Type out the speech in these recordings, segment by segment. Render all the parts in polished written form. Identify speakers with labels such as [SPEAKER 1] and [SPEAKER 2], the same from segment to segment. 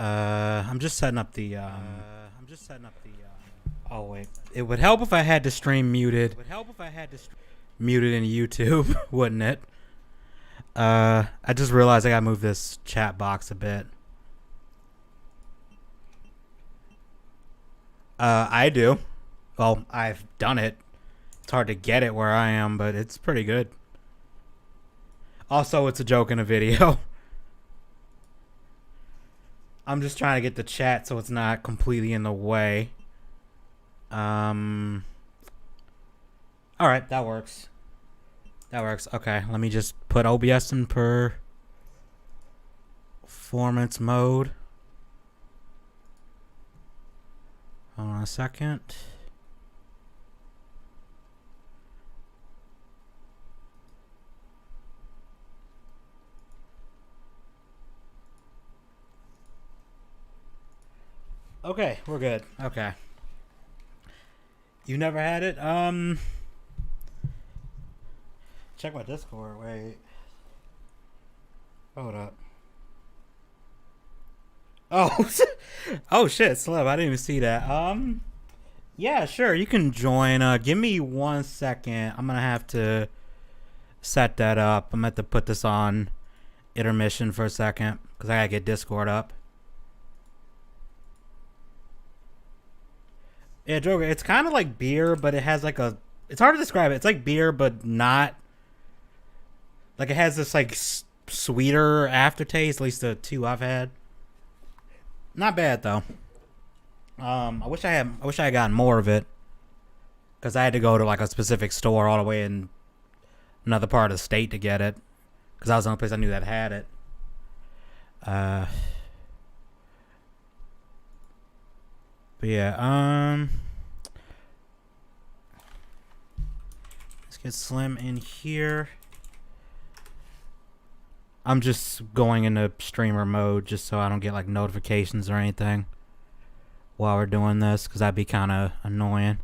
[SPEAKER 1] I'm just setting up the. Oh wait, it would help if I had the stream muted. Muted in YouTube, wouldn't it? I just realized I gotta move this chat box a bit. I do. Well, I've done it. It's hard to get it where I am, but it's pretty good. Also, it's a joke in a video. I'm just trying to get the chat so it's not completely in the way. Alright, that works. That works. Okay, let me just put OBS in performance mode. Hold on a second. Okay, we're good. Okay. You never had it? Check my Discord. Wait. Hold up. Oh, oh shit, Celeb. I didn't even see that. Yeah, sure. You can join. Give me 1 second. I'm gonna have to set that up. I'm gonna have to put this on intermission for a second because I gotta get Discord up. Yeah, Joker. It's kind of like beer, but it has like a. It's hard to describe it. It's like beer, but not. Like it has this like sweeter aftertaste. At least the two I've had. Not bad though. I wish I had gotten more of it, because I had to go to like a specific store all the way in another part of the state to get it, because that was the only place I knew that had it. But yeah, let's get Slim in here. I'm just going into streamer mode just so I don't get like notifications or anything while we're doing this, because that'd be kind of annoying.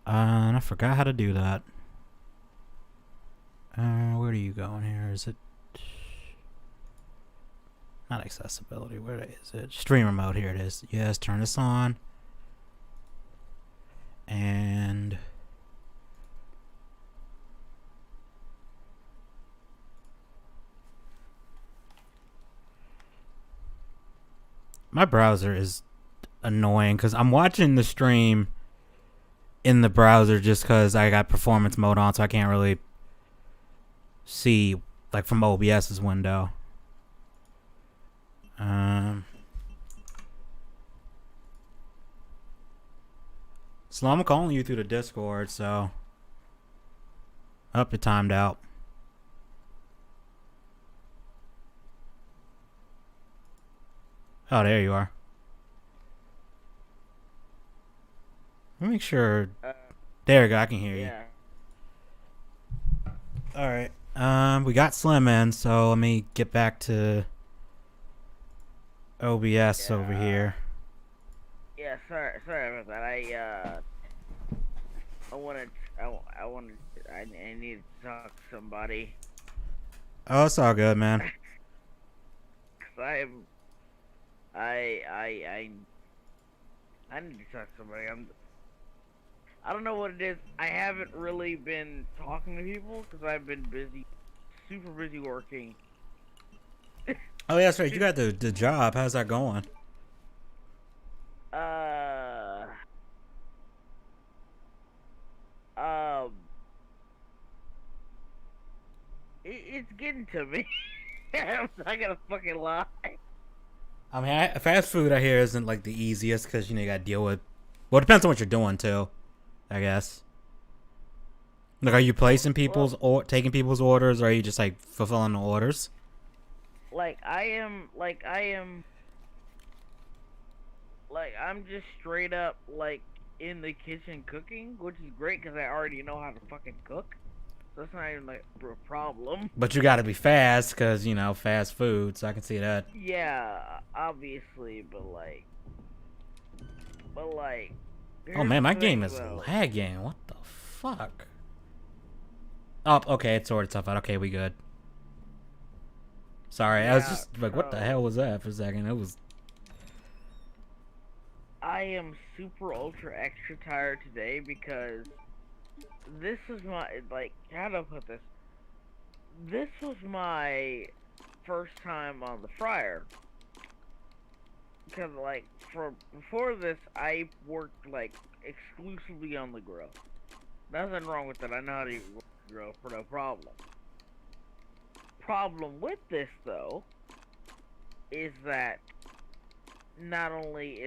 [SPEAKER 1] And I forgot how to do that. Where do you go in here? Is it not accessibility? Where is it? Streamer mode. Here it is. Yes, turn this on. And my browser is annoying because I'm watching the stream in the browser just because I got performance mode on, so I can't really see like from OBS's window. So I'm calling you through the Discord, so up it timed out. Oh, there you are. Let me make sure. There you go. I can hear you. All right. We got Slim in, so let me get back to OBS over here.
[SPEAKER 2] Yeah, sorry about that. I need to talk to somebody.
[SPEAKER 1] Oh, it's all good, man.
[SPEAKER 2] Cause I need to talk to somebody. I don't know what it is. I haven't really been talking to people because I've been busy, super busy working.
[SPEAKER 1] Oh, yeah, that's right. You got the job. How's that going?
[SPEAKER 2] It's getting to me. I'm not gonna fucking lie.
[SPEAKER 1] I mean, fast food I hear isn't like the easiest because you gotta deal with. Well, it depends on what you're doing too, I guess. Like, are you placing people's or taking people's orders, or are you just like fulfilling the orders?
[SPEAKER 2] I'm just straight up like in the kitchen cooking, which is great because I already know how to fucking cook. So that's not even like a problem.
[SPEAKER 1] But you gotta be fast because fast food, so I can see that.
[SPEAKER 2] Yeah, obviously, but like.
[SPEAKER 1] Oh man, my game is lagging. What the fuck? Oh, okay, it sorted stuff out. Okay, we good. Sorry, I was just like, what the hell was that for a second? It was
[SPEAKER 2] I am super ultra extra tired today because this is my, like, how do I put this? This was my first time on the fryer. Because, like, before this, I worked, like, exclusively on the grill. Nothing wrong with that. I know how to use the grill for no problem. Problem with this, though, is that not only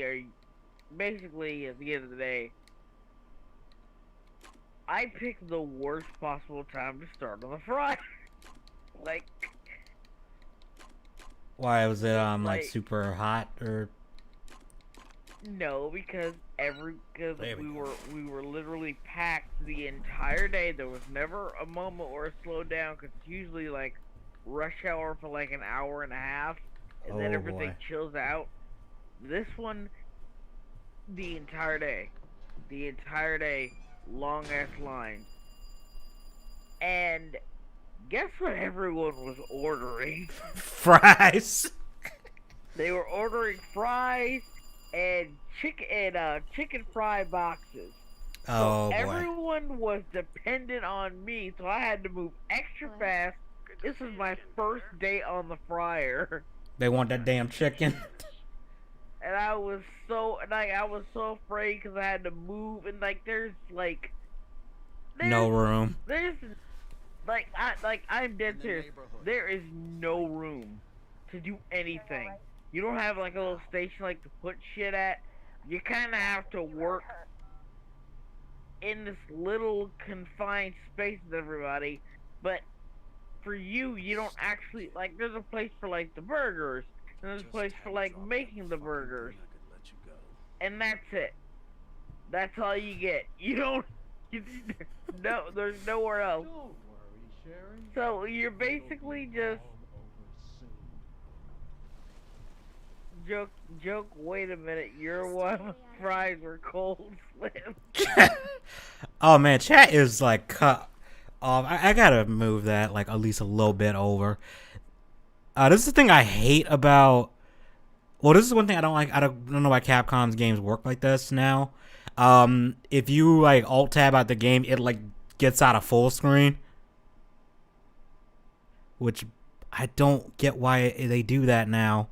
[SPEAKER 2] are you, basically, at the end of the day, I picked the worst possible time to start on the fryer. Like,
[SPEAKER 1] Why was it like
[SPEAKER 2] like,
[SPEAKER 1] super hot or?
[SPEAKER 2] no, because
[SPEAKER 1] There we go.
[SPEAKER 2] we were literally packed the entire day. There was never a moment where it slowed down because it's usually like rush hour for like an hour and a half, and then
[SPEAKER 1] Oh
[SPEAKER 2] everything
[SPEAKER 1] boy.
[SPEAKER 2] chills out. This one, the entire day, long ass lines. And guess what everyone was ordering?
[SPEAKER 1] Fries.
[SPEAKER 2] They were ordering fries and chicken fry boxes. So
[SPEAKER 1] Oh boy.
[SPEAKER 2] everyone was dependent on me, so I had to move extra fast. This was my first day on the fryer,
[SPEAKER 1] They want that damn chicken.
[SPEAKER 2] and I was so afraid because I had to move, and like
[SPEAKER 1] No
[SPEAKER 2] there's
[SPEAKER 1] room.
[SPEAKER 2] there's I'm dead serious. There is no room to do anything. You don't have like a little station like to put shit at. You kind of have to work in this little confined space with everybody. But for you, you don't actually like. There's a place for like the burgers, and there's a place for like making the burgers, and that's it. That's all you get. You don't. You, no, there's nowhere else. So you're basically just joke. Wait a minute, your one fries were cold slim.
[SPEAKER 1] Oh man, chat is like cut off. I gotta move that like at least a little bit over. This is the thing I hate about. Well, this is one thing I don't like. I don't know why Capcom's games work like this now. If you like alt tab out the game, it like gets out of full screen, which I don't get why they do that now.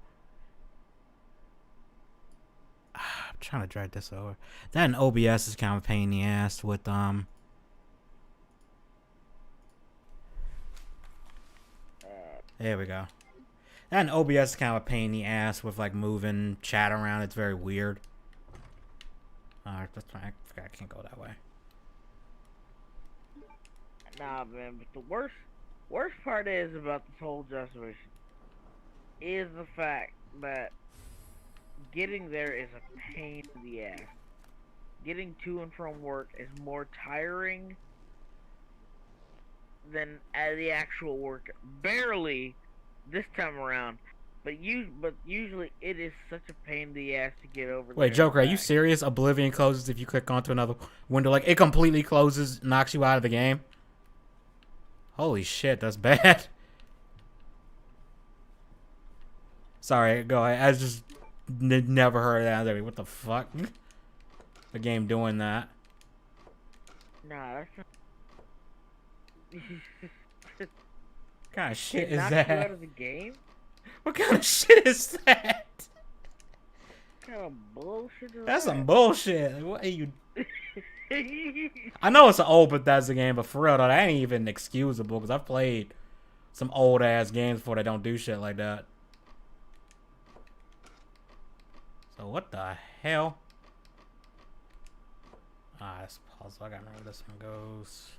[SPEAKER 1] I'm trying to drag this over. That and OBS is kind of a pain in the ass with There we go. That and OBS is kind of a pain in the ass with like moving chat around. It's very weird. That's fine. I forgot I can't go that way.
[SPEAKER 2] Nah, man. But the worst part is about this whole justification is the fact that getting there is a pain in the ass. Getting to and from work is more tiring than the actual work. Barely this time around, but usually it is such a pain in the ass to get over there.
[SPEAKER 1] Wait, Joker, are you serious? Oblivion closes if you click onto another window. Like, it completely closes, knocks you out of the game? Holy shit, that's bad. Sorry, go ahead. I just never heard of that. What the fuck? The game doing that.
[SPEAKER 2] Nah, that's not.
[SPEAKER 1] What kind of shit
[SPEAKER 2] It
[SPEAKER 1] is
[SPEAKER 2] knocks you out
[SPEAKER 1] that?
[SPEAKER 2] of the game?
[SPEAKER 1] What kind of shit is that?
[SPEAKER 2] What kind of bullshit is
[SPEAKER 1] That's
[SPEAKER 2] that?
[SPEAKER 1] some bullshit. Like, what are you... I know it's an old Bethesda game, but for real, though, that ain't even excusable, because I've played some old-ass games before they don't do shit like that. So what the hell? This puzzle. I gotta remember where this one goes.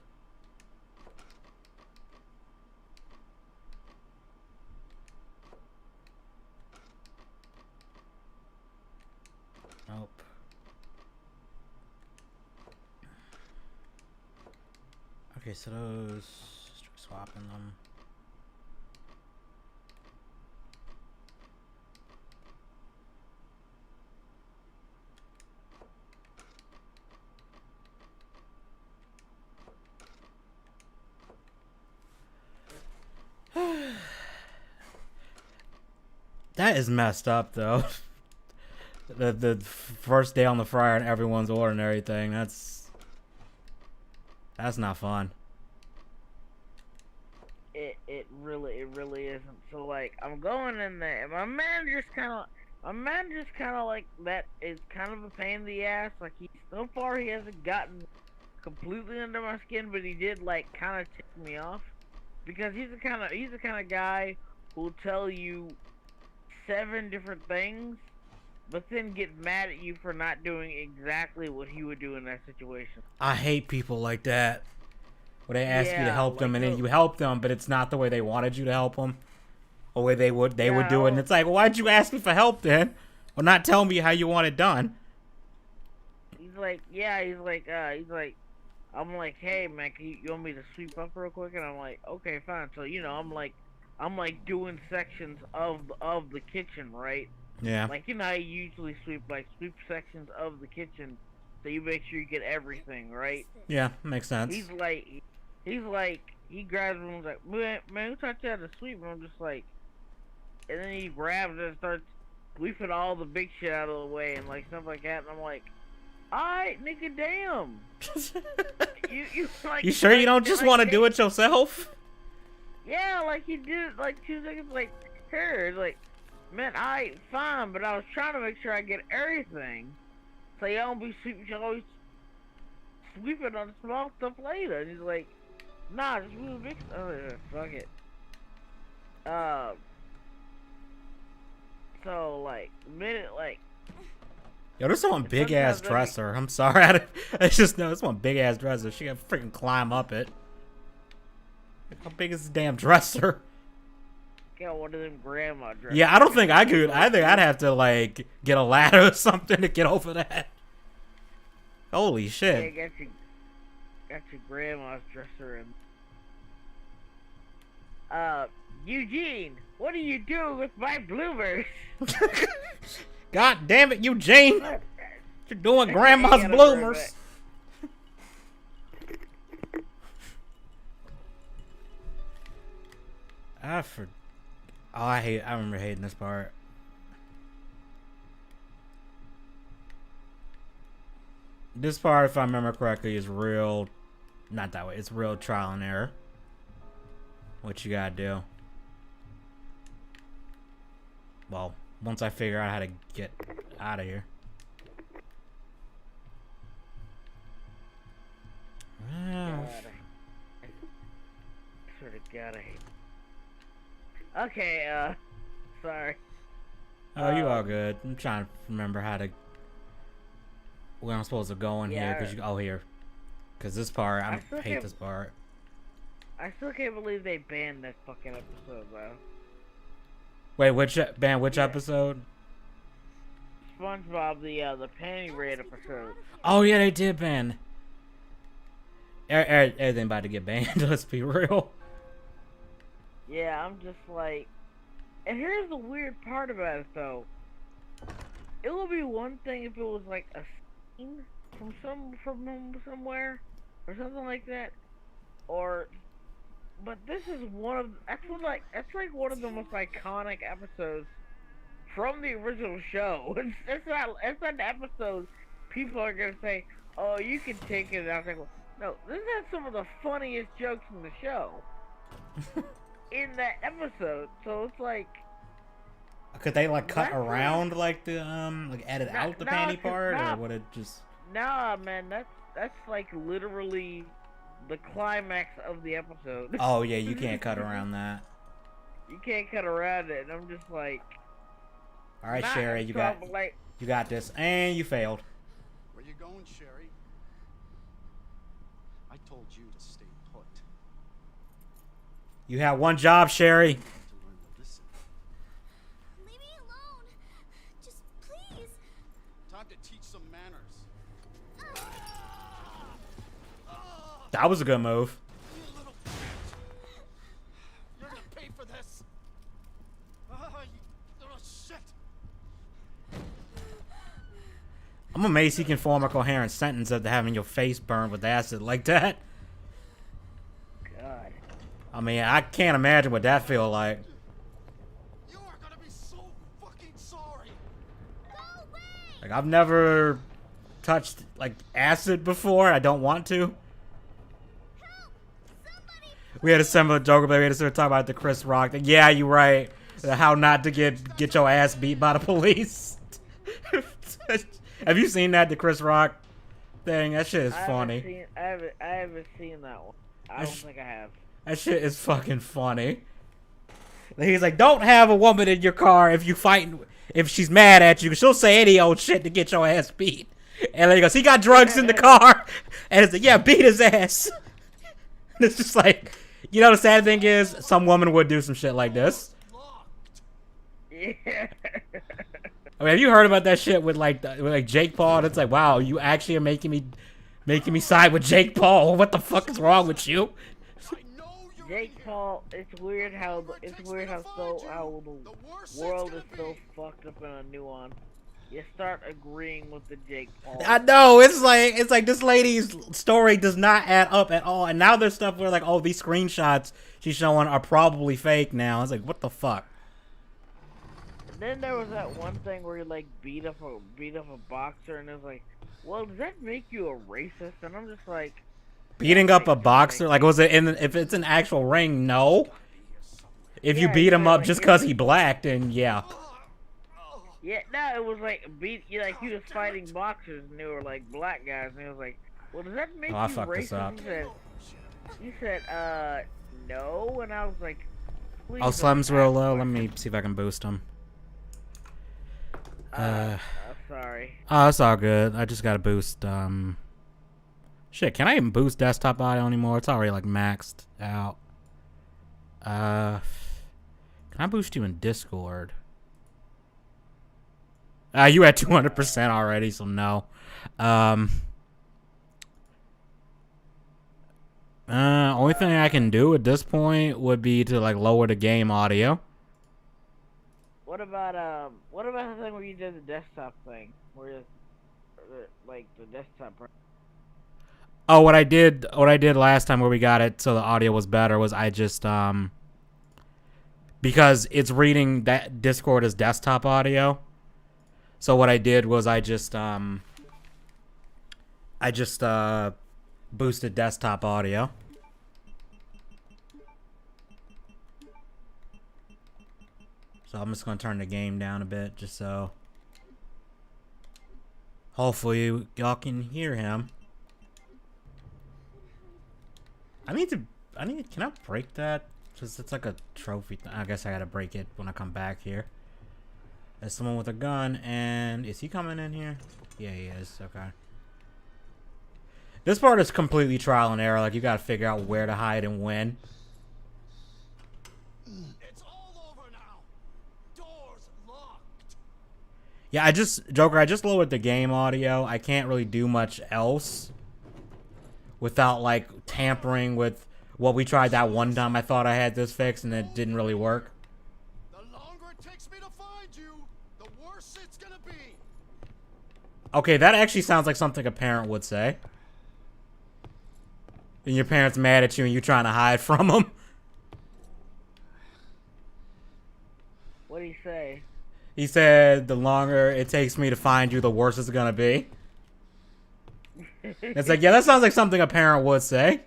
[SPEAKER 1] Nope. Okay, so those... swapping them. That is messed up, though. the first day on the fryer and everyone's ordering everything. That's not fun.
[SPEAKER 2] It really isn't. So like I'm going in there, and my manager's kind of like that is kind of a pain in the ass. Like so far he hasn't gotten completely under my skin, but he did like kind of tick me off because he's the kind of guy who'll tell you 7 different things, but then get mad at you for not doing exactly what he would do in that situation.
[SPEAKER 1] I hate people like that. Where they ask you to
[SPEAKER 2] Yeah,
[SPEAKER 1] help them,
[SPEAKER 2] like
[SPEAKER 1] and then you help them, but it's not the way they wanted you to help them, or way they would
[SPEAKER 2] yeah,
[SPEAKER 1] do it. And it's like, well, why'd you ask me for help then, or not tell me how you want it done?
[SPEAKER 2] he's like, yeah, he's like, I'm like, hey man, you want me to sweep up real quick? And I'm like, okay, fine. So I'm like doing sections of the kitchen, right?
[SPEAKER 1] Yeah.
[SPEAKER 2] Like how you usually sweep sections of the kitchen, so you make sure you get everything, right?
[SPEAKER 1] Yeah, makes sense.
[SPEAKER 2] He's like, he grabs me and he's like, man, who taught you how to sweep? And I'm just like, and then he grabs it and starts sweeping all the big shit out of the way and like stuff like that. And I'm like, alright, nigga, damn. you like,
[SPEAKER 1] You sure you don't just
[SPEAKER 2] like,
[SPEAKER 1] want to do it yourself?
[SPEAKER 2] Yeah, like he did it like 2 seconds. Like, here, like, man, I fine, but I was trying to make sure I get everything, so you don't be always sweeping on the small stuff later. And he's like, nah, just move the big stuff. Oh, yeah, fuck it. So like, the minute like,
[SPEAKER 1] Yo, there's one big ass dresser. I'm sorry, I just know this one big ass dresser. She got to freaking climb up it. How big is this damn dresser?
[SPEAKER 2] Got one of them grandma dresses.
[SPEAKER 1] Yeah, I don't think I could. I think I'd have to like get a ladder or something to get over that. Holy shit!
[SPEAKER 2] Yeah, got your grandma's dresser and Eugene, what are you doing with my bloomers?
[SPEAKER 1] God damn it, Eugene! You're doing grandma's bloomers. I remember hating this part. This part, if I remember correctly, is real. Not that way. It's real trial and error. What you gotta do. Well, once I figure out how to get out of here.
[SPEAKER 2] God, I sort of gotta hate. Okay, sorry.
[SPEAKER 1] Oh, you all good. I'm trying to remember how to where I'm supposed to go in here. Because this part, I hate this part.
[SPEAKER 2] I still can't believe they banned that fucking episode, bro.
[SPEAKER 1] Wait, which episode?
[SPEAKER 2] SpongeBob, the panty raid episode.
[SPEAKER 1] Oh yeah, they did ban. Everything about to get banned. Let's be real.
[SPEAKER 2] Yeah, I'm just like, and here's the weird part about it though. It would be one thing if it was like a scene from somewhere or something like that, but this is that's like one of the most iconic episodes from the original show. It's not an episode people are gonna say, oh, you can take it. And I was like, well, no, this has some of the funniest jokes in the show. In that episode, so it's like,
[SPEAKER 1] could they like cut around like the like edit out the panty part, or would it just?
[SPEAKER 2] Nah, man, that's like literally the climax of the episode.
[SPEAKER 1] Oh yeah, you can't cut around that.
[SPEAKER 2] You can't cut around it, and I'm just like,
[SPEAKER 1] all right, Sherry, you got this, and you failed.
[SPEAKER 3] Where you going, Sherry? I told you to stay put.
[SPEAKER 1] You have one job, Sherry.
[SPEAKER 4] Leave me alone. Just please.
[SPEAKER 3] Time to teach some manners.
[SPEAKER 1] That was a good move.
[SPEAKER 3] You little bitch. You're gonna pay for this. You little shit.
[SPEAKER 1] I'm amazed he can form a coherent sentence after having your face burned with acid like that.
[SPEAKER 2] God.
[SPEAKER 1] I mean, I can't imagine what that feel like.
[SPEAKER 3] You are gonna be so fucking sorry.
[SPEAKER 4] Go away.
[SPEAKER 1] Like, I've never touched, like, acid before. I don't want to. We had a similar joke about, we had to sort of talk about the Chris Rock thing. Yeah, you're right. How not to get your ass beat by the police. Have you seen that, the Chris Rock thing? That shit is funny.
[SPEAKER 2] I haven't seen that one. I don't think I have.
[SPEAKER 1] That shit is fucking funny. He's like, don't have a woman in your car if she's mad at you. She'll say any old shit to get your ass beat. And then he goes, he got drugs in the car. And it's like, yeah, beat his ass. And it's just like, you know, the sad thing is, some woman would do some shit like this.
[SPEAKER 2] Yeah.
[SPEAKER 1] I mean, have you heard about that shit with like Jake Paul? And it's like, wow, you actually are making me side with Jake Paul. What the fuck is wrong with you?
[SPEAKER 2] Jake Paul, it's weird how the world is so fucked up in a nuance. You start agreeing with the Jake Paul.
[SPEAKER 1] I know, it's like this lady's story does not add up at all. And now there's stuff where like, oh, these screenshots she's showing are probably fake now. It's like, what the fuck?
[SPEAKER 2] And then there was that one thing where he like beat up a boxer, and it was like, well, does that make you a racist? And I'm just like,
[SPEAKER 1] beating up a boxer? Like, was it if it's an actual ring? No. If you beat him up just because he black, then yeah.
[SPEAKER 2] Yeah, no, it was like he was fighting boxers and they were like black guys, and it was like, well, does that make you racist? He said, no, and I was like, please.
[SPEAKER 1] Oh, Slim's real low. Let me see if I can boost him.
[SPEAKER 2] Sorry.
[SPEAKER 1] Oh, it's all good. I just gotta boost. Shit, can I even boost desktop audio anymore? It's already like maxed out. Can I boost you in Discord? You at 200% already, so no. Only thing I can do at this point would be to like lower the game audio.
[SPEAKER 2] What about the thing where you did the desktop thing, where like the desktop?
[SPEAKER 1] Oh, what I did last time where we got it so the audio was better was I just because it's reading that Discord as desktop audio. So what I did was I just boosted desktop audio. So I'm just gonna turn the game down a bit just so hopefully y'all can hear him. Can I break that? Cause it's like a trophy thing. I guess I gotta break it when I come back here. There's someone with a gun, and is he coming in here? Yeah, he is. Okay. This part is completely trial and error. Like, you gotta figure out where to hide and when.
[SPEAKER 3] It's all over now. Doors locked.
[SPEAKER 1] Yeah, I just lowered the game audio. I can't really do much else without, like, tampering with what we tried that one time. I thought I had this fixed, and it didn't really work. Okay, that actually sounds like something a parent would say. And your parent's mad at you and you're trying to hide from them.
[SPEAKER 2] What did he say?
[SPEAKER 1] He said, the longer it takes me to find you, the worse it's gonna be. It's like, yeah, that sounds like something a parent would say.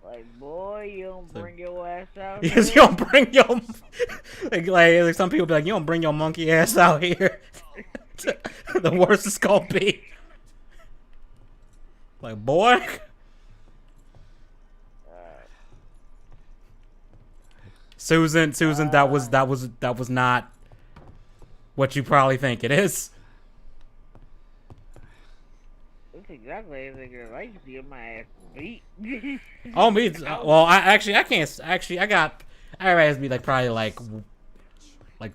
[SPEAKER 2] Like, boy, you don't bring your ass out
[SPEAKER 1] here. Because you don't bring your... like some people be like, you don't bring your monkey ass out here. The worst it's gonna be. Like, boy. Susan, that was not what you probably think it is.
[SPEAKER 2] That's exactly as I used to get my ass beat.
[SPEAKER 1] Oh, me. Well, I got asked me like probably like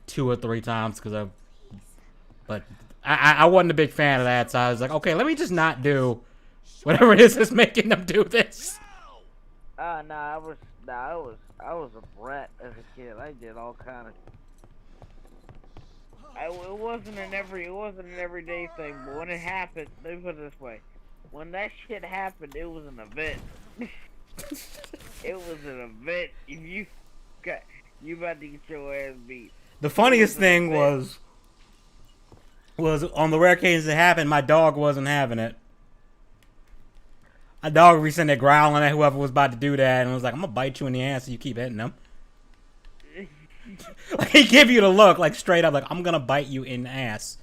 [SPEAKER 1] 2 or 3 times because but I wasn't a big fan of that, so I was like, okay, let me just not do whatever it is that's making them do this.
[SPEAKER 2] I was a brat as a kid. I did all kind of. It wasn't an everyday thing, but when it happened, let me put it this way: when that shit happened, it was an event. It was an event. If you about to get your ass beat.
[SPEAKER 1] The funniest thing was was on the rare occasions it happened, my dog wasn't having it. My dog would be sitting there growling at whoever was about to do that and was like, I'm gonna bite you in the ass if you keep hitting them. Like, he give you the look, like, straight up, like, I'm gonna bite you in the ass.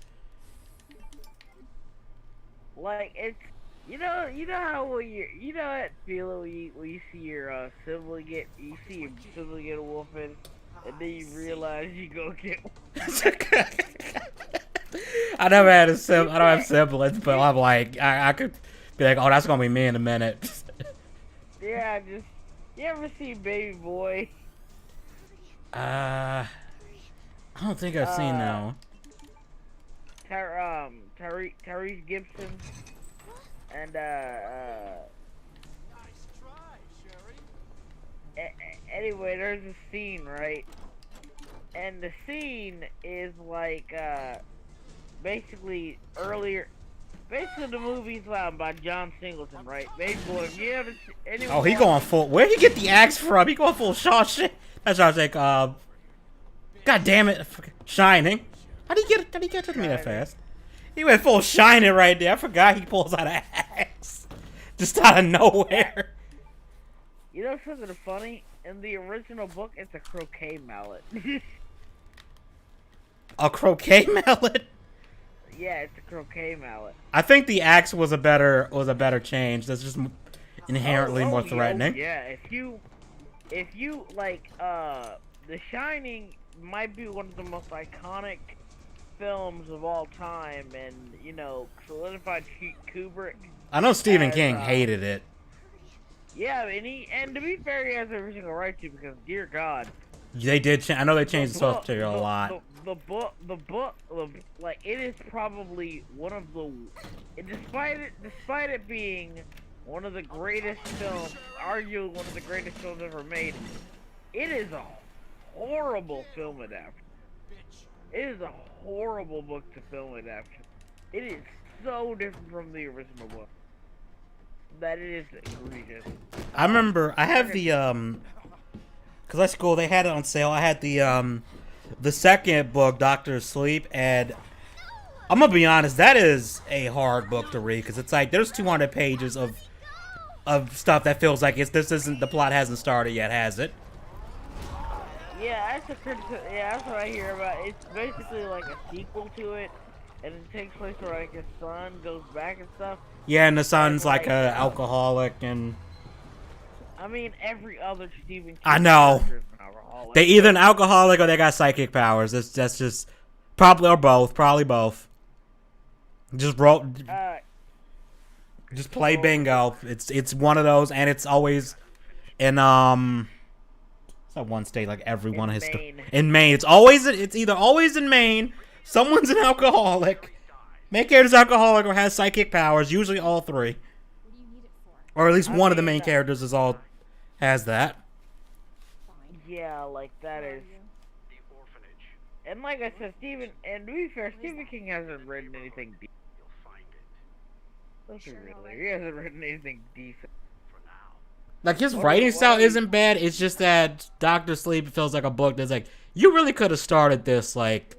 [SPEAKER 2] Like, it's, you know how when you know that feeling when you see your sibling get a wolfing, and then you realize you go get one.
[SPEAKER 1] I never had a sibling. I don't have siblings, but I'm like, I could be like, oh, that's gonna be me in a minute.
[SPEAKER 2] Yeah, just, you ever see Baby Boy?
[SPEAKER 1] I don't think I've seen that one.
[SPEAKER 2] Tyrese Gibson, and
[SPEAKER 3] Nice try, Sherry.
[SPEAKER 2] anyway, there's a scene, right? And the scene is like, basically the movie's by John Singleton, right? Baby Boy, if you ever anyone
[SPEAKER 1] Oh, he going full. Where'd he get the axe from? He going full Shawshank. That's what I was like, God damn it, Shining. How did he get to me that fast? He went full Shining right there. I forgot he pulls out an axe just out of nowhere.
[SPEAKER 2] You know something funny? In the original book, it's a croquet mallet.
[SPEAKER 1] A croquet mallet?
[SPEAKER 2] Yeah, it's a croquet mallet.
[SPEAKER 1] I think the axe was a better change. That's just inherently more threatening.
[SPEAKER 2] Yeah, if you like, The Shining might be one of the most iconic films of all time, and you know, solidified Kubrick.
[SPEAKER 1] I know Stephen King hated it.
[SPEAKER 2] Yeah, and to be fair, he has every single right to, because dear God,
[SPEAKER 1] They did. I know they changed the source material a lot.
[SPEAKER 2] The book, like, it is probably one of the, despite it being one of the greatest films, arguably one of the greatest films ever made, it is a horrible film adaptation. It is a horrible book to film adaptation. It is so different from the original book that it is egregious.
[SPEAKER 1] I remember I have the cause at school they had it on sale. I had the second book, Doctor Sleep, and I'm gonna be honest, that is a hard book to read, because it's like there's 200 pages of stuff that feels like the plot hasn't started yet, has it?
[SPEAKER 2] Yeah, that's that's what I hear about. It's basically like a sequel to it, and it takes place where like his son goes back and stuff.
[SPEAKER 1] Yeah, and the son's like a alcoholic, and
[SPEAKER 2] I mean every other Stephen King
[SPEAKER 1] I know.
[SPEAKER 2] character is an alcoholic.
[SPEAKER 1] They either an alcoholic or they got psychic powers. That's just probably both. Just just play bingo. It's one of those, and it's always in it's not one state, like every one of his in Maine. It's either always in Maine. Someone's an alcoholic. Main character's alcoholic or has psychic powers. Usually all three, or at least one of the main characters has that.
[SPEAKER 2] Yeah, like that is. And like I said, to be fair, Stephen King hasn't written anything deep. He hasn't written anything decent.
[SPEAKER 1] Like, his writing style isn't bad. It's just that Doctor Sleep feels like a book that's like, you really could have started this, like,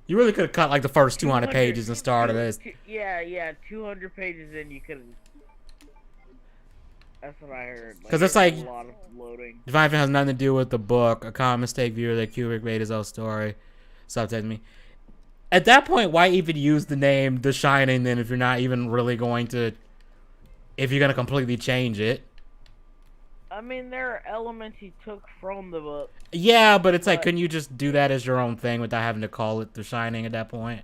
[SPEAKER 1] you really could have cut like the first 200 pages and started this.
[SPEAKER 2] Yeah, 200 pages in, you could have. That's what I heard.
[SPEAKER 1] Because it's like,
[SPEAKER 2] a lot of loading.
[SPEAKER 1] Divine has nothing to do with the book. A common mistake viewer that Kubrick made his own story. Subtext me. At that point, why even use the name The Shining then if you're not even really going to, if you're going to completely change it?
[SPEAKER 2] I mean, there are elements he took from the book.
[SPEAKER 1] Yeah, but it's like, couldn't you just do that as your own thing without having to call it The Shining at that point?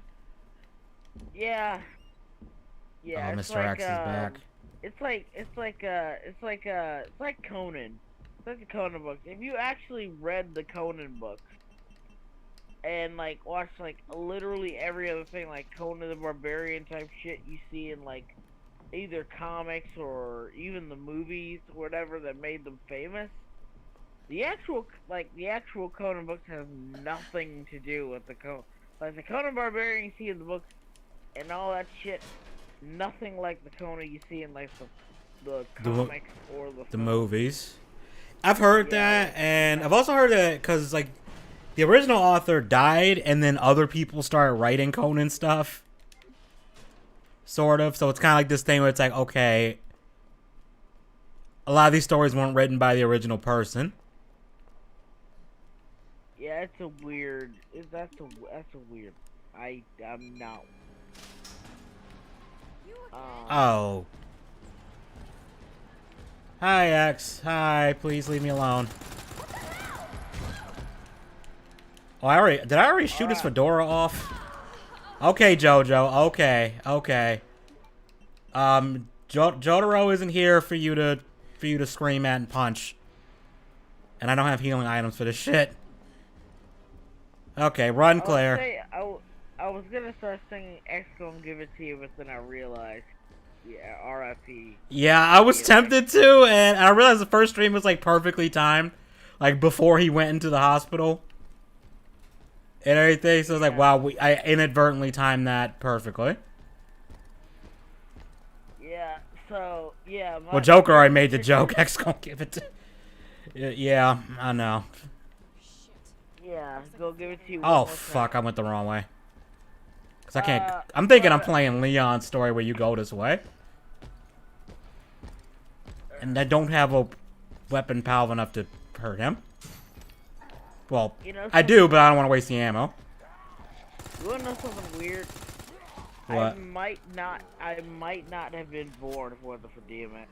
[SPEAKER 2] Yeah. Yeah.
[SPEAKER 1] Oh, Mr. X is back.
[SPEAKER 2] It's like Conan. It's like the Conan books. If you actually read the Conan books and like watched like literally every other thing, like Conan the Barbarian type shit you see in like either comics or even the movies or whatever that made them famous, the actual Conan books has nothing to do with the Conan Barbarian you see in the books and all that shit. Nothing like the Conan you see in like the comics or the
[SPEAKER 1] movies. I've heard that, and I've also heard that because like The original author died, and then other people started writing Conan stuff. Sort of. So it's kind of like this thing where it's like, okay, a lot of these stories weren't written by the original person.
[SPEAKER 2] Yeah, it's a weird. That's a weird. I'm not.
[SPEAKER 1] Oh. Hi, X. Hi. Please leave me alone. Oh, did I already shoot his fedora off? Okay, Jojo. Okay. Jotaro isn't here for you to scream at and punch. And I don't have healing items for this shit. Okay, run, Claire.
[SPEAKER 2] I was gonna start singing X gonna give it to you, but then I realized, yeah, R.I.P.
[SPEAKER 1] Yeah, I was tempted to, and I realized the first stream was like perfectly timed, like before he went into the hospital and everything. So I was like, wow, I inadvertently timed that perfectly.
[SPEAKER 2] Yeah. So yeah.
[SPEAKER 1] Well, Joker already made the joke. X gonna give it to. Yeah, I know.
[SPEAKER 2] Yeah, go give it to you.
[SPEAKER 1] Oh fuck! I went the wrong way. Cause I can't. I'm thinking I'm playing Leon's story where you go this way, and I don't have a weapon powerful enough to hurt him. Well, I do, but I don't want to waste the ammo.
[SPEAKER 2] You wanna know something weird?
[SPEAKER 1] What?
[SPEAKER 2] I might not have been born if it wasn't for DMX.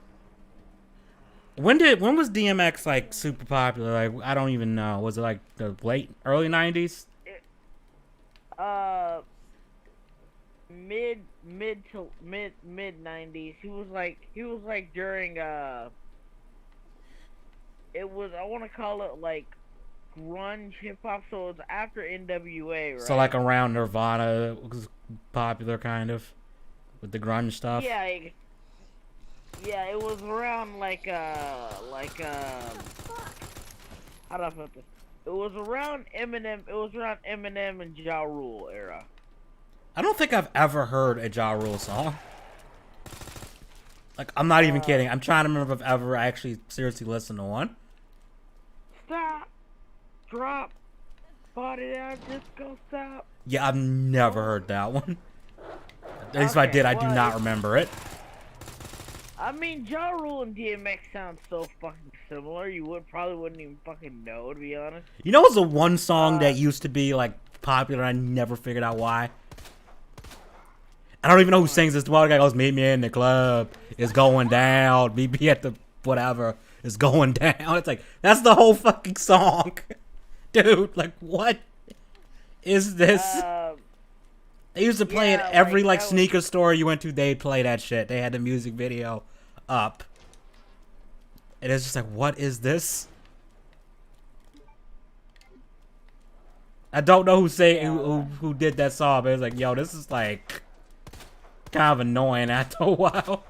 [SPEAKER 1] When was DMX like super popular? Like I don't even know. Was it like the early 90s?
[SPEAKER 2] Mid 90s. He was like during it was, I want to call it like grunge hip hop, so it's after NWA, right?
[SPEAKER 1] So like around Nirvana was popular, kind of, with the grunge stuff.
[SPEAKER 2] Yeah, it was around like how do I put this? It was around Eminem. It was around Eminem and Ja Rule era.
[SPEAKER 1] I don't think I've ever heard a Ja Rule song. Like, I'm not even kidding. I'm trying to remember if I've ever actually seriously listened to one.
[SPEAKER 2] Stop, drop, body down, just go stop.
[SPEAKER 1] Yeah, I've never heard that one. At least if I did, I do not remember it.
[SPEAKER 2] I mean, Ja Rule and DMX sound so fucking similar. You probably wouldn't even fucking know, to be honest.
[SPEAKER 1] You know, what's the one song that used to be like popular? And I never figured out why. I don't even know who sings this. The one guy goes, "Meet me in the club. It's going down. Meet me at the whatever. It's going down." It's like, that's the whole fucking song, dude. Like, what is this? They used to play it every like sneaker store you went to. They play that shit. They had the music video up, and it's just like, what is this? I don't know who did that song, but it's like, yo, this is like kind of annoying after a while.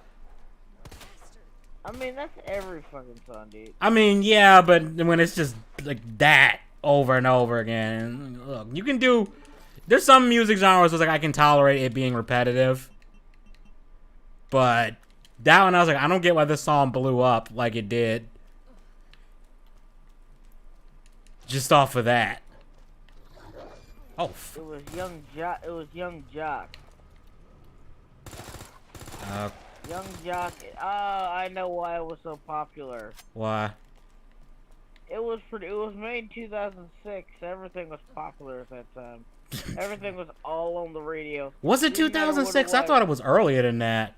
[SPEAKER 2] I mean, that's every fucking song, dude.
[SPEAKER 1] I mean, yeah, but when it's just like that over and over again, look, you can do. There's some music genres where like I can tolerate it being repetitive, but that one I was like, I don't get why this song blew up like it did. Just off of that. Oh.
[SPEAKER 2] It was Young Jock. It was Young Jock. Young Jock. Oh, I know why it was so popular.
[SPEAKER 1] Why?
[SPEAKER 2] It was made in 2006. Everything was popular at that time. Everything was all on the radio.
[SPEAKER 1] Was it 2006? I thought it was earlier than that.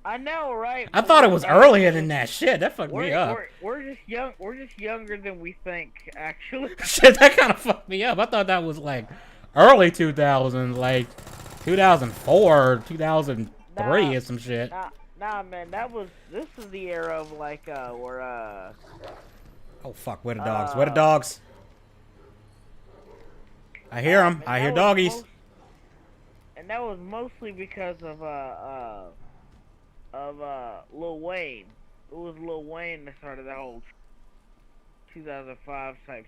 [SPEAKER 2] I know, right?
[SPEAKER 1] I thought it was earlier than that. Shit, that fucked me up.
[SPEAKER 2] We're just young. We're just younger than we think, actually.
[SPEAKER 1] Shit, that kind of fucked me up. I thought that was like early 2000s, like 2004, 2003 or some shit.
[SPEAKER 2] Nah, man. This is the era of like where
[SPEAKER 1] Oh fuck, where the dogs? Where the dogs? I hear them. I hear doggies.
[SPEAKER 2] And that was mostly because of Lil Wayne. It was Lil Wayne that started that whole 2005 type.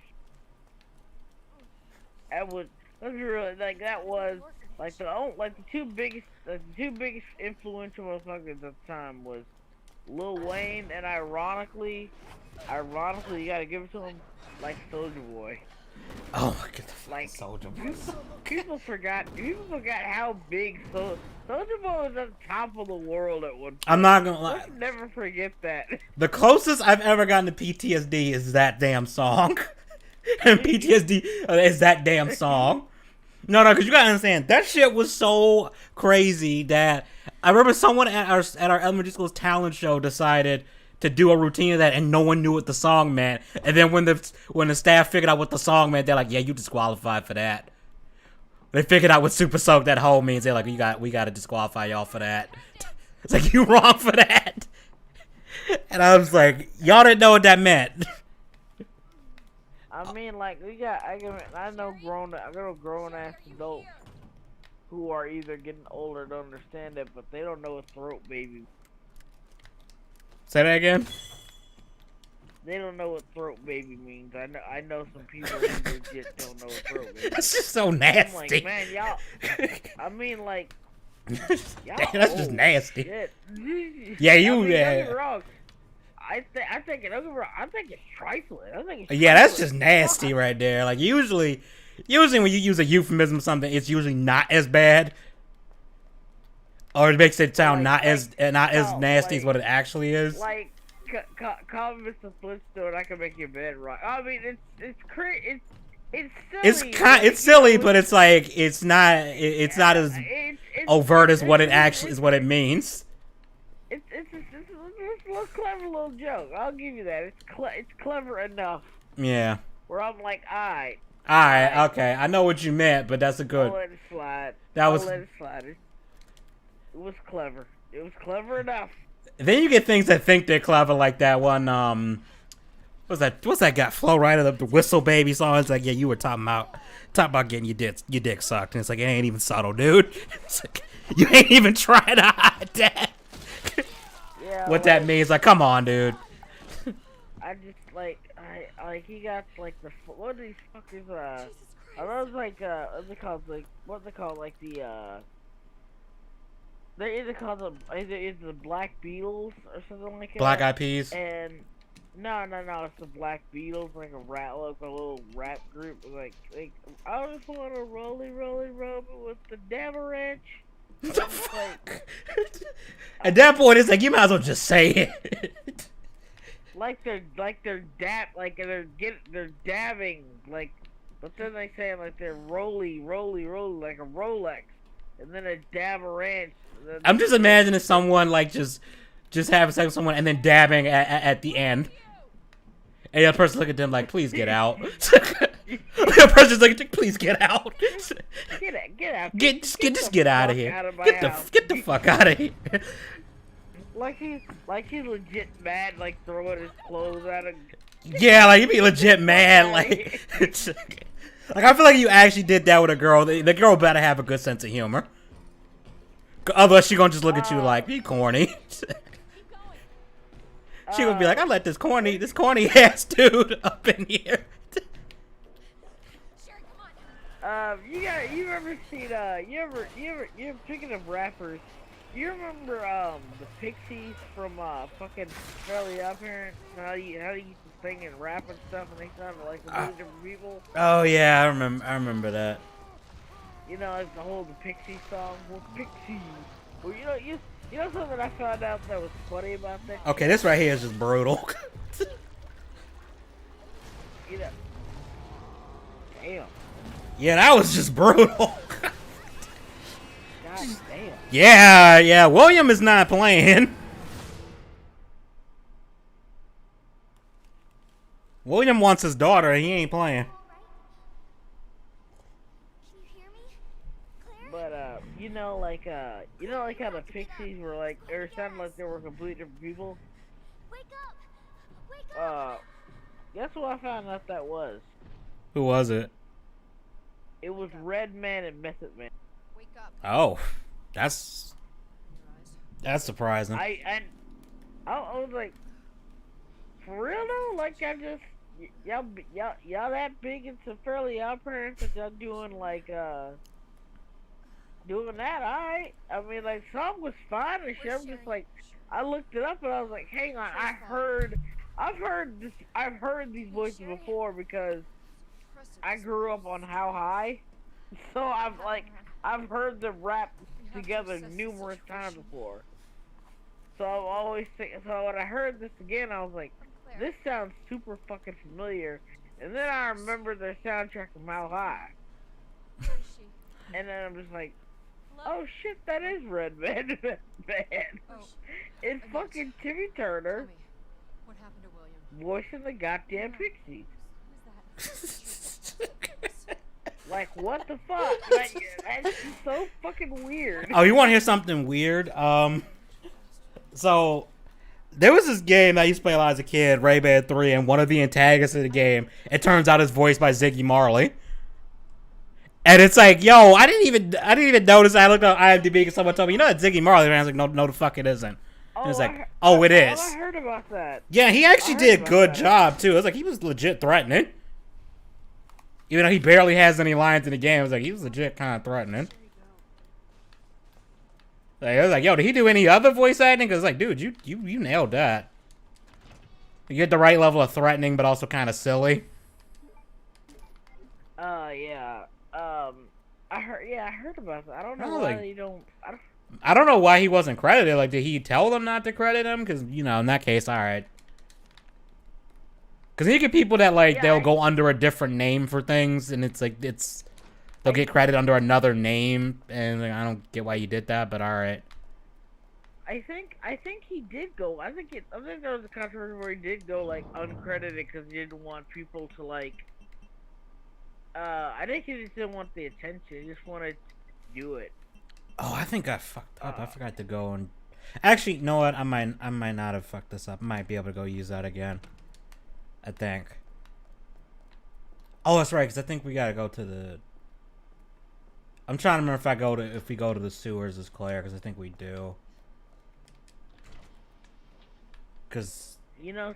[SPEAKER 2] That was really like that was like the two biggest influential motherfuckers at the time was Lil Wayne and ironically you gotta give it to him, like Soulja Boy.
[SPEAKER 1] Oh my god,
[SPEAKER 2] Like,
[SPEAKER 1] Soldier Boy.
[SPEAKER 2] people forgot how big Soldier Boy was on top of the world at one point.
[SPEAKER 1] I'm not gonna lie.
[SPEAKER 2] Let's never forget that.
[SPEAKER 1] The closest I've ever gotten to PTSD is that damn song. And PTSD is that damn song. No, because you gotta understand, that shit was so crazy that I remember someone at our elementary school's talent show decided to do a routine of that, and no one knew what the song meant. And then when the staff figured out what the song meant, they're like, "Yeah, you disqualified for that." They figured out what Super Soak that whole means. They're like, we gotta disqualify y'all for that. It's like, you wrong for that. And I was like, y'all didn't know what that meant.
[SPEAKER 2] I mean, like, I know grown ass adults who are either getting older to understand it, but they don't know what throat baby.
[SPEAKER 1] Say that again.
[SPEAKER 2] They don't know what throat baby means. I know some people who legit don't know what throat baby.
[SPEAKER 1] That's just so
[SPEAKER 2] I'm
[SPEAKER 1] nasty.
[SPEAKER 2] like, man, y'all. I mean, like, y'all
[SPEAKER 1] That's just
[SPEAKER 2] old
[SPEAKER 1] nasty.
[SPEAKER 2] shit.
[SPEAKER 1] Yeah, you.
[SPEAKER 2] I mean,
[SPEAKER 1] Yeah.
[SPEAKER 2] don't get me wrong. I think it's trifling. I think it's
[SPEAKER 1] Yeah, that's
[SPEAKER 2] trifling.
[SPEAKER 1] just nasty right there. Like usually when you use a euphemism or something, it's usually not as bad, or it makes it sound not as nasty as what it actually is.
[SPEAKER 2] Like, call Mr. Flintstone. I can make your bed right. I mean, it's silly.
[SPEAKER 1] It's silly, but it's like it's not as
[SPEAKER 2] it's
[SPEAKER 1] overt as what it actually is what it means.
[SPEAKER 2] It's a little clever little joke. I'll give you that. It's clever enough.
[SPEAKER 1] Yeah.
[SPEAKER 2] Where I'm like, alright.
[SPEAKER 1] Alright, okay. I know what you meant, but that's a good.
[SPEAKER 2] I'll let it slide.
[SPEAKER 1] I'll
[SPEAKER 2] let it slide. It was clever. It was clever enough.
[SPEAKER 1] Then you get things that think they're clever, like that one. What's that guy? Flow Rider, the Whistle Baby song. It's like, yeah, you were talking about getting your dick sucked, and it's like, it ain't even subtle, dude. It's like, you ain't even trying to hide that.
[SPEAKER 2] Yeah,
[SPEAKER 1] What that means, like, come on, dude.
[SPEAKER 2] I just he got like what are these fuckers? Are those like what's it called like the they're either called the Black Beatles or something like that.
[SPEAKER 1] Black Eyed Peas.
[SPEAKER 2] And no, it's the Black Beatles, like a little rap group. Like I just want to rolly with the Devil Ranch.
[SPEAKER 1] What the fuck? At that point, it's like you might as well just say it.
[SPEAKER 2] they're dabbing like, but then they say like they're rolly like a Rolex, and then a Dabba Ranch.
[SPEAKER 1] I'm just imagining someone like just having sex with someone and then dabbing at the end, and the other person look at them like, please get out. The other person's like, please get out.
[SPEAKER 2] Get out.
[SPEAKER 1] Just get out of here. Get the fuck out of here.
[SPEAKER 2] Like he's legit mad, like throwing his clothes at him.
[SPEAKER 1] Yeah, like you be legit mad, like. Like I feel like you actually did that with a girl. The girl better have a good sense of humor. Otherwise, she gonna just look at you like, you corny. She would be like, I let this corny ass dude up in here.
[SPEAKER 2] You ever seen speaking of rappers, you remember the Pixies from fucking Fairly Odd Parents? How they used to sing and rap and stuff, and they sounded like a million different people.
[SPEAKER 1] Oh yeah, I remember that.
[SPEAKER 2] You know, like the whole Pixies song. Well, Pixies. Well, you know something I found out that was funny about that?
[SPEAKER 1] Okay, this right here is just brutal.
[SPEAKER 2] You know. Damn.
[SPEAKER 1] Yeah, that was just brutal.
[SPEAKER 2] God damn.
[SPEAKER 1] Yeah, William is not playing. William wants his daughter, and he ain't playing.
[SPEAKER 4] Can you hear me? Claire?
[SPEAKER 2] But you know, like how the Pixies were like, or sounded like they were completely different people.
[SPEAKER 4] Wake up! Wake up!
[SPEAKER 2] Guess who I found out that was?
[SPEAKER 1] Who was it?
[SPEAKER 2] It was Redman and Method Man.
[SPEAKER 3] Wake up.
[SPEAKER 1] Oh, that's surprising.
[SPEAKER 2] I was like, for real though? Like y'all that big into Fairly Odd Parents that y'all doing like doing that? Alright. I mean, like, song was fine and shit. I'm just like, I looked it up and I was like, hang on, I've heard these voices before because I grew up on How High, so I've heard them rap together numerous times before. So I've always so when I heard this again, I was like, this sounds super fucking familiar. And then I remember their soundtrack from How High,
[SPEAKER 3] Where is she?
[SPEAKER 2] and then I'm just like,
[SPEAKER 3] Hello?
[SPEAKER 2] oh shit, that is Red Man. Man.
[SPEAKER 3] Oh,
[SPEAKER 2] It's
[SPEAKER 3] Annette.
[SPEAKER 2] fucking Timmy
[SPEAKER 3] Tell
[SPEAKER 2] Turner
[SPEAKER 3] me, what happened to William?
[SPEAKER 2] voicing the goddamn Pixie.
[SPEAKER 3] Who's that?
[SPEAKER 2] Like, what the fuck? Like, that's so fucking weird.
[SPEAKER 1] Oh, you want to hear something weird? So there was this game I used to play a lot as a kid, Rayman 3, and one of the antagonists of the game, it turns out is voiced by Ziggy Marley. And it's like, yo, I didn't even notice. I looked at IMDb because someone told me, you know that Ziggy Marley, and I was like, no, the fuck it isn't. And it's like, oh, it is.
[SPEAKER 2] I heard about that.
[SPEAKER 1] Yeah, he actually did a
[SPEAKER 2] about
[SPEAKER 1] good
[SPEAKER 2] that.
[SPEAKER 1] job too. It was like he was legit threatening. Even though he barely has any lines in the game, it was like he was legit kind of threatening. Like, I was like, yo, did he do any other voice acting? Because like, dude, you nailed that. You get the right level of threatening, but also kind of silly.
[SPEAKER 2] Yeah. I heard about that. I don't know
[SPEAKER 1] Oh,
[SPEAKER 2] why
[SPEAKER 1] like-
[SPEAKER 2] they don't.
[SPEAKER 1] I don't know why he wasn't credited. Like, did he tell them not to credit him? Because, you know, in that case, all right. Because you get people that, like,
[SPEAKER 2] Yeah,
[SPEAKER 1] they'll go under a different name for things, and it's like, they'll get credit under another name, and like, I don't get why you did that, but all right.
[SPEAKER 2] I think he did go. I think there was a controversy where he did go like uncredited because he didn't want people to like. I think he just didn't want the attention. He just wanted to do it.
[SPEAKER 1] Oh, I think I fucked up. I forgot to go and... Actually, you know what? I might not have fucked this up. I might be able to go use that again. I think. Oh, that's right, because I think we gotta go to the... I'm trying to remember if we go to the sewers as Claire, because I think we do. Because...
[SPEAKER 2] You know,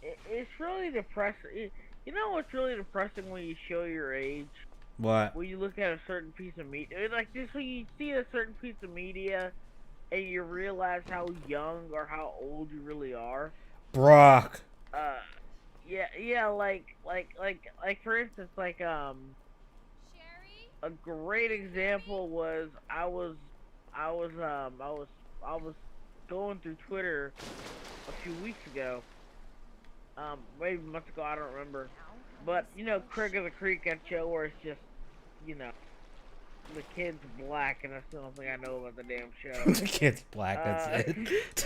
[SPEAKER 2] it's really depressing. You know what's really depressing when you show your age?
[SPEAKER 1] What?
[SPEAKER 2] When you look at a certain piece of media, like this, when you see a certain piece of media, and you realize how young or how old you really are.
[SPEAKER 1] Brock.
[SPEAKER 2] Yeah, like for instance, like
[SPEAKER 4] Sherry?
[SPEAKER 2] a great example was I was going through Twitter a few weeks ago, maybe a month ago, I don't remember. But you know, Craig of the Creek, that show where it's just, you know, the kid's black, and that's the only thing I know about the damn show.
[SPEAKER 1] The kid's black, that's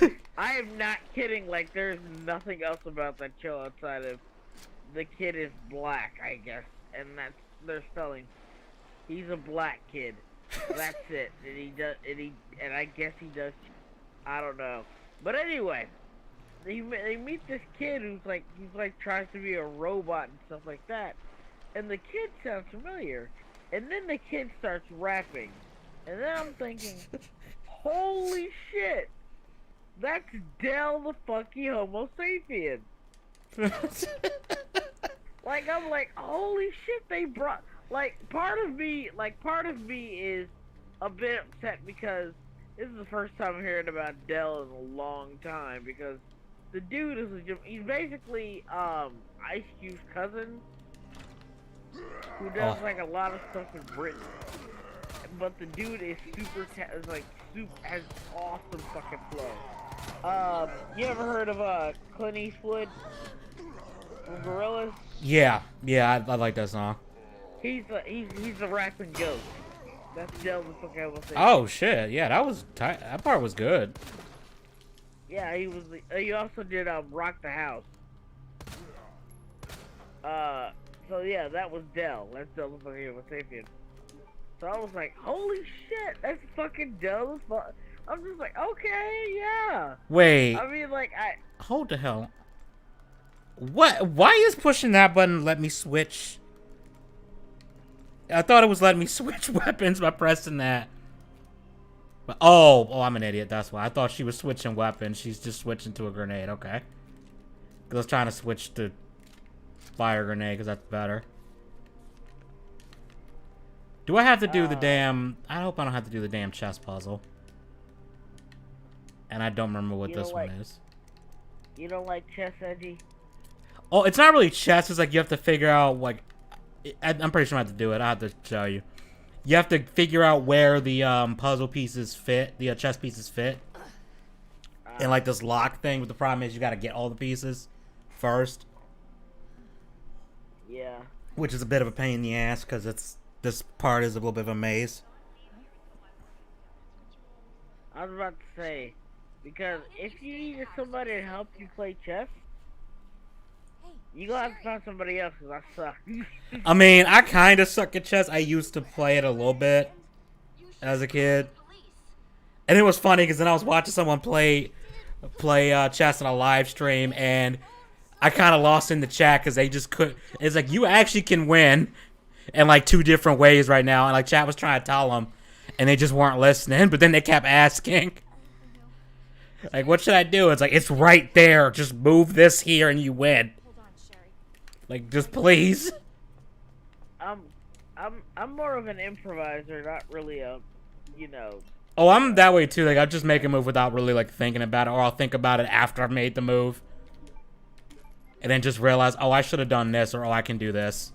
[SPEAKER 1] it.
[SPEAKER 2] I am not kidding. Like, there's nothing else about that show outside of the kid is black, I guess, and that's their spelling. He's a black kid. That's it. And I guess he does. I don't know. But anyway, they meet this kid who's like tries to be a robot and stuff like that, and the kid sounds familiar, and then the kid starts rapping, and then I'm thinking, holy shit, that's Del the fucking Homo sapien. Like, I'm like, holy shit, they brought, like, part of me is a bit upset because this is the first time I'm hearing about Del in a long time, because the dude is he's basically Ice Cube's cousin, who does like a lot of stuff in Britain. But the dude is has awesome fucking flow. You ever heard of Clint Eastwood from Gorillaz?
[SPEAKER 1] Yeah, I like that song.
[SPEAKER 2] He's the rapping ghost. That's Del the fucking Homo sapien.
[SPEAKER 1] Oh shit, yeah, that was tight. That part was good.
[SPEAKER 2] Yeah, he was. He also did Rock the House. So yeah, that was Del. That's Del the fucking Homo sapien. So I was like, holy shit, that's fucking Del. I'm just like, okay, yeah.
[SPEAKER 1] Wait,
[SPEAKER 2] I mean, like,
[SPEAKER 1] hold the hell. What? Why is pushing that button let me switch? I thought it was letting me switch weapons by pressing that. But, oh, I'm an idiot. That's why. I thought she was switching weapons. She's just switching to a grenade. Okay. Because I was trying to switch to fire grenade because that's better. Do I have to do the damn... I hope I don't have to do the damn chess puzzle. And I don't remember what this one is.
[SPEAKER 2] You don't like chess, Edgy?
[SPEAKER 1] Oh, it's not really chess. It's like you have to figure out, like... I'm pretty sure I have to do it. I have to show you. You have to figure out where the puzzle pieces fit, the chess pieces fit. And like this lock thing, but the problem is you gotta get all the pieces first.
[SPEAKER 2] Yeah.
[SPEAKER 1] Which is a bit of a pain in the ass, because this part is a little bit of a maze.
[SPEAKER 2] I was about to say, because if you needed somebody to help you play chess, you gonna have to find somebody else, because I suck.
[SPEAKER 1] I mean, I kind of suck at chess. I used to play it a little bit as a kid. And it was funny, because then I was watching someone play chess on a live stream, and I kind of lost in the chat, because they just couldn't. It's like, you actually can win in, like, 2 different ways right now. And, like, chat was trying to tell them, and they just weren't listening. But then they kept asking, like, what should I do? It's like, it's right there. Just move this here, and you win. Like, just please.
[SPEAKER 2] I'm more of an improviser, not really a, you know.
[SPEAKER 1] Oh, I'm that way too. Like, I'll just make a move without really, like, thinking about it, or I'll think about it after I've made the move. And then just realize, oh, I should have done this, or oh, I can do this.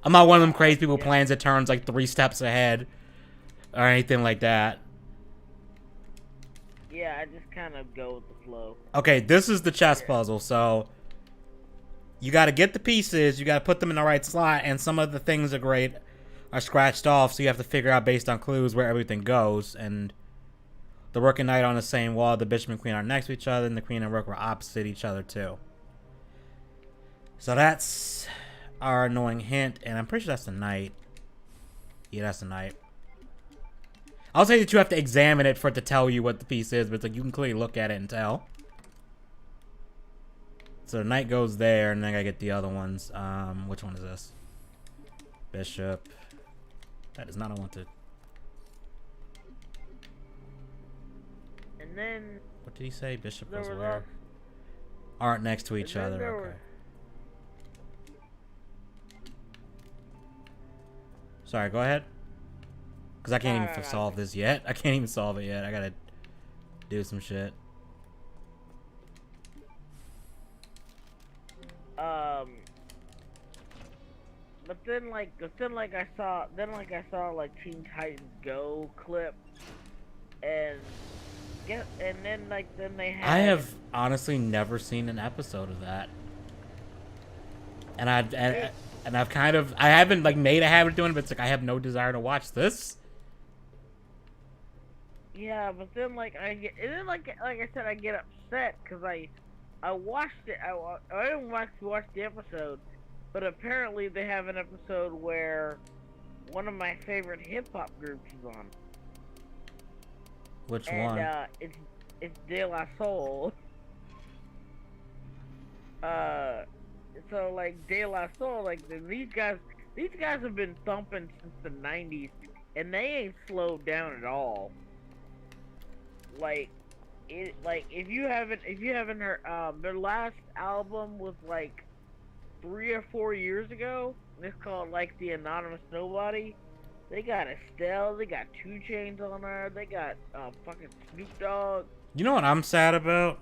[SPEAKER 1] I'm not one of them crazy people who plans it turns, like, 3 steps ahead. Or anything like that.
[SPEAKER 2] Yeah, I just kind of go with the flow.
[SPEAKER 1] Okay, this is the chess puzzle, so... You gotta get the pieces, you gotta put them in the right slot, and some of the things are scratched off, so you have to figure out based on clues where everything goes. And the rook and knight are on the same wall, the bishop and queen are next to each other, and the queen and rook are opposite each other too. So that's our annoying hint, and I'm pretty sure that's the knight. Yeah, that's the knight. I'll say that you have to examine it for it to tell you what the piece is, but it's like you can clearly look at it and tell. So the knight goes there, and then I gotta get the other ones. Which one is this? Bishop. That is not what I wanted.
[SPEAKER 2] And then...
[SPEAKER 1] What did he say? Bishop
[SPEAKER 2] there
[SPEAKER 1] goes
[SPEAKER 2] was
[SPEAKER 1] where? Aren't next to each
[SPEAKER 2] and then
[SPEAKER 1] other.
[SPEAKER 2] there
[SPEAKER 1] Okay. Sorry, go ahead. Because I can't even solve this yet. I can't even solve it yet. I gotta do some shit.
[SPEAKER 2] But then I saw like Teen Titans Go clip, and then they had.
[SPEAKER 1] I have honestly never seen an episode of that, and I've kind of I haven't like made a habit of doing it, but it's like I have no desire to watch this.
[SPEAKER 2] Yeah, but then like I said, I get upset because I watched it. I didn't watch the episode, but apparently they have an episode where one of my favorite hip hop groups is on.
[SPEAKER 1] Which
[SPEAKER 2] and,
[SPEAKER 1] one?
[SPEAKER 2] It's De La Soul. So like De La Soul, like these guys have been thumping since the '90s, and they ain't slowed down at all. Like if you haven't heard their last album was like 3 or 4 years ago. It's called like The Anonymous Nobody. They got Estelle, they got 2 Chainz on there, they got fucking Snoop Dogg.
[SPEAKER 1] You know what I'm sad about?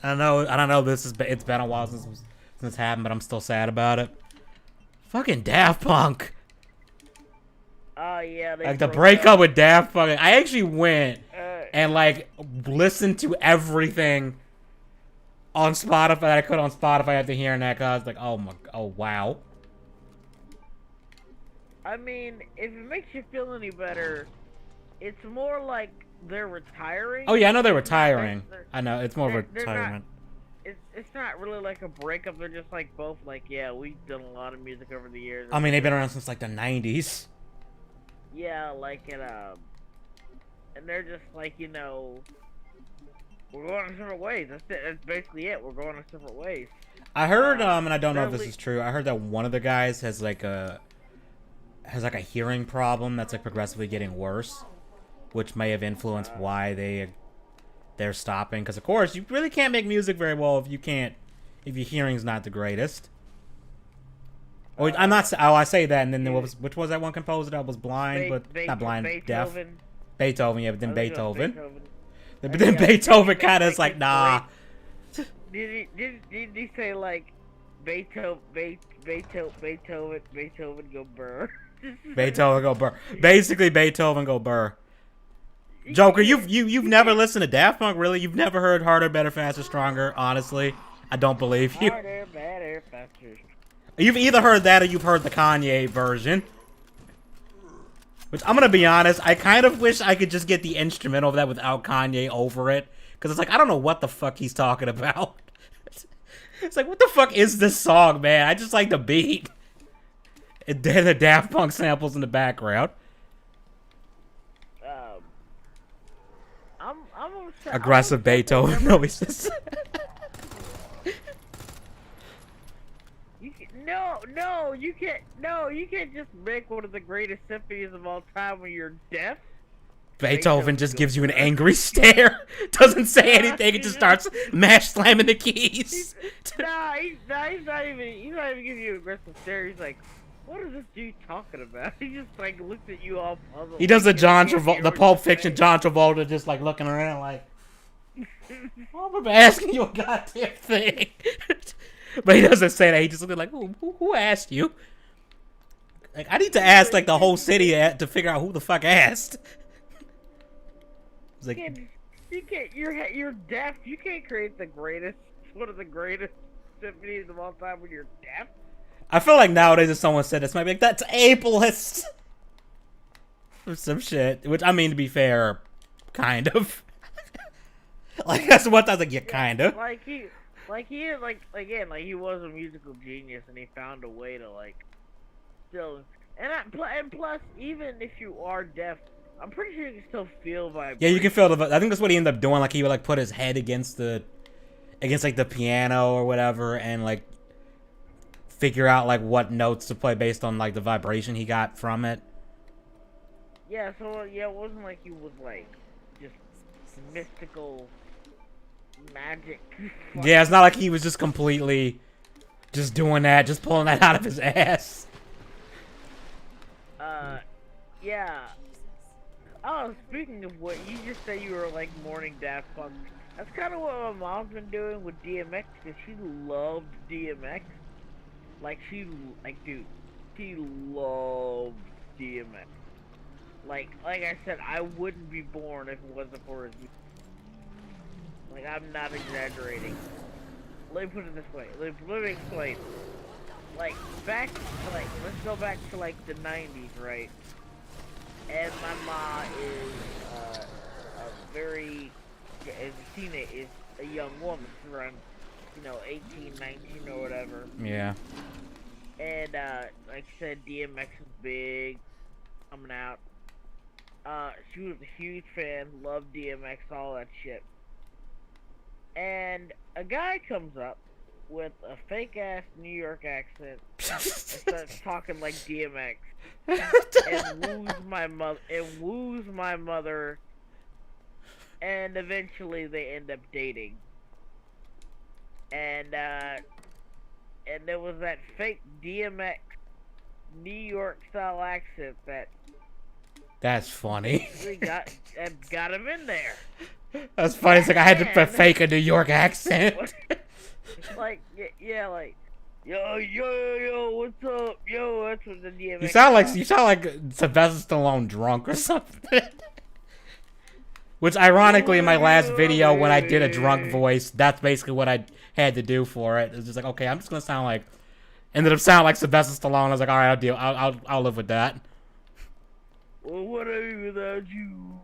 [SPEAKER 1] I don't know. It's been a while since it's happened, but I'm still sad about it. Fucking Daft Punk.
[SPEAKER 2] Oh yeah,
[SPEAKER 1] Like the breakup with Daft Punk. I actually went and like listened to everything on Spotify that I could on Spotify after hearing that. Cause I was like, oh wow.
[SPEAKER 2] I mean, if it makes you feel any better, it's more like they're retiring.
[SPEAKER 1] Oh yeah, I know they're retiring. I know it's more of a retirement.
[SPEAKER 2] It's not really like a breakup. They're just like both like, yeah, we've done a lot of music over the years.
[SPEAKER 1] I mean, they've been around since like the 90s.
[SPEAKER 2] Yeah, like and they're just like, you know, we're going our separate ways. That's it. That's basically it. We're going our separate ways.
[SPEAKER 1] I heard, and I don't know if this is true. I heard that one of the guys has like a hearing problem that's like progressively getting worse, which may have influenced why they're stopping. Because of course, you really can't make music very well if your hearing's not the greatest. Oh, I'm not. Oh, I say that, and then which was that one composer that was blind, not blind, deaf? Beethoven, yeah, but then Beethoven. But then Beethoven kind of is like, nah.
[SPEAKER 2] Did he say like Beethoven go burr?
[SPEAKER 1] Beethoven go burr. Basically, Beethoven go burr. Joker, you've never listened to Daft Punk, really? You've never heard Harder, Better, Faster, Stronger? Honestly, I don't believe you.
[SPEAKER 2] Harder, better, faster.
[SPEAKER 1] You've either heard that or you've heard the Kanye version. Which, I'm gonna be honest, I kind of wish I could just get the instrumental of that without Kanye over it. Because it's like, I don't know what the fuck he's talking about. It's like, what the fuck is this song, man? I just like the beat. And then the Daft Punk samples in the background.
[SPEAKER 2] I'm upset.
[SPEAKER 1] Aggressive Beethoven noises.
[SPEAKER 2] You can't just make one of the greatest symphonies of all time when you're deaf.
[SPEAKER 1] Beethoven just gives you an angry stare. Doesn't say anything. It just starts mash slamming the keys.
[SPEAKER 2] He's not even giving you an aggressive stare. He's like, what is this dude talking about? He just like looks at you all puzzled.
[SPEAKER 1] He does the
[SPEAKER 2] like,
[SPEAKER 1] John Travolta, the Pulp Fiction John Travolta, just like looking around like, I'm asking you a goddamn thing. But he doesn't say that. He just looks like, who asked you? Like, I need to ask like the whole city to figure out who the fuck asked. It's like,
[SPEAKER 2] you can't. You're deaf. You can't create one of the greatest symphonies of all time when you're deaf.
[SPEAKER 1] I feel like nowadays if someone said this, might be like, that's ableist. Or some shit. Which, I mean, to be fair, kind of. Like, that's what I was like, yeah, kind of.
[SPEAKER 2] He was a musical genius and he found a way to, like, still. And plus, even if you are deaf, I'm pretty sure you can still feel vibration.
[SPEAKER 1] Yeah, you can feel I think that's what he ended up doing. Like, he would, like, put his head against like, the piano or whatever and, like, figure out like what notes to play based on like the vibration he got from it.
[SPEAKER 2] Yeah, so it wasn't like he was like just mystical magic.
[SPEAKER 1] Yeah, it's not like he was just completely just doing that, just pulling that out of his ass.
[SPEAKER 2] Yeah. Oh, speaking of what, you just said you were like mourning Daft Punk. That's kind of what my mom's been doing with DMX because she loved DMX. Dude, she loved DMX. Like I said, I wouldn't be born if it wasn't for his music. Like, I'm not exaggerating. Let me put it this way. Let me explain. Like, let's go back to, like, the 90s, right? And my ma is, a very, as a teenager, is a young woman. She's around, 18, 19 or whatever.
[SPEAKER 1] Yeah.
[SPEAKER 2] And, like I said, DMX is big, coming out. She was a huge fan, loved DMX, all that shit. And a guy comes up with a fake-ass New York accent and starts talking like DMX. And woos my mother. And eventually they end up dating. And there was that fake DMX New York style accent that
[SPEAKER 1] That's funny.
[SPEAKER 2] got him in there.
[SPEAKER 1] That's funny. It's like I had to fake a New York accent.
[SPEAKER 2] Like, yeah, like, yo, what's up? Yo, that's what the DMX.
[SPEAKER 1] You sound like Sylvester Stallone drunk or something. Which, ironically, in my last video, when I did a drunk voice, that's basically what I had to do for it. It's just like, okay, I'm just gonna sound like, ended up sounding like Sylvester Stallone. I was like, all right, I'll live with that.
[SPEAKER 2] Well, what have you without you?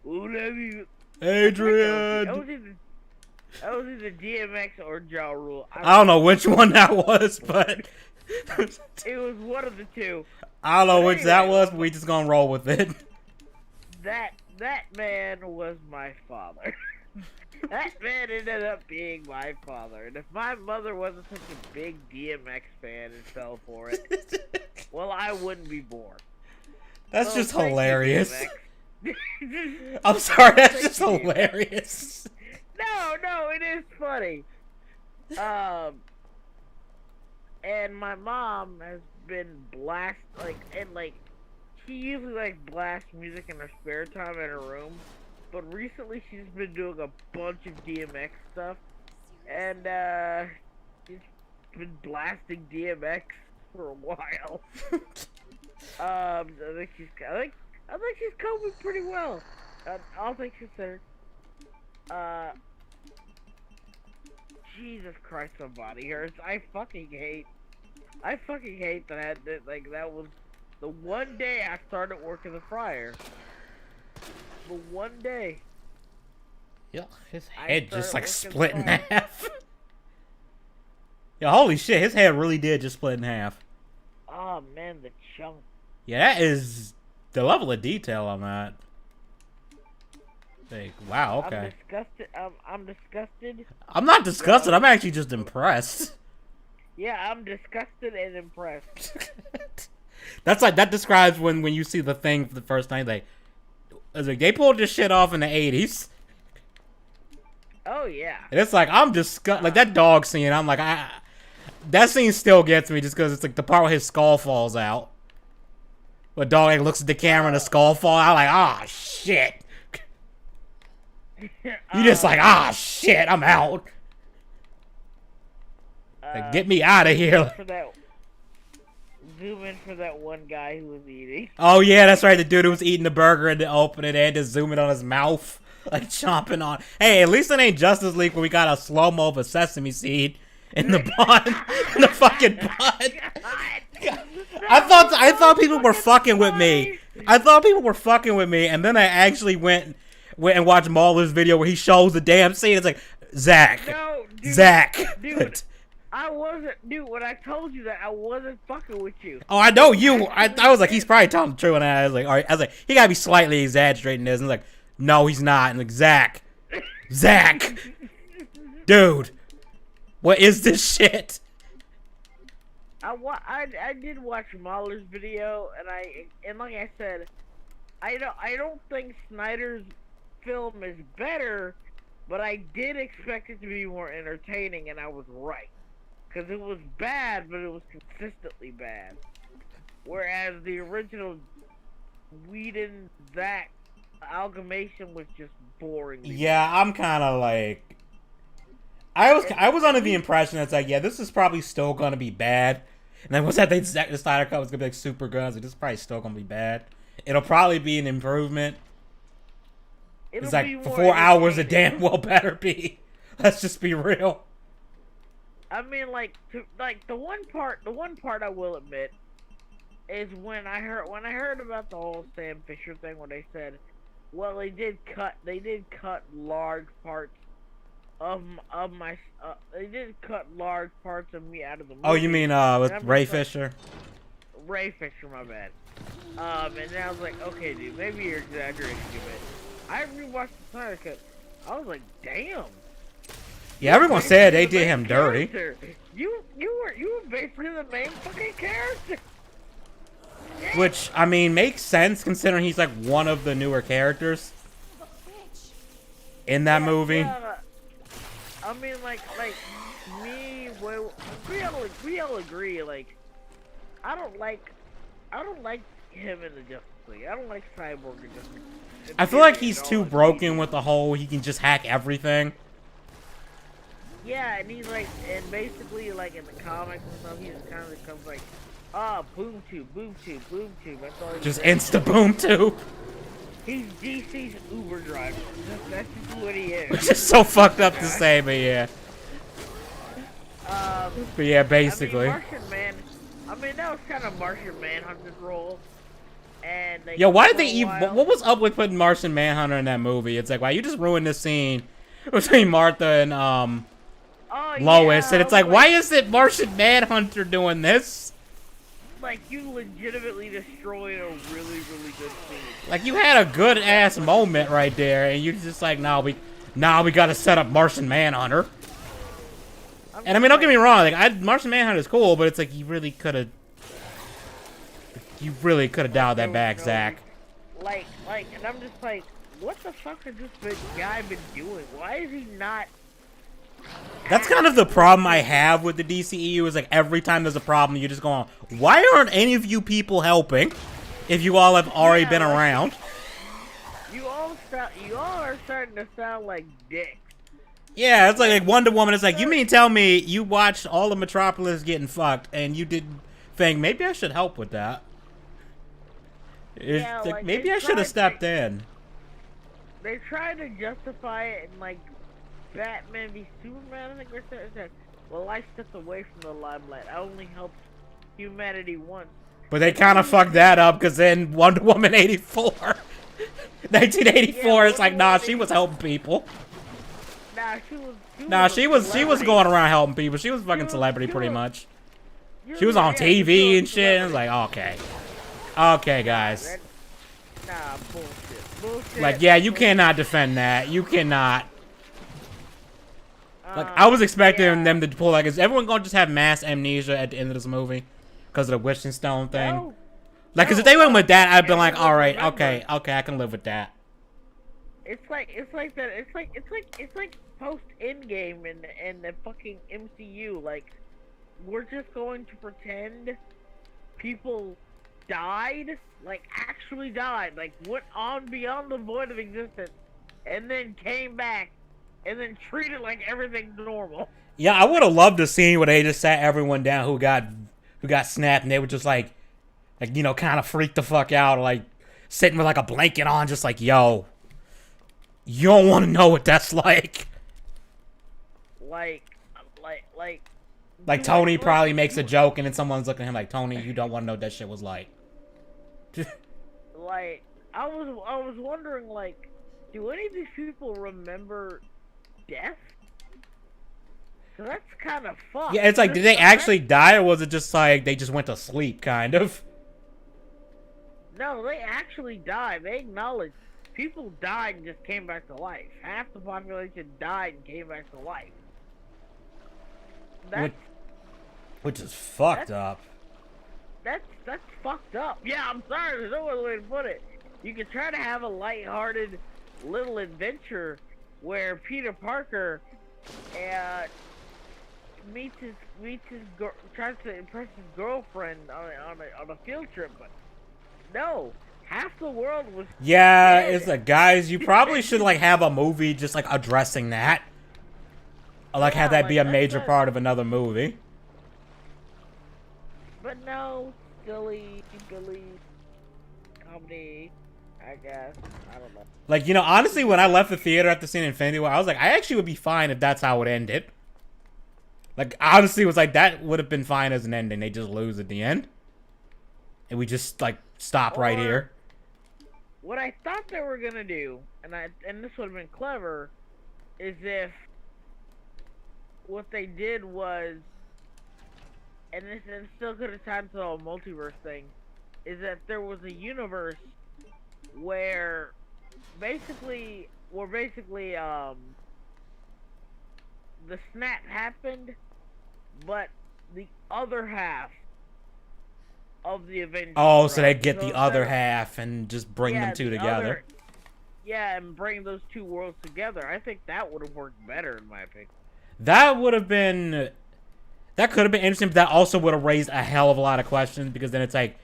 [SPEAKER 2] What have you?
[SPEAKER 1] Adrian.
[SPEAKER 2] That was either DMX or Ja Rule.
[SPEAKER 1] I don't know which one that was, but
[SPEAKER 2] it was one of the two.
[SPEAKER 1] I don't know which that was, but we just gonna roll with it.
[SPEAKER 2] That man was my father. That man ended up being my father. And if my mother wasn't such a big DMX fan and fell for it, well, I wouldn't be born.
[SPEAKER 1] That's
[SPEAKER 2] So,
[SPEAKER 1] just
[SPEAKER 2] thank you,
[SPEAKER 1] hilarious.
[SPEAKER 2] DMX.
[SPEAKER 1] I'm sorry, that's
[SPEAKER 2] Thank
[SPEAKER 1] just
[SPEAKER 2] you.
[SPEAKER 1] hilarious.
[SPEAKER 2] No, it is funny. And my mom has been she usually blasts music in her spare time in her room, but recently she's been doing a bunch of DMX stuff, and she's been blasting DMX for a while. I think she's coping pretty well. All things considered. Jesus Christ, my body hurts. I fucking hate that. Like that was the one day I started working the fryer. The one day.
[SPEAKER 1] Yeah, his head just like
[SPEAKER 2] working
[SPEAKER 1] split in
[SPEAKER 2] the
[SPEAKER 1] half. Yeah, holy shit, his head really did just split in half.
[SPEAKER 2] Oh man, the chunk.
[SPEAKER 1] Yeah, that is the level of detail on that. Like, wow, okay.
[SPEAKER 2] I'm disgusted. I'm disgusted.
[SPEAKER 1] I'm not disgusted. I'm actually just impressed.
[SPEAKER 2] Yeah, I'm disgusted and impressed.
[SPEAKER 1] That's like that describes when you see the thing for the first time. Like, it's like they pulled this shit off in the 80s.
[SPEAKER 2] Oh yeah.
[SPEAKER 1] And it's like I'm disgusted. Like that dog scene. I'm like that scene still gets me just because it's like the part where his skull falls out. But dog like looks at the camera and the skull fall out. Like shit. You just like shit. I'm out. Like, get me out of here.
[SPEAKER 2] Zoom in for that one guy who was eating.
[SPEAKER 1] Oh yeah, that's right. The dude who was eating the burger and opened it and to zoom in on his mouth, like chomping on. Hey, at least it ain't Justice League where we got a slow mo of a sesame seed in the bun, in the fucking bun. I thought people were fucking with me. I thought people were fucking with me, and then I actually went and watched Mauler's video where he shows the damn scene. It's like Zach,
[SPEAKER 2] dude. I wasn't, dude. When I told you that, I wasn't fucking with you.
[SPEAKER 1] Oh, I know you. I was like, he's probably telling the truth, and I was like, all right. I was like, he gotta be slightly exaggerating this. And I was like, no, he's not. And like, Zach, dude, what is this shit?
[SPEAKER 2] I did watch Mahler's video, and like I said, I don't think Snyder's film is better, but I did expect it to be more entertaining, and I was right. Because it was bad, but it was consistently bad. Whereas the original Whedon-Zach amalgamation was just boring.
[SPEAKER 1] Yeah, I'm kind of like... I was under the impression that it's like, yeah, this is probably still going to be bad. And then once that the Snyder Cut was going to be like super good, I was like, this is probably still going to be bad. It'll probably be an improvement. It's like, for 4 hours, it damn well better be. Let's just be real.
[SPEAKER 2] I mean, the one part I will admit is when I heard about the whole Sam Fisher thing, when they said, well, they did cut large parts of my they did cut large parts of me out of the movie.
[SPEAKER 1] Oh, you mean with Ray Fisher?
[SPEAKER 2] Ray Fisher, my bad. And then I was like, okay, dude, maybe you're exaggerating a bit. I rewatched the Snyder Cut. I was like, damn.
[SPEAKER 1] Yeah, everyone said they did him dirty.
[SPEAKER 2] You were basically the main fucking character.
[SPEAKER 1] Which, I mean, makes sense considering he's like one of the newer characters in that movie.
[SPEAKER 2] Yeah, I mean, like me, well, we all agree. Like, I don't like him in the Justice League. I don't like Cyborg in Justice League.
[SPEAKER 1] I feel like he's too broken with the whole he can just hack everything.
[SPEAKER 2] Yeah, and he's like, and basically, like in the comics and stuff, he just kind of becomes like, boom tube. That's all.
[SPEAKER 1] Just insta boom tube.
[SPEAKER 2] He's DC's Uber driver. That's just what he is.
[SPEAKER 1] Which is so fucked up to say, but yeah. But yeah, basically.
[SPEAKER 2] I mean, that was kind of Martian Manhunter's role. And
[SPEAKER 1] yo, why did they even? What was up with putting Martian Manhunter in that movie? It's like, why you just ruined this scene between Martha and Lois, and it's like, why is it Martian Manhunter doing this?
[SPEAKER 2] Like, you legitimately destroyed a really, really good scene.
[SPEAKER 1] Like, you had a good ass moment right there, and you're just like, nah, we gotta set up Martian Manhunter. And I mean, don't get me wrong, like, Martian Manhunter is cool, but it's like, you really could have dialed that back, Zach.
[SPEAKER 2] Like, and I'm just like, what the fuck has this guy been doing? Why is he not?
[SPEAKER 1] That's kind of the problem I have with the DCEU, is like every time there's a problem, you just go on, why aren't any of you people helping if you all have already been around?
[SPEAKER 2] You all are starting to sound like dicks.
[SPEAKER 1] Yeah, it's like Wonder Woman. It's like, you mean tell me you watched all of Metropolis getting fucked and you didn't think maybe I should help with that? It's
[SPEAKER 2] Yeah,
[SPEAKER 1] like,
[SPEAKER 2] like,
[SPEAKER 1] maybe
[SPEAKER 2] they
[SPEAKER 1] I should have
[SPEAKER 2] tried-
[SPEAKER 1] stepped in.
[SPEAKER 2] They tried to justify it in like Batman v Superman. I think they said, "Well, I stepped away from the limelight. I only helped humanity once."
[SPEAKER 1] But they kind of fucked that up because then Wonder Woman 84. 1984,
[SPEAKER 2] Yeah,
[SPEAKER 1] it's like,
[SPEAKER 2] Wonder
[SPEAKER 1] nah,
[SPEAKER 2] Woman
[SPEAKER 1] she was helping people.
[SPEAKER 2] Nah,
[SPEAKER 1] She was
[SPEAKER 2] celebrity.
[SPEAKER 1] going around helping people. She was fucking
[SPEAKER 2] was-
[SPEAKER 1] celebrity
[SPEAKER 2] she
[SPEAKER 1] pretty
[SPEAKER 2] was-
[SPEAKER 1] much. She was on TV and shit. And I was like, okay. Okay, guys.
[SPEAKER 2] Nah, bullshit. Bullshit.
[SPEAKER 1] Like, yeah, you
[SPEAKER 2] bullshit.
[SPEAKER 1] cannot defend that. You cannot. Like, I was expecting them to pull, like, is everyone going to just have mass amnesia at the end of this movie? Because of the wishing stone thing?
[SPEAKER 2] No.
[SPEAKER 1] Like, because if
[SPEAKER 2] No,
[SPEAKER 1] they went with that, I'd been like,
[SPEAKER 2] everyone
[SPEAKER 1] alright,
[SPEAKER 2] remember.
[SPEAKER 1] okay, I can live with that.
[SPEAKER 2] It's like that. It's like post Endgame in the fucking MCU. Like, we're just going to pretend people died, like actually died, like went on beyond the void of existence, and then came back, and then treated like everything's normal.
[SPEAKER 1] Yeah, I would have loved the scene where they just sat everyone down who got snapped, and they were just like you know, kind of freaked the fuck out, like sitting with like a blanket on, just like, yo, you don't want to know what that's like. Like Tony probably makes a joke, and then someone's looking at him like, Tony, you don't want to know what that shit was like.
[SPEAKER 2] Like, I was wondering, like, do any of these people remember death? So that's kind of fucked.
[SPEAKER 1] Yeah, it's like, did they actually die, or was it just like they just went to sleep, kind of?
[SPEAKER 2] No, they actually died. They acknowledged people died and just came back to life. Half the population died and came back to life. That's
[SPEAKER 1] Which is fucked up.
[SPEAKER 2] that's fucked up. Yeah, I'm sorry. There's no other way to put it. You could try to have a lighthearted little adventure where Peter Parker tries to impress his girlfriend on a field trip, but no, half the world was
[SPEAKER 1] Yeah,
[SPEAKER 2] dead.
[SPEAKER 1] it's like, guys, you probably should like have a movie just like addressing that. Or like have
[SPEAKER 2] Yeah,
[SPEAKER 1] that be a
[SPEAKER 2] like,
[SPEAKER 1] major
[SPEAKER 2] that's
[SPEAKER 1] part of another movie.
[SPEAKER 2] But no, silly comedy, I guess. I don't know.
[SPEAKER 1] Like, you know, honestly, when I left the theater after seeing Infinity War, I was like, I actually would be fine if that's how it ended. Like, honestly, it was like, that would have been fine as an ending. They just lose at the end. And we just, like, stop right
[SPEAKER 2] Or-
[SPEAKER 1] here.
[SPEAKER 2] What I thought they were gonna do, and this would have been clever, is if what they did was, and this still could have tied to a multiverse thing, is that there was a universe where basically the snap happened, but the other half of the Avengers.
[SPEAKER 1] Oh, so they
[SPEAKER 2] survived.
[SPEAKER 1] get
[SPEAKER 2] So
[SPEAKER 1] the other
[SPEAKER 2] instead of-
[SPEAKER 1] half and just bring
[SPEAKER 2] yeah,
[SPEAKER 1] them two
[SPEAKER 2] the
[SPEAKER 1] together.
[SPEAKER 2] other- yeah, and bring those two worlds together. I think that would have worked better, in my opinion.
[SPEAKER 1] That would have been... That could have been interesting, but that also would have raised a hell of a lot of questions, because then it's like,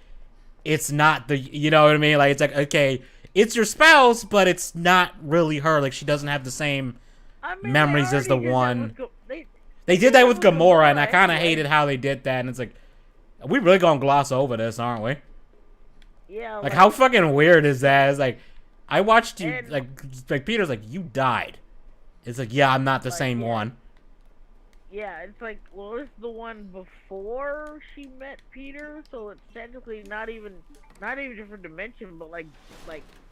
[SPEAKER 1] it's not the... You know what I mean? Like, it's like, okay, it's your spouse, but it's not really her. Like, she doesn't have the same
[SPEAKER 2] I mean,
[SPEAKER 1] memories
[SPEAKER 2] they
[SPEAKER 1] as the
[SPEAKER 2] already did that
[SPEAKER 1] one...
[SPEAKER 2] with
[SPEAKER 1] They did that with Gamora, and I kind of
[SPEAKER 2] anyway.
[SPEAKER 1] hated how they did that, and it's like, we really gonna gloss over this, aren't we?
[SPEAKER 2] Yeah,
[SPEAKER 1] Like, how fucking weird is that? It's like, I watched you,
[SPEAKER 2] And-
[SPEAKER 1] like Peter's like, you died. It's like, yeah, I'm not the
[SPEAKER 2] Like,
[SPEAKER 1] same
[SPEAKER 2] yeah.
[SPEAKER 1] one.
[SPEAKER 2] Yeah, it's like, well, it's the one before she met Peter, so it's technically not even different dimension, but like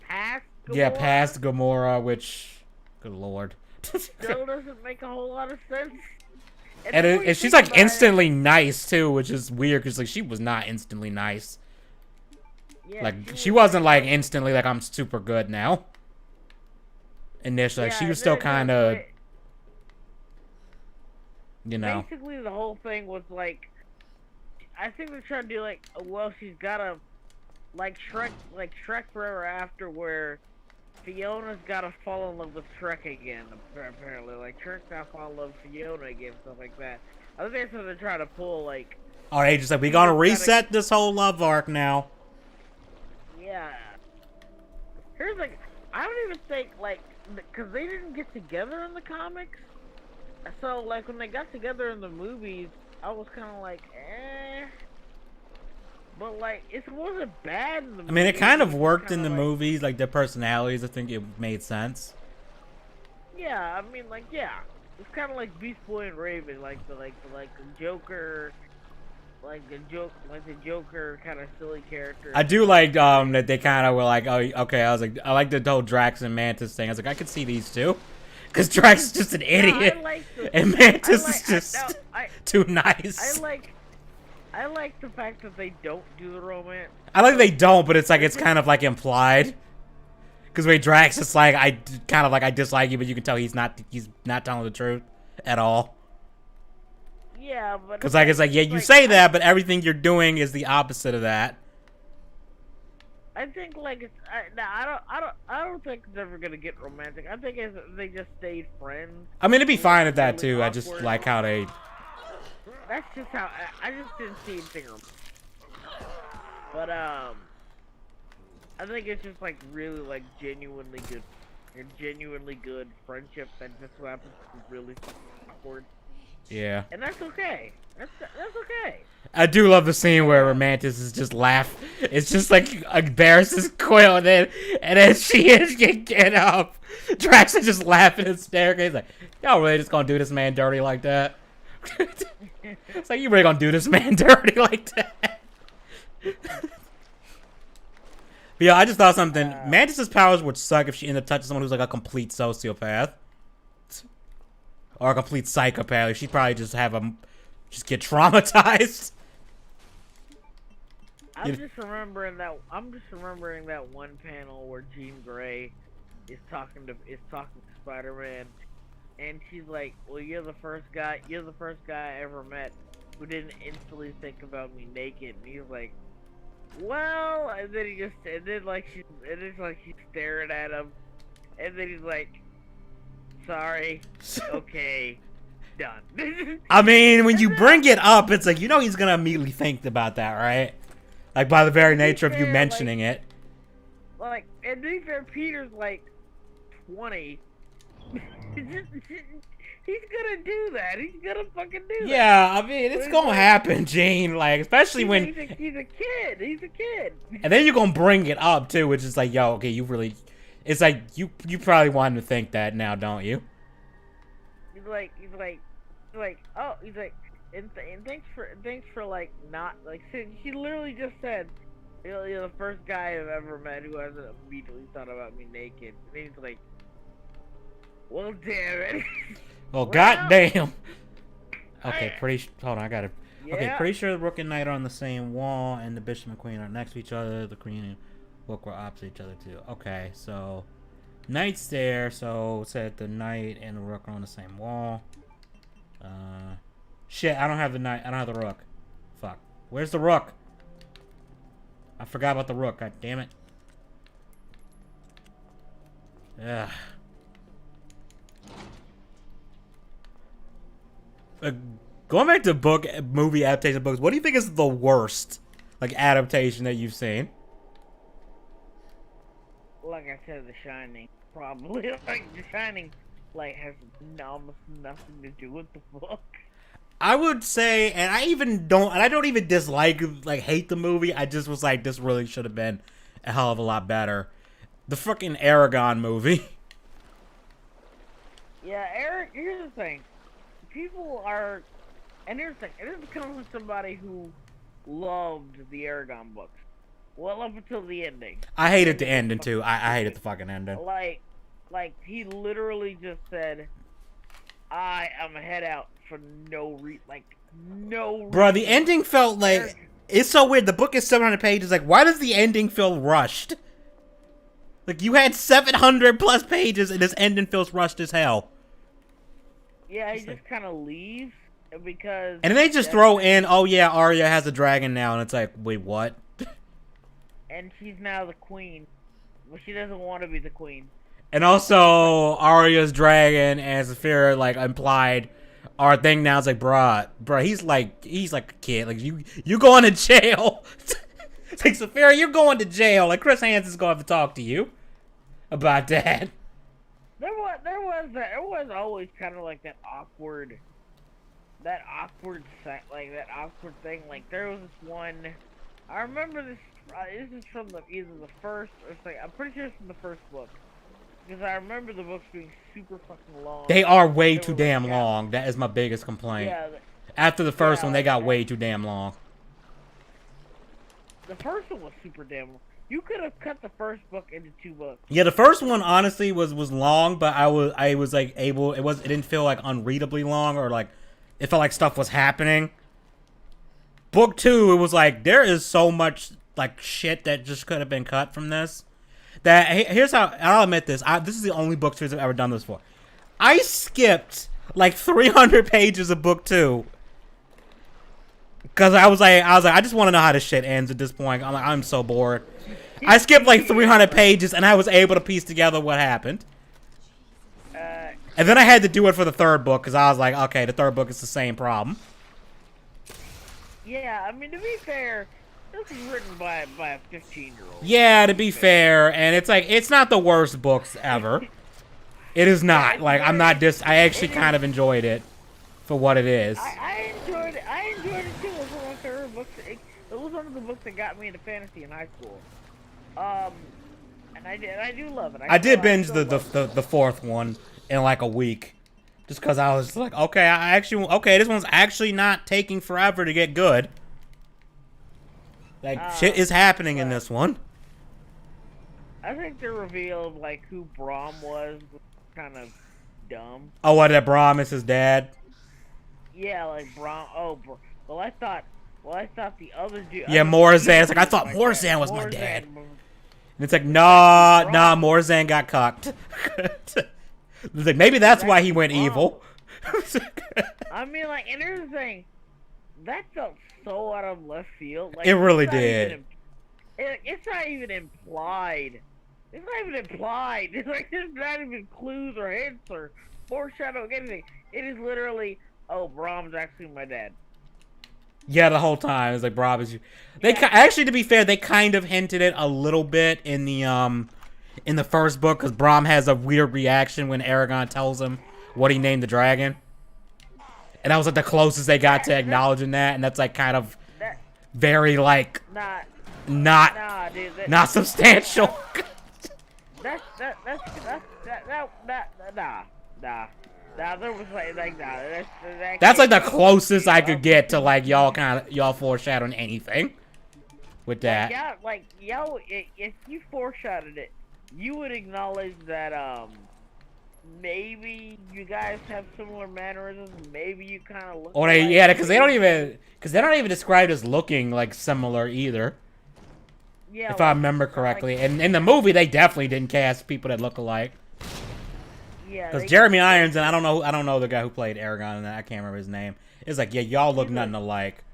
[SPEAKER 2] past.
[SPEAKER 1] Yeah,
[SPEAKER 2] Gamora
[SPEAKER 1] past Gamora, which, good lord.
[SPEAKER 2] still doesn't make a whole lot of sense.
[SPEAKER 1] And,
[SPEAKER 2] the more you
[SPEAKER 1] and she's
[SPEAKER 2] think
[SPEAKER 1] like
[SPEAKER 2] about it-
[SPEAKER 1] instantly nice too, which is weird, because like she was not instantly nice.
[SPEAKER 2] yeah,
[SPEAKER 1] Like, she wasn't like instantly like, I'm super good now. Initially, like,
[SPEAKER 2] yeah,
[SPEAKER 1] she was
[SPEAKER 2] and
[SPEAKER 1] still
[SPEAKER 2] then,
[SPEAKER 1] kind of, you know.
[SPEAKER 2] Basically, the whole thing was like, I think they're trying to do like, well, she's gotta, like Shrek Forever After, where Fiona's gotta fall in love with Shrek again. Apparently, like Shrek's gotta fall in love with Fiona again, stuff like that. I think that's what they're trying to pull. Like,
[SPEAKER 1] Alright, just like, we gonna
[SPEAKER 2] gotta-
[SPEAKER 1] reset this whole love arc now.
[SPEAKER 2] yeah. Here's like, I don't even think like, because they didn't get together in the comics. So like when they got together in the movies, I was kind of like, eh. But like it wasn't bad in the
[SPEAKER 1] I mean, it
[SPEAKER 2] movies.
[SPEAKER 1] kind
[SPEAKER 2] It
[SPEAKER 1] of
[SPEAKER 2] was just
[SPEAKER 1] worked
[SPEAKER 2] kind
[SPEAKER 1] in
[SPEAKER 2] of
[SPEAKER 1] the
[SPEAKER 2] like,
[SPEAKER 1] movies, like their personalities. I think it made sense.
[SPEAKER 2] yeah. I mean, like, yeah. It's kind of like Beast Boy and Raven, like the Joker, like the Joker kind of silly character.
[SPEAKER 1] I do like that they kind of were like, oh, okay. I was like, I like the whole Drax and Mantis thing. I was like, I could see these two, because Drax is just an
[SPEAKER 2] No,
[SPEAKER 1] idiot,
[SPEAKER 2] I like the.
[SPEAKER 1] and
[SPEAKER 2] I
[SPEAKER 1] Mantis
[SPEAKER 2] like.
[SPEAKER 1] is just
[SPEAKER 2] No,
[SPEAKER 1] too
[SPEAKER 2] I
[SPEAKER 1] nice.
[SPEAKER 2] like. I like the fact that they don't do the romance.
[SPEAKER 1] I like they don't, but it's like it's kind of like implied. Because when Drax is like, I kind of like I dislike you, but you can tell he's not telling the truth at all.
[SPEAKER 2] Yeah, but
[SPEAKER 1] Because like it's like, yeah, you say that, but everything you're doing is the opposite of that.
[SPEAKER 2] I think like it's. I don't think it's ever gonna get romantic. I think they just stayed friends.
[SPEAKER 1] I mean, it'd be fine at that
[SPEAKER 2] Really
[SPEAKER 1] too. I just
[SPEAKER 2] awkward.
[SPEAKER 1] like how they.
[SPEAKER 2] That's just how I just didn't see anything. But I think it's just like really like genuinely good friendship that just so happens to be really awkward.
[SPEAKER 1] Yeah.
[SPEAKER 2] And that's okay. That's okay.
[SPEAKER 1] I do love the scene where Mantis is just laugh. It's just like embarrasses Quill, and then she is get up. Drax is just laughing and staring. He's like, y'all really just gonna do this man dirty like that? It's like, you really gonna do this man dirty like that? But yeah, I just thought something. Mantis's powers would suck if she ended up touching someone who's like a complete sociopath. Or a complete psychopath. She'd probably just just get traumatized.
[SPEAKER 2] I'm just remembering that one panel where Jean Grey is talking to Spider-Man, and she's like, "Well, you're the first guy I ever met who didn't instantly think about me naked." And he's like, "Well," and then she's staring at him, and then he's like, "Sorry, okay, done."
[SPEAKER 1] I mean, when you bring it up, it's like, he's gonna immediately think about that, right? Like, by the very nature of you mentioning it.
[SPEAKER 2] Like, and to be fair, Peter's like 20. He's gonna do that. He's gonna fucking do that.
[SPEAKER 1] Yeah, I mean, it's gonna happen, Gene. Like, especially when...
[SPEAKER 2] He's a kid. He's a kid.
[SPEAKER 1] And then you're gonna bring it up, too, which is like, yo, okay, you really... It's like, you probably want him to think that now, don't you?
[SPEAKER 2] He's like, oh, he's like, and thanks for like not like she literally just said, you're the first guy I've ever met who hasn't immediately thought about me naked. And he's like, well, damn it.
[SPEAKER 1] Well, goddamn. Okay, hold on, I gotta.
[SPEAKER 2] Yeah.
[SPEAKER 1] Okay, pretty sure the Rook and Knight are on the same wall, and the Bishop and Queen are next to each other. The Queen and Rook were opposite each other too. Okay, so Knight's there, so said the Knight and the Rook are on the same wall. Shit, I don't have the Knight. I don't have the Rook. Fuck. Where's the Rook? I forgot about the Rook. God damn it. Ugh. Going back to movie adaptation books, what do you think is the worst, like, adaptation that you've seen?
[SPEAKER 2] Like I said, The Shining. Probably. Like, The Shining, like, has almost nothing to do with the book.
[SPEAKER 1] I would say, and I don't even dislike, like, hate the movie. I just was like, this really should have been a hell of a lot better. The fucking Aragon movie.
[SPEAKER 2] Yeah, Eric, here's the thing. People are, and here's the thing, and this comes from somebody who loved the Aragon books. Well, up until the ending.
[SPEAKER 1] I hated the ending, too. I hated the fucking ending.
[SPEAKER 2] Like, he literally just said, I am head out for no reason.
[SPEAKER 1] Bro, the ending felt like... It's so weird. The book is 700 pages. Like, why does the ending feel rushed? Like, you had 700 plus pages, and this ending feels rushed as hell.
[SPEAKER 2] Yeah, he just kind of leaves, because...
[SPEAKER 1] And then they just throw in, oh yeah, Arya has a dragon now, and it's like, wait, what?
[SPEAKER 2] And she's now the queen. But she doesn't want to be the queen.
[SPEAKER 1] And also, Arya's dragon and Saphira, like, implied our thing now. It's like, bruh, he's like a kid. Like, you going to jail. It's like, Saphira, you're going to jail. Like, Chris Hansen's going to have to talk to you about that.
[SPEAKER 2] there was always kind of like that awkward thing. Like there was this one. I remember this. This is from either the first or second. I'm pretty sure it's from the first book because I remember the books being super fucking long.
[SPEAKER 1] They are way
[SPEAKER 2] They
[SPEAKER 1] too
[SPEAKER 2] were,
[SPEAKER 1] damn
[SPEAKER 2] like,
[SPEAKER 1] long. That is my biggest complaint.
[SPEAKER 2] Yeah,
[SPEAKER 1] After the first
[SPEAKER 2] yeah,
[SPEAKER 1] one, they
[SPEAKER 2] like
[SPEAKER 1] got
[SPEAKER 2] that.
[SPEAKER 1] way too damn long.
[SPEAKER 2] The first one was super damn long. You could have cut the first book into 2 books.
[SPEAKER 1] Yeah, the first one honestly was long, but I was like able. It didn't feel like unreadably long or like it felt like stuff was happening. Book 2, it was like there is so much like shit that just could have been cut from this. That here's how I'll admit this. This is the only book series I've ever done this for. I skipped like 300 pages of book 2 because I was like I just want to know how this shit ends at this point. I'm so bored. I skipped like 300 pages and I was able to piece together what happened. And then I had to do it for the third book because I was like, okay, the third book is the same problem.
[SPEAKER 2] Yeah, I mean, to be fair, this is written by a 15-year-old.
[SPEAKER 1] Yeah, to be fair, and it's like it's not the worst books ever. It is not. Like I'm not I actually kind of enjoyed it for what it is.
[SPEAKER 2] I enjoyed it. I enjoyed it too. It was one of my favorite books. It was one of the books that got me into fantasy in high school. And I do love it.
[SPEAKER 1] I did binge the fourth one in like a week, just because I was like, okay, this one's actually not taking forever to get good. Like shit is happening in this one.
[SPEAKER 2] I think the reveal of like who Brahm was kind of dumb.
[SPEAKER 1] Oh, what, that Brahm is his dad?
[SPEAKER 2] Yeah, like Brahm. Well, I thought the other dude.
[SPEAKER 1] Yeah, Morzan. It's like I thought Morzan was my dad. And it's like, nah, Morzan got cocked. It's like maybe that's why he went evil.
[SPEAKER 2] I mean, like, and here's the thing, that felt so out of left field. Like,
[SPEAKER 1] it really did.
[SPEAKER 2] It's not even implied. It's not even implied. It's like there's not even clues or hints or foreshadowing anything. It is literally, oh, Brahm's actually my dad.
[SPEAKER 1] Yeah, the whole time it's like Brahm is you. Actually, to be fair, they kind of hinted it a little bit in the first book because Brahm has a weird reaction when Aragon tells him what he named the dragon, and that was like the closest they got to acknowledging that, and that's like kind of very like not substantial.
[SPEAKER 2] There was like
[SPEAKER 1] that's like the closest I could get to like y'all foreshadowing anything with that.
[SPEAKER 2] If you foreshadowed it, you would acknowledge that maybe you guys have similar mannerisms. Maybe you kind of look.
[SPEAKER 1] Because they're not even described as looking like similar either.
[SPEAKER 2] Yeah,
[SPEAKER 1] if I remember correctly, and in the movie they definitely didn't cast people that look alike.
[SPEAKER 2] Yeah,
[SPEAKER 1] because Jeremy Irons and I don't know the guy who played Aragon in that. I can't remember his name. It's like, yeah, y'all look nothing alike.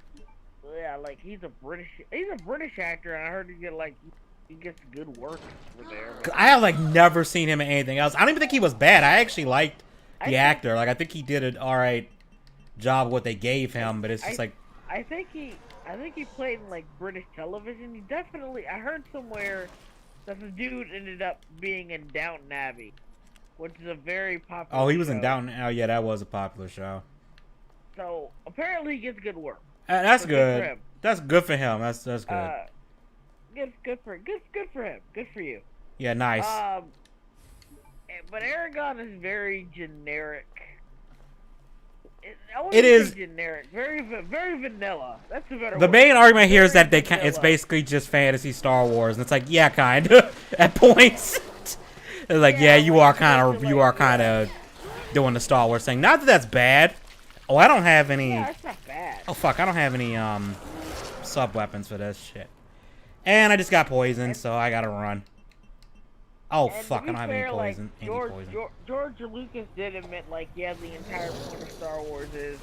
[SPEAKER 2] Yeah, like he's a British actor, and I heard he gets good work over there.
[SPEAKER 1] I have like never seen him in anything else. I don't even think he was bad. I actually liked the actor. Like I think he did an alright job of what they gave him, but it's just like
[SPEAKER 2] I think he played in like British television. He definitely, I heard somewhere that the dude ended up being in Downton Abbey, which is a very popular
[SPEAKER 1] he was
[SPEAKER 2] show.
[SPEAKER 1] in Downton. Oh yeah, that was a popular show.
[SPEAKER 2] So apparently he gets good work.
[SPEAKER 1] That's good. That's good for him. That's good.
[SPEAKER 2] Good for him. Good for you.
[SPEAKER 1] Yeah, nice.
[SPEAKER 2] But Aragon is very generic.
[SPEAKER 1] It is
[SPEAKER 2] generic, very vanilla. That's a better.
[SPEAKER 1] The main argument here is that it's basically just fantasy Star Wars, and it's like, yeah, kind of at points. It's like, yeah, you are kind of doing the Star Wars thing. Not that that's bad. Oh, I don't have any.
[SPEAKER 2] Yeah, it's not bad.
[SPEAKER 1] Oh fuck, I don't have any sub weapons for this shit. And I just got poisoned, so I gotta run. Oh fuck, I don't have any poison.
[SPEAKER 2] George Lucas did admit, like, yeah, the entire point of Star Wars is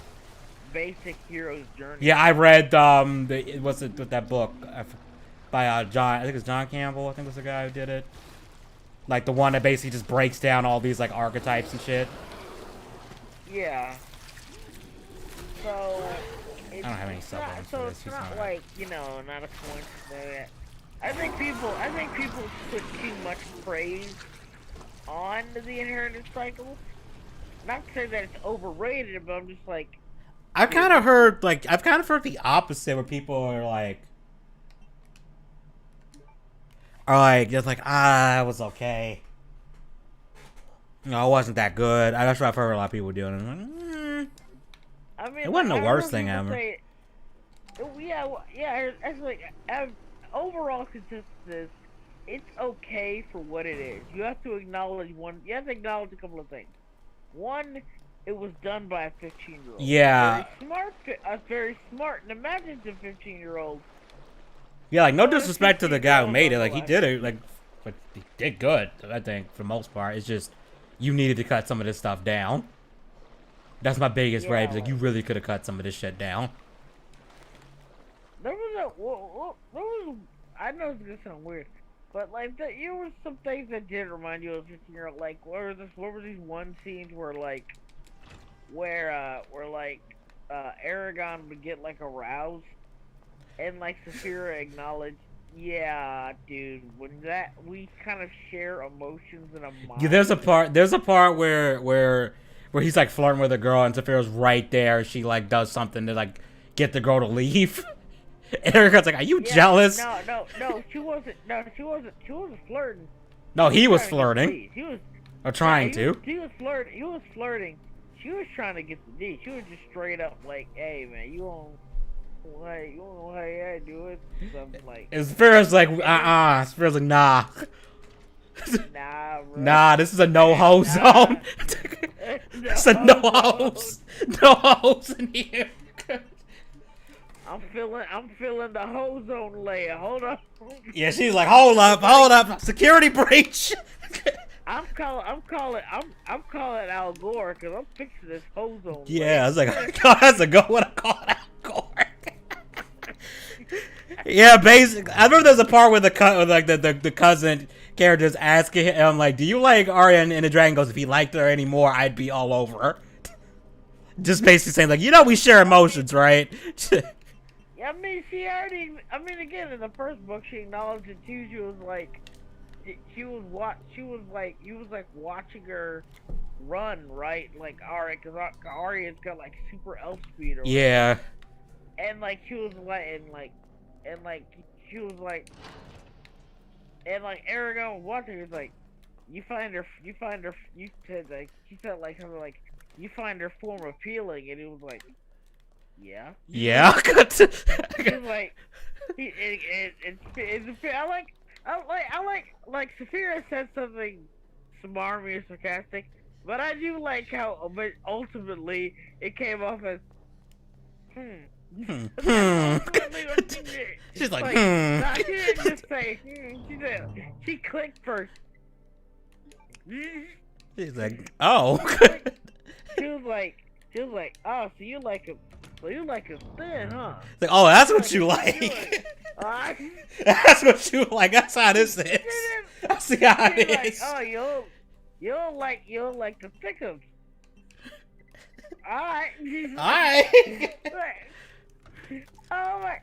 [SPEAKER 2] basic hero's journey.
[SPEAKER 1] Yeah, I read what's it with that book by John? I think it's John Campbell. I think was the guy who did it. Like the one that basically just breaks down all these like archetypes and shit.
[SPEAKER 2] Yeah. So
[SPEAKER 1] I don't have any supplements.
[SPEAKER 2] So it's not like, not a coincidence. I think people put too much praise on the inheritance cycle. Not to say that it's overrated, but I'm just like,
[SPEAKER 1] I've kind of heard the opposite where people are like just like it was okay. No, it wasn't that good. That's what I've heard a lot of people doing.
[SPEAKER 2] I mean,
[SPEAKER 1] It wasn't the
[SPEAKER 2] I've
[SPEAKER 1] worst
[SPEAKER 2] heard
[SPEAKER 1] thing
[SPEAKER 2] people
[SPEAKER 1] ever.
[SPEAKER 2] say, yeah. That's like overall consensus. It's okay for what it is. You have to acknowledge You have to acknowledge a couple of things. One, it was done by a 15-year-old.
[SPEAKER 1] Yeah.
[SPEAKER 2] Very smart and imaginative 15-year-old.
[SPEAKER 1] Yeah, like no disrespect to the guy who made it. Like he did it, but he did good. I think for the most part, it's just you needed to cut some of this stuff down. That's my biggest gripe. Like you really could have cut some of this shit down.
[SPEAKER 2] There was I know it's gonna sound weird, but like there were some things that did remind you of 15-year-old. Like what were these one scenes where Aragon would get like aroused, and like Saphira acknowledged, yeah, dude, when we kind of share emotions in a mind.
[SPEAKER 1] Yeah, there's a part where he's like flirting with a girl and Saphira's right there. She like does something to like get the girl to leave. And Erica's like, "Are you jealous?"
[SPEAKER 2] No, she wasn't. No, she wasn't flirting.
[SPEAKER 1] No, he was flirting.
[SPEAKER 2] He was
[SPEAKER 1] trying to.
[SPEAKER 2] He was flirting. He was flirting. She was trying to get the D. She was just straight up like, "Hey, man, you don't know how I do it." Something like.
[SPEAKER 1] And Saphira's like, Saphira's like, nah.
[SPEAKER 2] Nah, bro.
[SPEAKER 1] Nah, this is a no-ho zone. It's a no-hos. No-hos in here.
[SPEAKER 2] I'm feeling the hose zone layer. Hold up.
[SPEAKER 1] Yeah, she's like, hold up, security breach.
[SPEAKER 2] I'm calling Al Gore because I'm fixing this hose zone.
[SPEAKER 1] Yeah, I was like, that's a good one. I call it Al Gore. Yeah, basically, I remember there's a part where the cousin character's asking him like, "Do you like Arya?" And the dragon goes, "If he liked her anymore, I'd be all over her." Just basically saying like, we share emotions, right?
[SPEAKER 2] I mean, again, in the first book, she acknowledged it too. She was like, you was like watching her run, right? Like Arya, because Arya's got like super elf speed. Or
[SPEAKER 1] Yeah.
[SPEAKER 2] And like she was like, and Aragon was watching. He was like, you said like, she said like something like, you find her form appealing, and he was like, yeah.
[SPEAKER 1] Yeah.
[SPEAKER 2] He's like, I like Saphira said something smarmy or sarcastic, but I do like how, but ultimately it came off as,
[SPEAKER 1] She's like,
[SPEAKER 2] Nah, she didn't just say, she clicked first.
[SPEAKER 1] She's like, oh.
[SPEAKER 2] She was like, oh, so you like him thin, huh?
[SPEAKER 1] It's like, oh, that's what you like. That's what you like. That's how this is. I see how it is.
[SPEAKER 2] Like, oh, you don't like the thick ones. Alright. Oh my.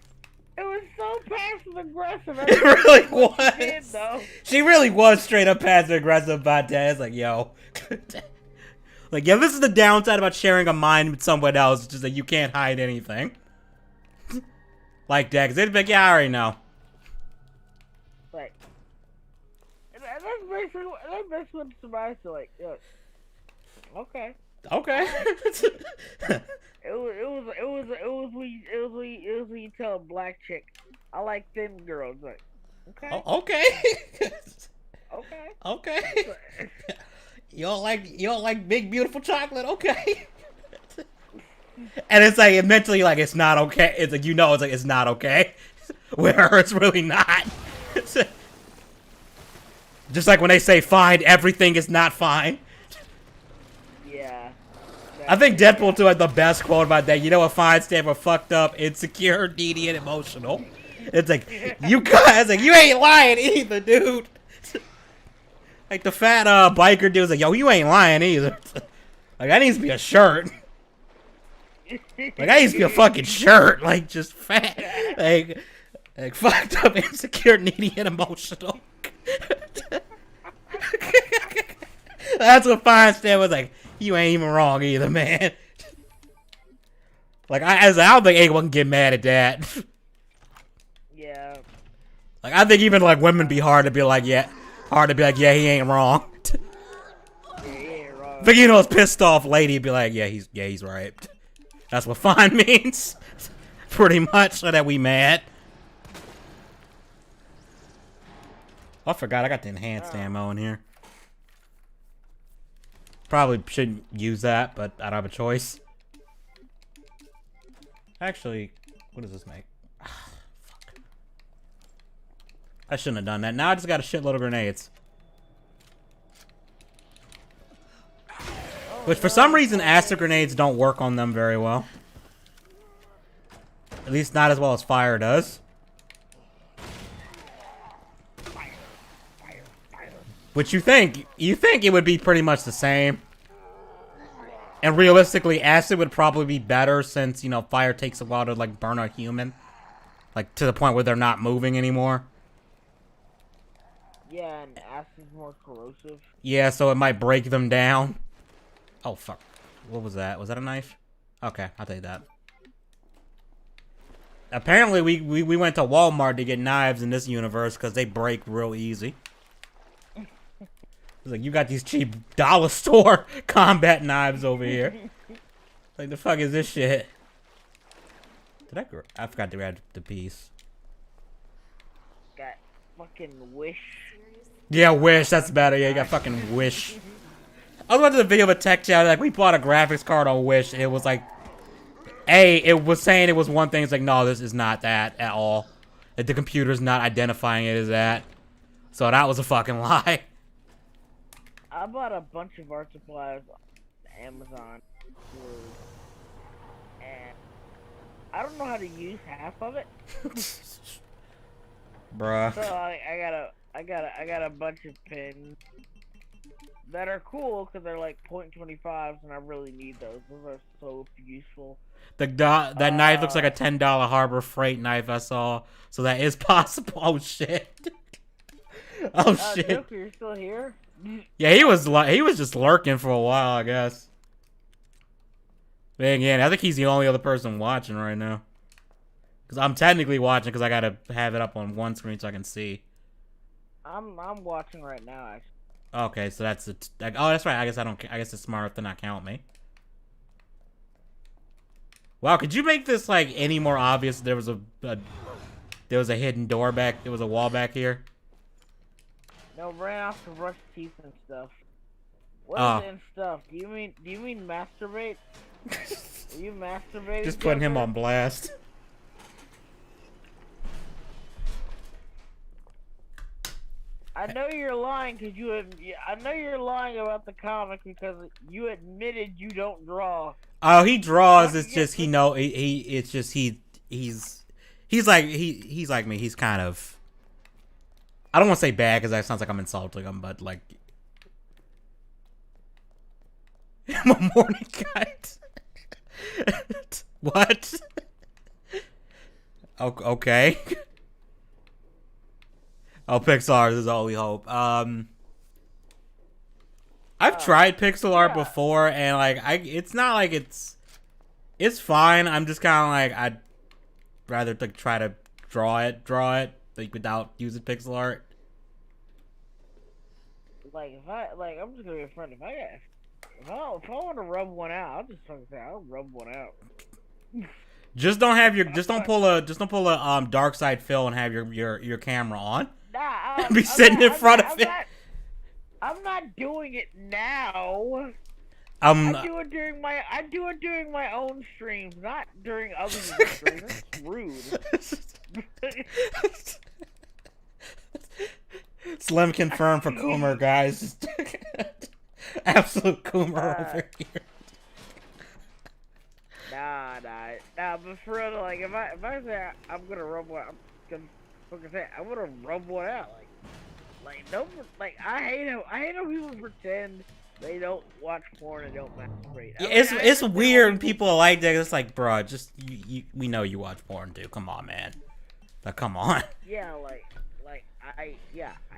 [SPEAKER 2] It was so passive aggressive.
[SPEAKER 1] It really was.
[SPEAKER 2] Did, though.
[SPEAKER 1] She really was straight up passive aggressive about that. It's like, yo. Like, yeah, this is the downside about sharing a mind with someone else. It's just that you can't hide anything. Like that, because they'd be like, yeah, I already know.
[SPEAKER 2] Like, that's basically what somebody said. Like, yeah, okay.
[SPEAKER 1] Okay.
[SPEAKER 2] It was when you tell a black chick, I like thin girls. Like, okay.
[SPEAKER 1] Oh, okay.
[SPEAKER 2] Okay.
[SPEAKER 1] Okay. You don't like big beautiful chocolate, okay? And it's like mentally like it's not okay. It's like it's like it's not okay. With her, it's really not. Just like when they say fine, everything is not fine.
[SPEAKER 2] Yeah.
[SPEAKER 1] I think Deadpool 2 had the best quote about that. You know what fine stand for? Fucked up, insecure, needy, and emotional. It's like, you guys, like, you ain't lying either, dude. Like the fat biker dude's like, yo, you ain't lying either. Like, that needs to be a shirt. Like, that needs to be a fucking shirt. Like, just fat. Like fucked up, insecure, needy, and emotional. That's what Feinstein was like. You ain't even wrong either, man. Like, I don't think anyone can get mad at that.
[SPEAKER 2] Yeah.
[SPEAKER 1] Like, I think even, like, women be hard to be like, yeah, he ain't wrong.
[SPEAKER 2] Yeah, he ain't wrong.
[SPEAKER 1] But, you know, it's pissed off lady be like, yeah, he's right. That's what fine means. Pretty much, so that we mad. Oh, I forgot, I got the enhanced ammo in here. Probably shouldn't use that, but I don't have a choice. Actually, what does this make? Fuck. I shouldn't have done that. Now I just got a shitload of grenades. Which, for some reason, acid grenades don't work on them very well. At least not as well as fire does. Which you think it would be pretty much the same. And realistically, acid would probably be better since, you know, fire takes a while to, like, burn a human. Like, to the point where they're not moving anymore.
[SPEAKER 2] Yeah, and acid's more corrosive.
[SPEAKER 1] Yeah, so it might break them down. Oh, fuck. What was that? Was that a knife? Okay, I'll take that. Apparently, we went to Walmart to get knives in this universe because they break real easy. It's like, you got these cheap dollar store combat knives over here. Like, the fuck is this shit? I forgot to grab the piece.
[SPEAKER 2] Got fucking Wish.
[SPEAKER 1] Yeah, Wish, that's better. Yeah, you got fucking Wish. I was watching the video of a tech chat, like, we bought a graphics card on Wish, and it was like, it was saying it was one thing, it's like, no, this is not that at all. Like, the computer's not identifying it as that. So that was a fucking lie.
[SPEAKER 2] I bought a bunch of art supplies on Amazon, and I don't know how to use half of it.
[SPEAKER 1] Bruh.
[SPEAKER 2] So I got a bunch of pins that are cool because they're like .25s, and I really need those. Those are so useful.
[SPEAKER 1] That knife looks like a $10 Harbor Freight knife I saw, so that is possible. Oh shit! Oh shit!
[SPEAKER 2] Joker, you're still here?
[SPEAKER 1] Yeah, he was just lurking for a while, I guess. But again, I think he's the only other person watching right now. Because I'm technically watching because I gotta have it up on one screen so I can see.
[SPEAKER 2] I'm watching right now, actually.
[SPEAKER 1] Okay, so that's it. Oh, that's right. I guess it's smart to not count me. Wow, could you make this like any more obvious? There was a hidden door back. There was a wall back here.
[SPEAKER 2] No, ran off to brush teeth and stuff. What is it and stuff? Do you mean masturbate? Are you masturbating?
[SPEAKER 1] Just putting him on blast.
[SPEAKER 2] I know you're lying because I know you're lying about the comic because you admitted you don't draw.
[SPEAKER 1] Oh, he draws. It's just he's like me. He's kind of. I don't want to say bad because that sounds like I'm insulting him, but like, I'm a morning kite. What? Okay. Oh, Pixar is all we hope. I've tried pixel art before, and like, it's not like it's fine. I'm just kind of like, I'd rather like try to draw it like without using pixel art.
[SPEAKER 2] Like I'm just gonna be a friend. If I want to rub one out, I'll just fucking say I'll rub one out.
[SPEAKER 1] Just don't pull a dark side fill and have your camera on.
[SPEAKER 2] Nah,
[SPEAKER 1] be sitting in front of it.
[SPEAKER 2] I'm not doing it now.
[SPEAKER 1] I
[SPEAKER 2] do it during my own streams, not during other streams. That's rude.
[SPEAKER 1] Slim confirmed for Coomer, guys. Absolute Coomer over here.
[SPEAKER 2] Nah, but for real, like, if I say I'm gonna rub one, I'm gonna fucking say I'm gonna rub one out, I hate how people pretend they don't watch porn and don't masturbate.
[SPEAKER 1] It's weird when people are like that. It's like, bro, just we know you watch porn too. Come on, man. Like, come on.
[SPEAKER 2] Yeah, I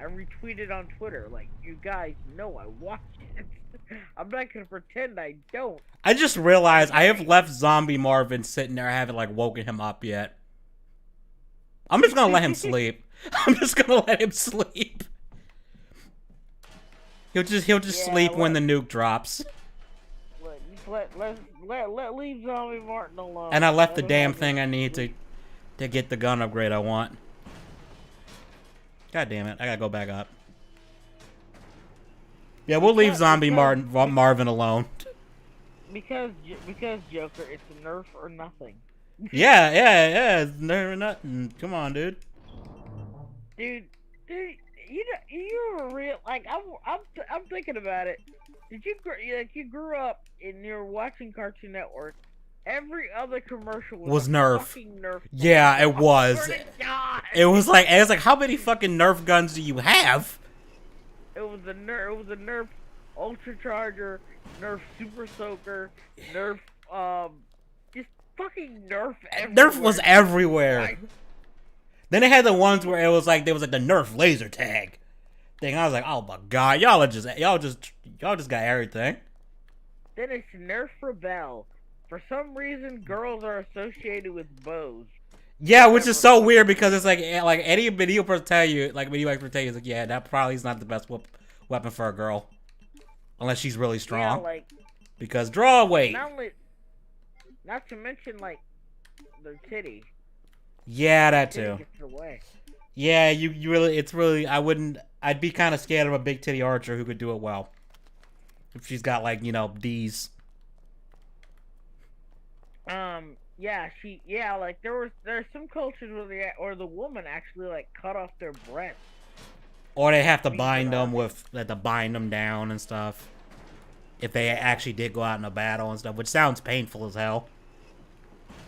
[SPEAKER 2] retweeted on Twitter. Like, you guys know I watch it. I'm not gonna pretend I don't.
[SPEAKER 1] I just realized I have left Zombie Marvin sitting there. I haven't like woken him up yet. I'm just gonna let him sleep. I'm just gonna let him sleep. He'll just sleep when the nuke drops.
[SPEAKER 2] Leave Zombie Martin alone.
[SPEAKER 1] And I left the damn thing I need to get the gun upgrade I want. God damn it! I gotta go back up. Yeah, we'll leave Zombie Marvin alone.
[SPEAKER 2] Because Joker, it's a nerf or nothing.
[SPEAKER 1] Yeah, it's nerf or nothing. Come on, dude.
[SPEAKER 2] Dude, you're real. Like, I'm thinking about it. Did you grew up and you're watching Cartoon Network? Every other commercial was
[SPEAKER 1] Nerf.
[SPEAKER 2] Fucking Nerf.
[SPEAKER 1] Yeah, it was. It was like how many fucking Nerf guns do you have?
[SPEAKER 2] It was a Nerf Ultra Charger, Nerf Super Soaker, Nerf just fucking Nerf everywhere.
[SPEAKER 1] Nerf was everywhere. Then they had the ones where it was like there was like the Nerf laser tag thing. I was like, oh my god, y'all just got everything.
[SPEAKER 2] Then it's Nerf Rebel. For some reason, girls are associated with bows.
[SPEAKER 1] Yeah, which is so weird because it's like any video person tell you, like video expert tell you, like, yeah, that probably is not the best weapon for a girl, unless she's really strong.
[SPEAKER 2] Yeah, like,
[SPEAKER 1] because draw weight.
[SPEAKER 2] Not to mention like their titty.
[SPEAKER 1] Yeah, that too.
[SPEAKER 2] Gets away.
[SPEAKER 1] Yeah, you really, it's really, I'd be kind of scared of a big titty archer who could do it well. If she's got like, D's.
[SPEAKER 2] Like there's some cultures where the woman actually like cut off their breasts.
[SPEAKER 1] Or they have to bind them down and stuff. If they actually did go out in a battle and stuff, which sounds painful as hell.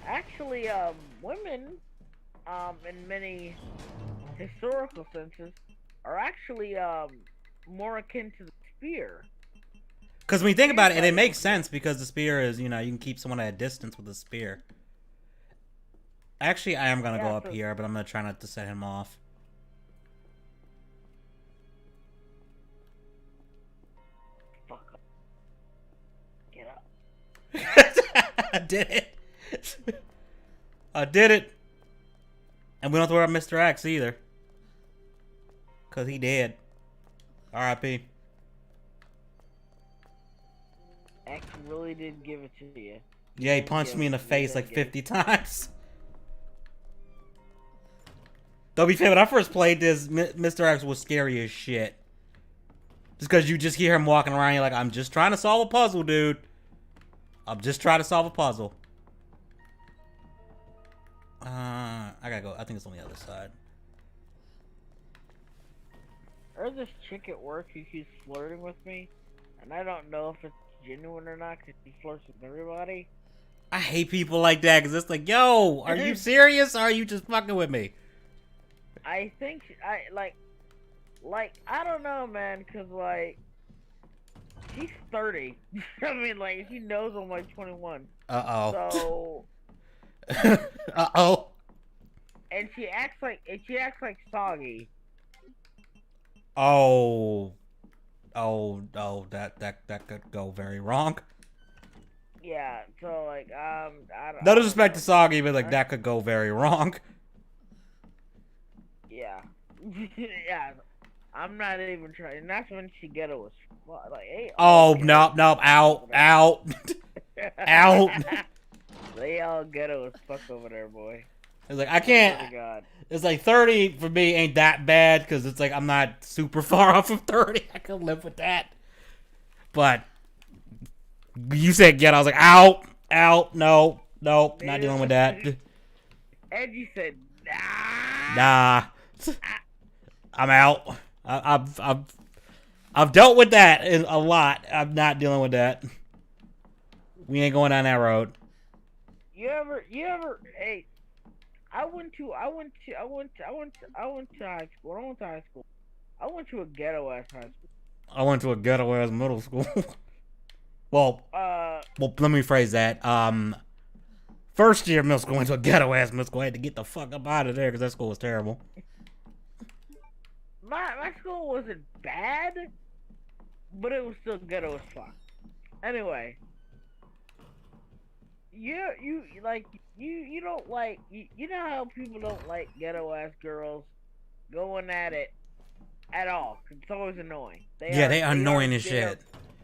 [SPEAKER 2] Actually, women, in many historical senses, are actually more akin to the spear.
[SPEAKER 1] Because when you think about it, and it makes sense because the spear is, you can keep someone at a distance with a spear. Actually, I am going to go up here, but I'm going to try not to set him off.
[SPEAKER 2] Fuck up. Get up.
[SPEAKER 1] I did it. I did it. And we don't have to worry about Mr. X either. Because he dead. R.I.P.
[SPEAKER 2] X really did give it to you.
[SPEAKER 1] Yeah, he punched me in the face like 50 times. Don't be fair, when I first played this, Mr. X was scary as shit. Just because you just hear him walking around, you're like, I'm just trying to solve a puzzle, dude. I'm just trying to solve a puzzle. I gotta go. I think it's on the other side.
[SPEAKER 2] There's this chick at work who keeps flirting with me, and I don't know if it's genuine or not because she flirts with everybody.
[SPEAKER 1] I hate people like that because it's like, yo, are you serious or are you just fucking with me?
[SPEAKER 2] I think I don't know, man, because like she's 30. I mean, like she knows I'm like 21.
[SPEAKER 1] Uh-oh.
[SPEAKER 2] So
[SPEAKER 1] uh-oh.
[SPEAKER 2] And she acts like soggy.
[SPEAKER 1] Oh, that could go very wrong.
[SPEAKER 2] Yeah, so like I don't.
[SPEAKER 1] No disrespect to Soggy, but like that could go very wrong.
[SPEAKER 2] Yeah, yeah. I'm not even trying. And that's when she ghetto was like, hey.
[SPEAKER 1] Oh nope, out. Out.
[SPEAKER 2] They all ghetto as fuck over there, boy.
[SPEAKER 1] It's like I can't.
[SPEAKER 2] Oh, God.
[SPEAKER 1] It's like 30 for me ain't that bad because it's like I'm not super far off of 30. I can live with that. But you said get. I was like out. No, not dealing with that.
[SPEAKER 2] Edgy said
[SPEAKER 1] nah. I'm out. I've dealt with that a lot. I'm not dealing with that. We ain't going down that road.
[SPEAKER 2] You ever? Hey, I went to high school. I went to high school. I went to a ghetto ass high school.
[SPEAKER 1] I went to a ghetto ass middle school. well, let me rephrase that. First year of middle school, went to a ghetto ass middle school. I had to get the fuck up out of there because that school was terrible.
[SPEAKER 2] my school wasn't bad, but it was still ghetto as fuck. Anyway, you don't like you know how people don't like ghetto ass girls going at it at all. 'Cause it's always annoying.
[SPEAKER 1] Yeah, they annoying as shit.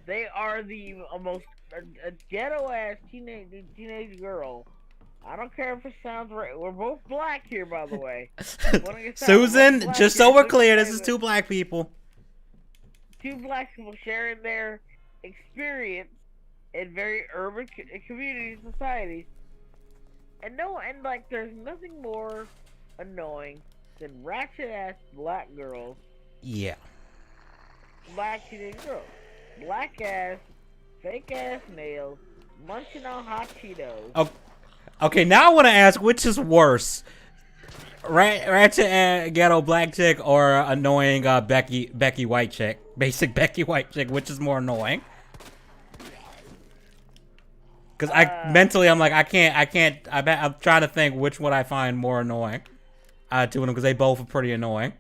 [SPEAKER 2] They are the most a ghetto ass teenage girl. I don't care if it sounds right. We're both black here, by the way.
[SPEAKER 1] Susan, just so we're clear, this is two black people.
[SPEAKER 2] Two black people sharing their experience in very urban community societies. And like, there's nothing more annoying than ratchet ass black girls.
[SPEAKER 1] Yeah.
[SPEAKER 2] Black teenage girls. Black ass, fake ass nails, munching on hot Cheetos.
[SPEAKER 1] Oh, okay, now I want to ask, which is worse? Ratchet ghetto black chick or annoying Becky white chick? Basic Becky white chick, which is more annoying? Because mentally I'm like, I'm trying to think which one I find more annoying. Two of them, because they both are pretty annoying.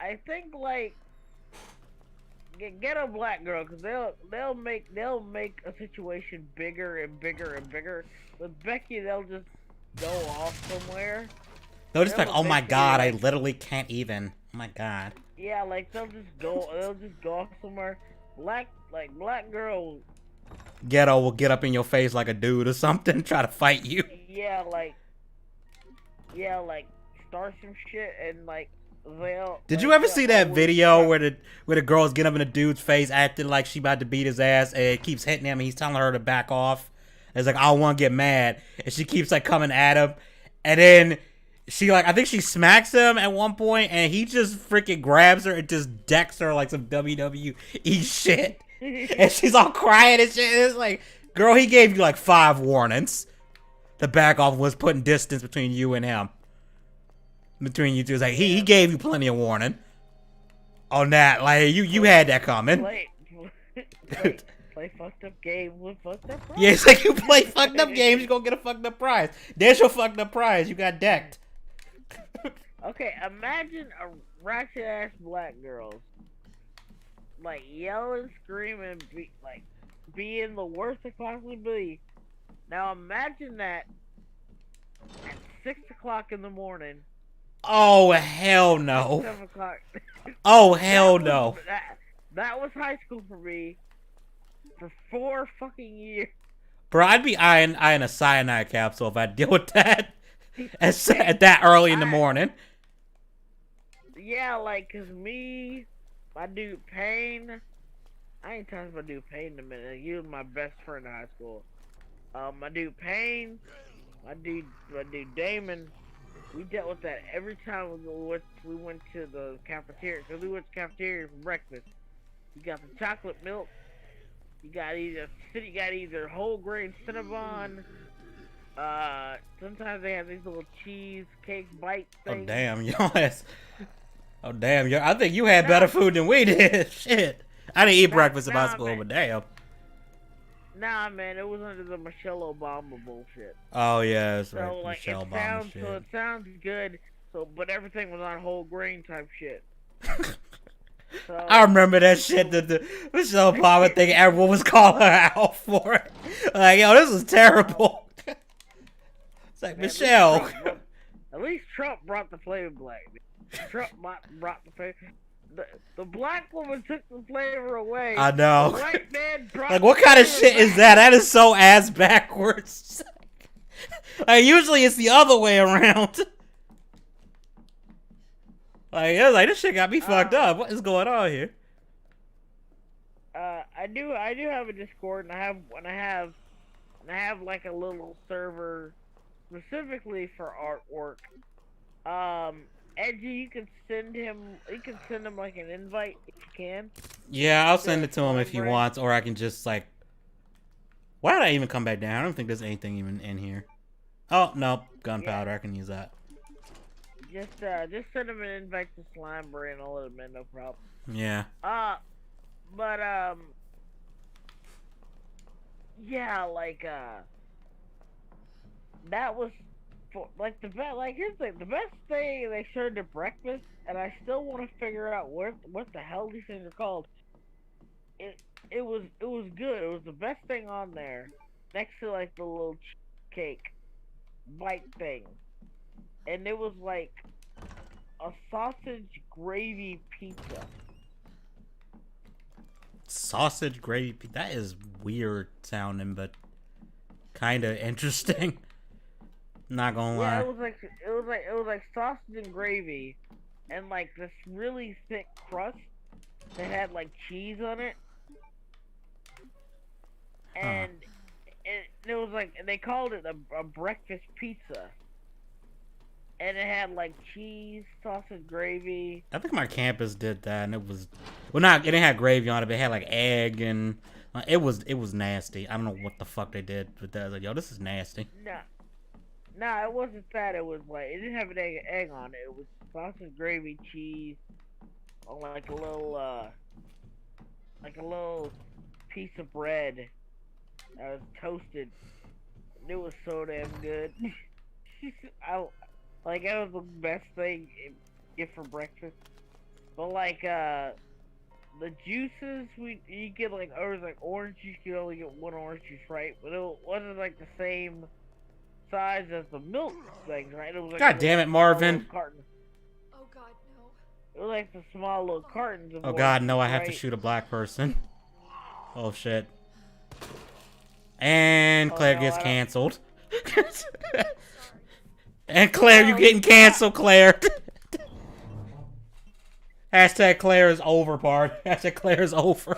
[SPEAKER 2] I think like get a black girl, because they'll make a situation bigger and bigger and bigger. With Becky, they'll just go off somewhere.
[SPEAKER 1] They'll just be like, oh my god, I literally can't even. Oh my god.
[SPEAKER 2] Yeah, like they'll just go off somewhere. Black girl.
[SPEAKER 1] Ghetto will get up in your face like a dude or something, try to fight you.
[SPEAKER 2] Yeah, like start some shit and like they'll.
[SPEAKER 1] Did you ever see that video where the girls get up in a dude's face acting like she about to beat his ass and it keeps hitting him and he's telling her to back off? And it's like, I don't want to get mad, and she keeps like coming at him, and then she like, I think she smacks him at one point and he just freaking grabs her and just decks her like some WWE shit. And she's all crying and shit. It's like, girl, he gave you like 5 warnings. The back off was putting distance between you and him. Between you two. It's like, he gave you plenty of warning. On that. Like, you had that coming.
[SPEAKER 2] Play fucked up games with fucked up prize.
[SPEAKER 1] Yeah, it's like you play fucked up games, you're gonna get a fucked up prize. There's your fucked up prize. You got decked.
[SPEAKER 2] Okay, imagine a ratchet ass black girls like yelling, screaming, being the worst they possibly be. Now imagine that at 6 o'clock in the morning.
[SPEAKER 1] Oh hell no.
[SPEAKER 2] 7 o'clock.
[SPEAKER 1] Oh hell no.
[SPEAKER 2] That was high school for me for 4 fucking years.
[SPEAKER 1] Bro, I'd be eyeing a cyanide capsule if I deal with that at that early in the morning.
[SPEAKER 2] Yeah, like, cause my dude Payne, I ain't talking about dude Payne in a minute. You was my best friend in high school. My dude Payne, my dude Damon, we dealt with that every time we went to the cafeteria. Cause we went to the cafeteria for breakfast. You got the chocolate milk. You got either whole grain Cinnabon. Sometimes they have these little cheesecake bite things.
[SPEAKER 1] Oh damn, yo! I think you had better food than we did. Shit, I didn't eat breakfast in my school,
[SPEAKER 2] man.
[SPEAKER 1] But damn.
[SPEAKER 2] Nah, man, it was under the Michelle Obama bullshit.
[SPEAKER 1] Oh yeah, that's right.
[SPEAKER 2] So like,
[SPEAKER 1] Michelle Obama shit.
[SPEAKER 2] So it sounds good. So, but everything was on whole grain type shit. So,
[SPEAKER 1] I remember that shit. The Michelle Obama thing. Everyone was calling her out for it. Like, yo, this is terrible. It's like, man, Michelle.
[SPEAKER 2] At least Trump brought the flavor black. Trump brought the flavor. The black woman took the flavor away.
[SPEAKER 1] I know.
[SPEAKER 2] The white man brought
[SPEAKER 1] like, what kind of shit is that? That is so ass backwards. Like, usually it's the other way around. Like, it was like, this shit got me fucked up. What is going on here?
[SPEAKER 2] I do have a Discord, and I have like a little server specifically for artwork. Edgy, you can send him like an invite if you can.
[SPEAKER 1] Yeah, I'll send it to him if he wants, or I can just like. Why did I even come back down? I don't think there's anything even in here. Oh no, gunpowder. Yeah. I can use that.
[SPEAKER 2] Just send him an invite to Slimeberry and I'll let him in, no problem.
[SPEAKER 1] Yeah.
[SPEAKER 2] But yeah, like that was for like the best. Like here's the thing: the best thing they served at breakfast, and I still want to figure out what the hell these things are called. It it was good. It was the best thing on there, next to like the little cake bite thing, and it was like a sausage gravy pizza.
[SPEAKER 1] Sausage gravy. That is weird sounding, but kind of interesting. Not gonna lie.
[SPEAKER 2] Yeah, it was like sausage and gravy, and like this really thick crust that had like cheese on it, and it was like they called it a breakfast pizza, and it had like cheese, sausage, gravy.
[SPEAKER 1] I think my campus did that, and it was not. It didn't have gravy on it, but it had like egg and it was nasty. I don't know what the fuck they did with that. I was like, yo, this is nasty.
[SPEAKER 2] Nah, it wasn't that. It was like it didn't have an egg on it. It was sausage, gravy, cheese, on like a little piece of bread that was toasted. It was so damn good. Like that was the best thing you get for breakfast. But like the juices you get like orange juice, you could only get one orange juice, right? But it wasn't like the same size as the milk things, right? It was like
[SPEAKER 1] God damn it, Marvin.
[SPEAKER 2] Carton.
[SPEAKER 3] Oh God, no.
[SPEAKER 2] It was like the small little cartons of
[SPEAKER 1] Oh god, no, I have to
[SPEAKER 2] right?
[SPEAKER 1] shoot a black person. Oh shit. And Claire
[SPEAKER 2] no,
[SPEAKER 1] gets
[SPEAKER 2] I don't-
[SPEAKER 1] canceled. And Claire, you getting canceled, Claire. Hashtag Claire is over, part. Hashtag Claire is over.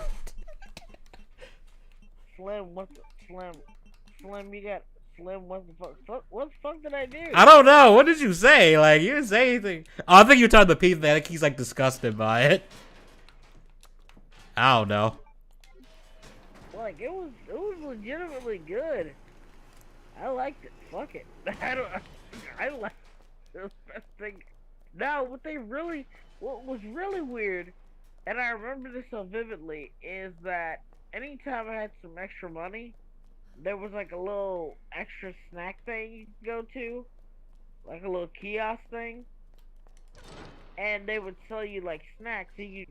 [SPEAKER 2] Slim, Slim, you got Slim. What the fuck did I do?
[SPEAKER 1] I don't know. What did you say? Like, you didn't say anything. Oh, I think you're talking to Pete. I think he's like disgusted by it. I don't know.
[SPEAKER 2] Like it was legitimately good. I liked it. Fuck it. I liked it. It was the best thing. Now, what was really weird, and I remember this so vividly, is that anytime I had some extra money, there was like a little extra snack thing you could go to, like a little kiosk thing, and they would sell you like snacks. So you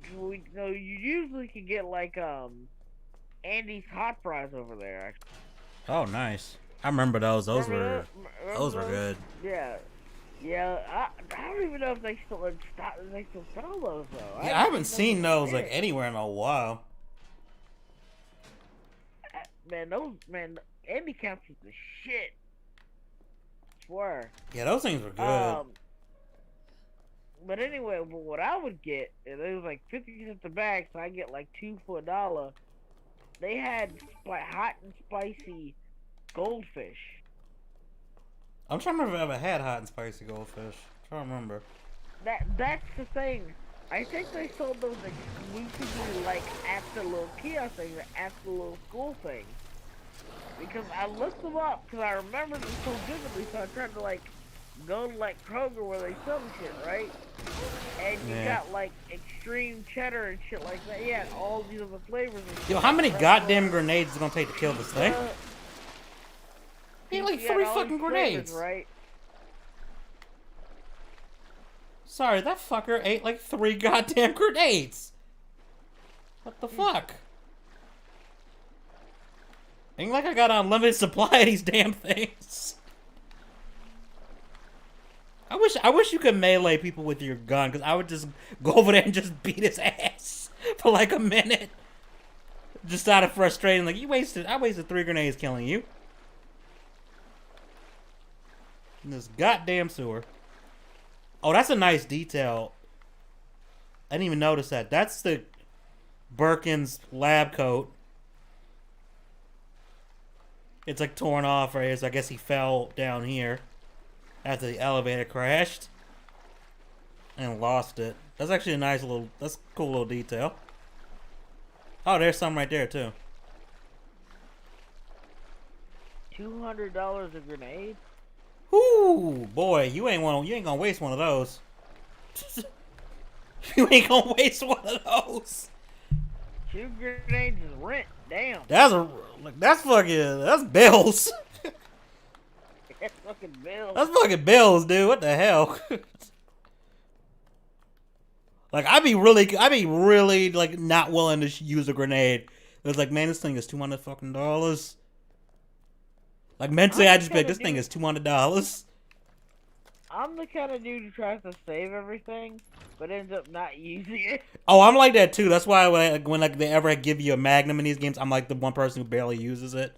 [SPEAKER 2] usually could get like Andy's hot fries over there. Actually.
[SPEAKER 1] Oh, nice. I remember those. Those were good.
[SPEAKER 2] Yeah. I don't even know if they still sell those though.
[SPEAKER 1] Yeah, I haven't seen those like anywhere in a while.
[SPEAKER 2] Man, Andy Caps was the shit. Swear.
[SPEAKER 1] Yeah, those things were good.
[SPEAKER 2] But anyway, what I would get, and it was like 50 cents a bag, so I get like 2 for $1. They had hot and spicy goldfish.
[SPEAKER 1] I'm trying to remember if I ever had hot and spicy goldfish. I'm trying to remember.
[SPEAKER 2] That's the thing. I think they sold those exclusively like at the little kiosk thing, at the little school thing. Because I looked them up because I remember them so vividly, so I tried to like go to like Kroger where they sell the shit, right? And you got like extreme cheddar and shit like that. Yeah, all these other flavors. And
[SPEAKER 1] Yo, how many goddamn grenades is it gonna take to kill this thing? He had like 3 fucking grenades.
[SPEAKER 2] Right?
[SPEAKER 1] Sorry, that fucker ate like 3 goddamn grenades. What the fuck? Ain't like I got an unlimited supply of these damn things. I wish you could melee people with your gun, because I would just go over there and just beat his ass for like a minute. Just out of frustration, like, I wasted 3 grenades killing you. In this goddamn sewer. Oh, that's a nice detail. I didn't even notice that. That's the Birkin's lab coat. It's like torn off right here, so I guess he fell down here after the elevator crashed and lost it. That's actually a that's a cool little detail. Oh, there's some right there too.
[SPEAKER 2] $200 a grenade?
[SPEAKER 1] Ooh, boy, you ain't gonna waste one of those. You ain't gonna waste one of those.
[SPEAKER 2] 2 grenades is rent. Damn.
[SPEAKER 1] That's bills.
[SPEAKER 2] That's fucking Bill.
[SPEAKER 1] That's fucking bills, dude. What the hell? Like, I'd be really, like, not willing to use a grenade. It's like, man, this thing is $200 fucking dollars. Like, mentally, I just be like, this thing is $200.
[SPEAKER 2] I'm the kind of dude who tries to save everything, but ends up not using it.
[SPEAKER 1] Oh, I'm like that too. That's why when they ever give you a Magnum in these games, I'm like the one person who barely uses it.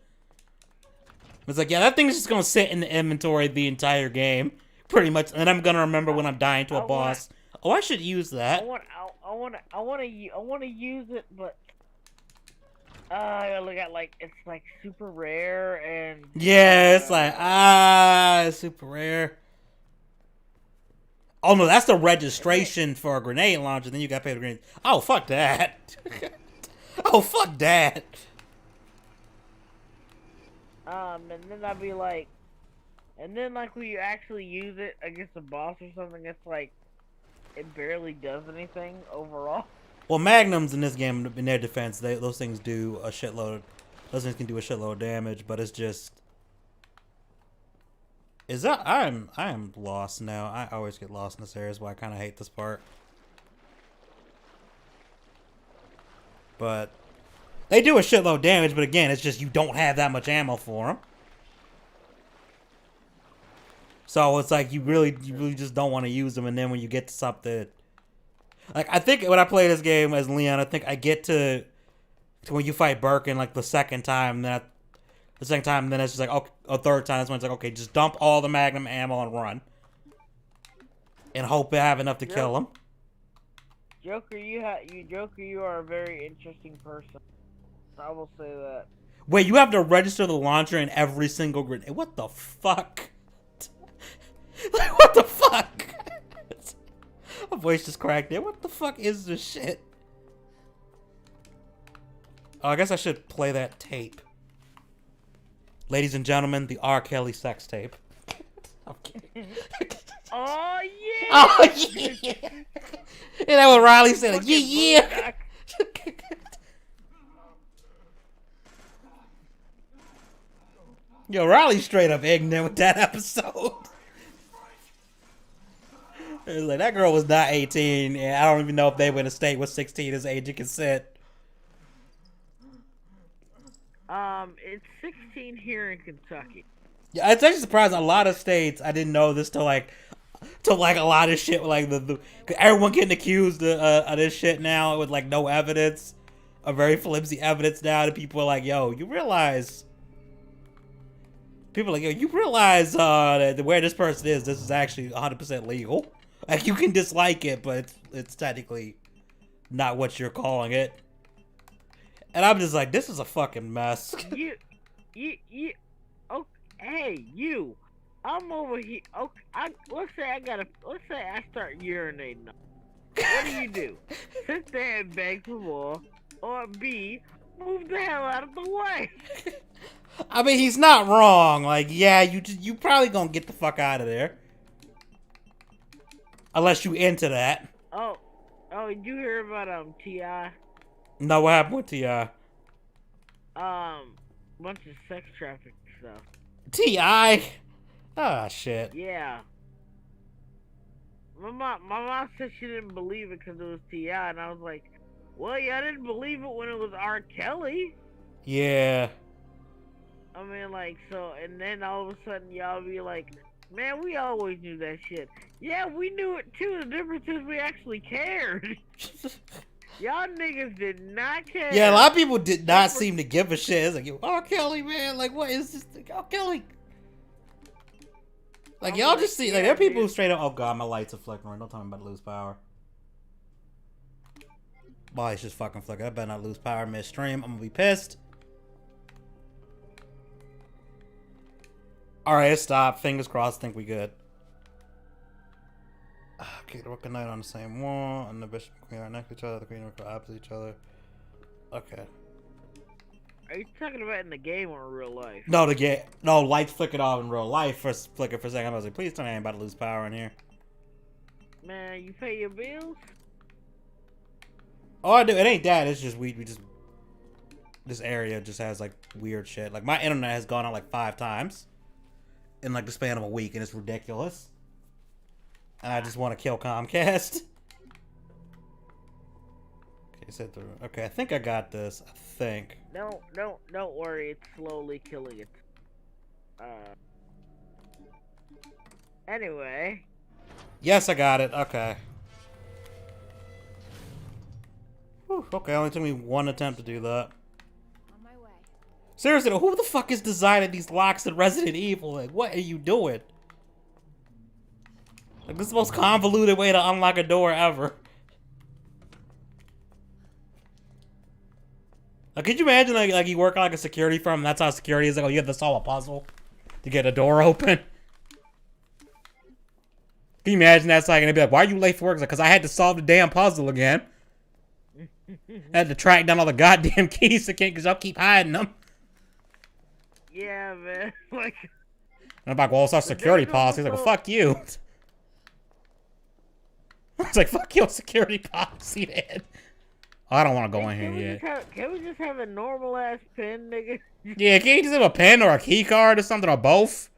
[SPEAKER 1] It's like, yeah, that thing's just gonna sit in the inventory the entire game, pretty much, and I'm gonna remember when I'm dying to a boss. Oh, I should use that.
[SPEAKER 2] I want to use it, but I look at it's like super rare and
[SPEAKER 1] Yeah, it's like it's super rare. Oh no, that's the registration for a grenade launcher. Then you got to pay the grenade. Oh fuck that. Oh fuck that.
[SPEAKER 2] And then I'd be like, and then when you actually use it against a boss or something, it's like it barely does anything overall.
[SPEAKER 1] Well, Magnums in this game, in their defense, those things do a shitload. Those things can do a shitload of damage, but it's just. I am lost now. I always get lost in this area, so I kind of hate this part. But they do a shitload of damage, but again, it's just you don't have that much ammo for them. So it's like you really just don't want to use them, and then when you get to something, like I think when I play this game as Leon, I think I get to when you fight Birkin like the second time, then it's just like, okay, a third time, that's when it's like, okay, just dump all the Magnum ammo and run. And hope I have enough to kill him.
[SPEAKER 2] Joker, you are a very interesting person. I will say that.
[SPEAKER 1] Wait, you have to register the launcher in every single grenade. What the fuck? Like, what the fuck? My voice just cracked there. What the fuck is this shit? Oh, I guess I should play that tape. Ladies and gentlemen, the R. Kelly sex tape. I'm kidding.
[SPEAKER 2] Oh yeah!
[SPEAKER 1] Oh yeah! And that what Riley said, like, yeah. Yo, Riley's straight up ignorant with that episode. It was like, that girl was not 18, and I don't even know if they were in a state with 16 as age of consent.
[SPEAKER 2] It's 16 here in Kentucky.
[SPEAKER 1] Yeah, it's actually surprising. A lot of states, I didn't know this till like a lot of shit. Like everyone getting accused of this shit now with like no evidence, a very flimsy evidence now. That people are like, yo, you realize? People are like, yo, you realize that where this person is, this is actually 100% legal. Like you can dislike it, but it's technically not what you're calling it. And I'm just like, this is a fucking mess.
[SPEAKER 2] Oh, hey, you. I'm over here. Okay, let's say I start urinating. What do? Sit there and beg for more, or B, move the hell out of the way.
[SPEAKER 1] I mean, he's not wrong. Like, yeah, you probably gonna get the fuck out of there, unless you into that.
[SPEAKER 2] Oh, did you hear about T.I.?
[SPEAKER 1] No, what happened with T.I.?
[SPEAKER 2] Bunch of sex trafficking stuff.
[SPEAKER 1] T.I.? Ah, shit.
[SPEAKER 2] Yeah. My mom said she didn't believe it because it was T.I., and I was like, well, yeah, I didn't believe it when it was R. Kelly.
[SPEAKER 1] Yeah.
[SPEAKER 2] I mean, so, and then all of a sudden y'all be like, man, we always knew that shit. Yeah, we knew it too. The difference is we actually cared. Y'all niggas did not care.
[SPEAKER 1] Yeah, a lot of people did not seem to give a shit. It's like, yo, R. Kelly, man, like, what is this? R. Kelly. Like, y'all just see, like, there are people who straight up, oh god, my lights are flickering. Don't tell me I'm about to lose power. My lights just fucking flicker. I better not lose power midstream. I'm gonna be pissed. Alright, it stopped. Fingers crossed, think we good. Okay, the rook and knight on the same wall, and the bishop and queen are next to each other, the queen and rook are opposite each other. Okay.
[SPEAKER 2] Are you talking about in the game or in real life?
[SPEAKER 1] No, no, lights flickered off in real life. First flickered for a second. I was like, please tell me I ain't about to lose power in here.
[SPEAKER 2] Man, you pay your bills?
[SPEAKER 1] Oh, I do. It ain't that. It's just we just this area just has like weird shit. Like my internet has gone out like 5 times, in like the span of a week, and it's ridiculous. And I just want to kill Comcast. Okay, set through. Okay, I think I got this. I think.
[SPEAKER 2] No, don't worry. It's slowly killing it. Anyway.
[SPEAKER 1] Yes, I got it. Okay. Whew, okay, only took me one attempt to do that.
[SPEAKER 4] On my way.
[SPEAKER 1] Seriously, though, who the fuck is designing these locks in Resident Evil? Like, what are you doing? Like, this is the most convoluted way to unlock a door ever. Like, could you imagine, like you work on like a security firm, and that's how security is? Like, oh, you have to solve a puzzle to get a door open. Can you imagine that's like, and they'd be like, why are you late for work? It's like, because I had to solve the damn puzzle again. I had to track down all the goddamn keys again, because y'all keep hiding them.
[SPEAKER 2] Yeah, man. Like.
[SPEAKER 1] And I'm like, well, it's our security policy. He's like, well, fuck you. It's like, fuck your security policy, man. Oh, I don't want to go in here yet.
[SPEAKER 2] Can we just have a normal ass pen, nigga?
[SPEAKER 1] Yeah, can you just have a pen or a key card or something, or both?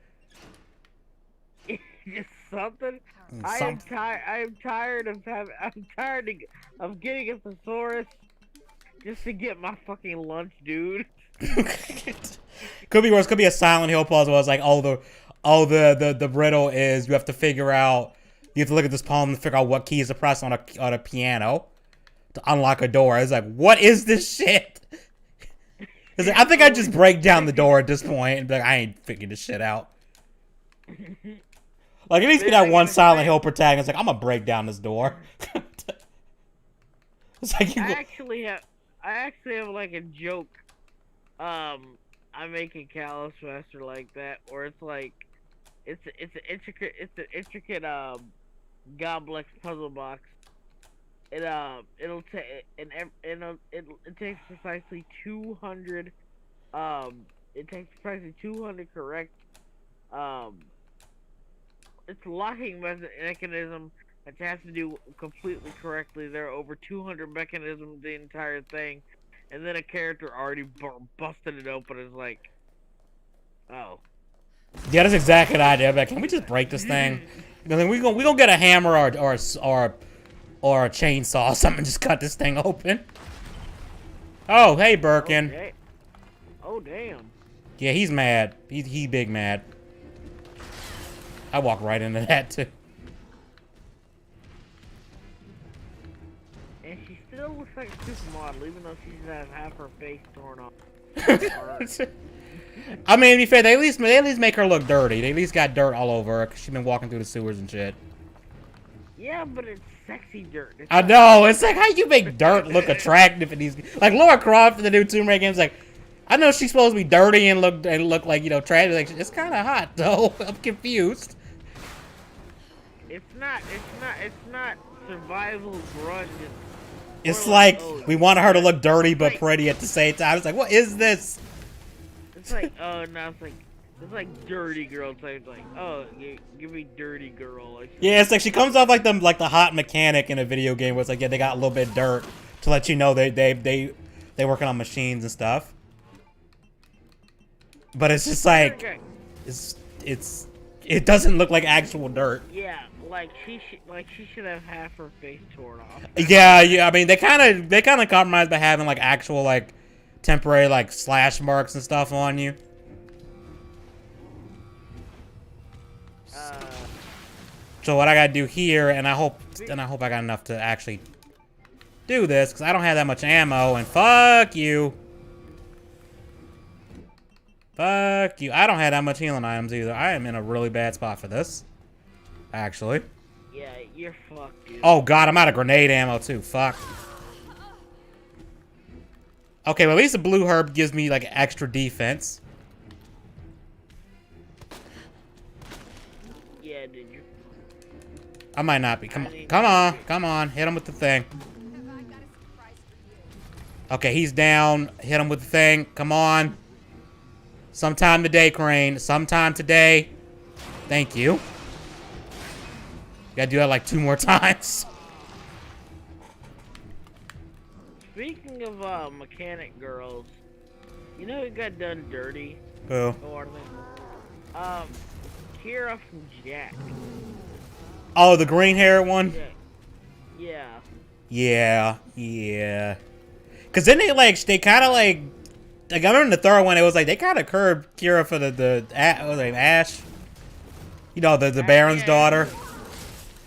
[SPEAKER 2] Just something. I am tired of having. I'm tired of getting a thesaurus just to get my fucking lunch, dude.
[SPEAKER 1] Could be worse. Could be a Silent Hill puzzle. It's like, the riddle is you have to figure out. You have to look at this poem and figure out what keys to press on a piano to unlock a door. It's like, what is this shit? It's like, I think I'd just break down the door at this point and be like, I ain't figuring this shit out. Like, at least be that one Silent Hill protagonist. Like, I'm gonna break down this door. It's like
[SPEAKER 2] I actually have like a joke. I make a Callus Master like that, or it's like, it's an intricate Goblex puzzle box. It takes precisely 200. It takes precisely 200 correct. It's locking mechanism that has to do completely correctly. There are over 200 mechanisms the entire thing, and then a character already busted it open. Is like, oh.
[SPEAKER 1] Yeah, that's exactly the idea. But can we just break this thing? I mean, we gonna get a hammer or a chainsaw or something. Just cut this thing open. Oh, hey, Birkin.
[SPEAKER 2] Okay. Oh, damn.
[SPEAKER 1] Yeah, he's mad. He big mad. I walk right into that too.
[SPEAKER 2] And she still looks like a supermodel, even though she's had half her face torn off.
[SPEAKER 1] I mean, to be fair, they at least make her look dirty. They at least got dirt all over her because she's been walking through the sewers and shit.
[SPEAKER 2] Yeah, but it's sexy dirt.
[SPEAKER 1] I know. It's like, how you make dirt look attractive in these? Like Lara Croft in the new Tomb Raider games. Like, I know she's supposed to be dirty and look like, you know, trash. Like, it's kind of hot though. I'm confused.
[SPEAKER 2] It's not survival grunge.
[SPEAKER 1] It's like we want her to look dirty but pretty at the same time. It's like, what is this?
[SPEAKER 2] It's like, oh no, it's like dirty girl type. Like, oh, give me dirty girl. Like,
[SPEAKER 1] yeah, it's like she comes off like the hot mechanic in a video game where it's like, yeah, they got a little bit of dirt to let you know they working on machines and stuff. But it's just like, it doesn't look like actual dirt.
[SPEAKER 2] Yeah, like she should have half her face torn off.
[SPEAKER 1] Yeah. I mean, they kind of compromise by having like actual like temporary like slash marks and stuff on you. So what I gotta do here, and I hope I got enough to actually do this, because I don't have that much ammo, and fuck you. Fuck you. I don't have that much healing items either. I am in a really bad spot for this. Actually.
[SPEAKER 2] Yeah, you're fucked, dude.
[SPEAKER 1] Oh god, I'm out of grenade ammo too. Fuck. Okay, well at least the blue herb gives me like extra defense.
[SPEAKER 2] Yeah, did you?
[SPEAKER 1] I might not be. Come on. Hit him with the thing. Okay, he's down. Hit him with the thing. Come on. Sometime today, Crane. Sometime today. Thank you. You gotta do that like 2 more times.
[SPEAKER 2] Speaking of mechanic girls, you know who got done dirty?
[SPEAKER 1] Who?
[SPEAKER 2] Kira from Jack.
[SPEAKER 1] Oh, the green hair one?
[SPEAKER 2] Yeah.
[SPEAKER 1] Yeah. Cause then they kind of like I remember in the third one, it was like they kind of curbed Kira for the what was her name, Ash? You know, the Baron's daughter.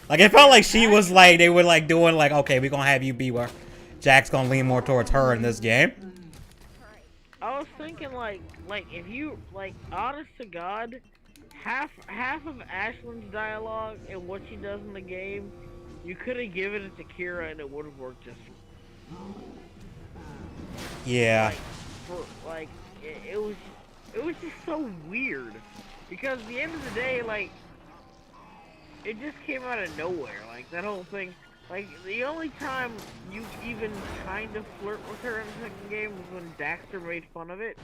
[SPEAKER 1] Like, it felt like she was like, they were like doing like, okay, we're gonna have you be where Jack's gonna lean more towards her in this game.
[SPEAKER 2] I was thinking like if you, like, honest to God, half of Ashlyn's dialogue and what she does in the game, you could have given it to Kira and it would have worked just.
[SPEAKER 1] Yeah.
[SPEAKER 2] It was just so weird, because at the end of the day, like, it just came out of nowhere. Like, that whole thing, like, the only time you even kind of flirt with her in the second game was when Daxter made fun of it.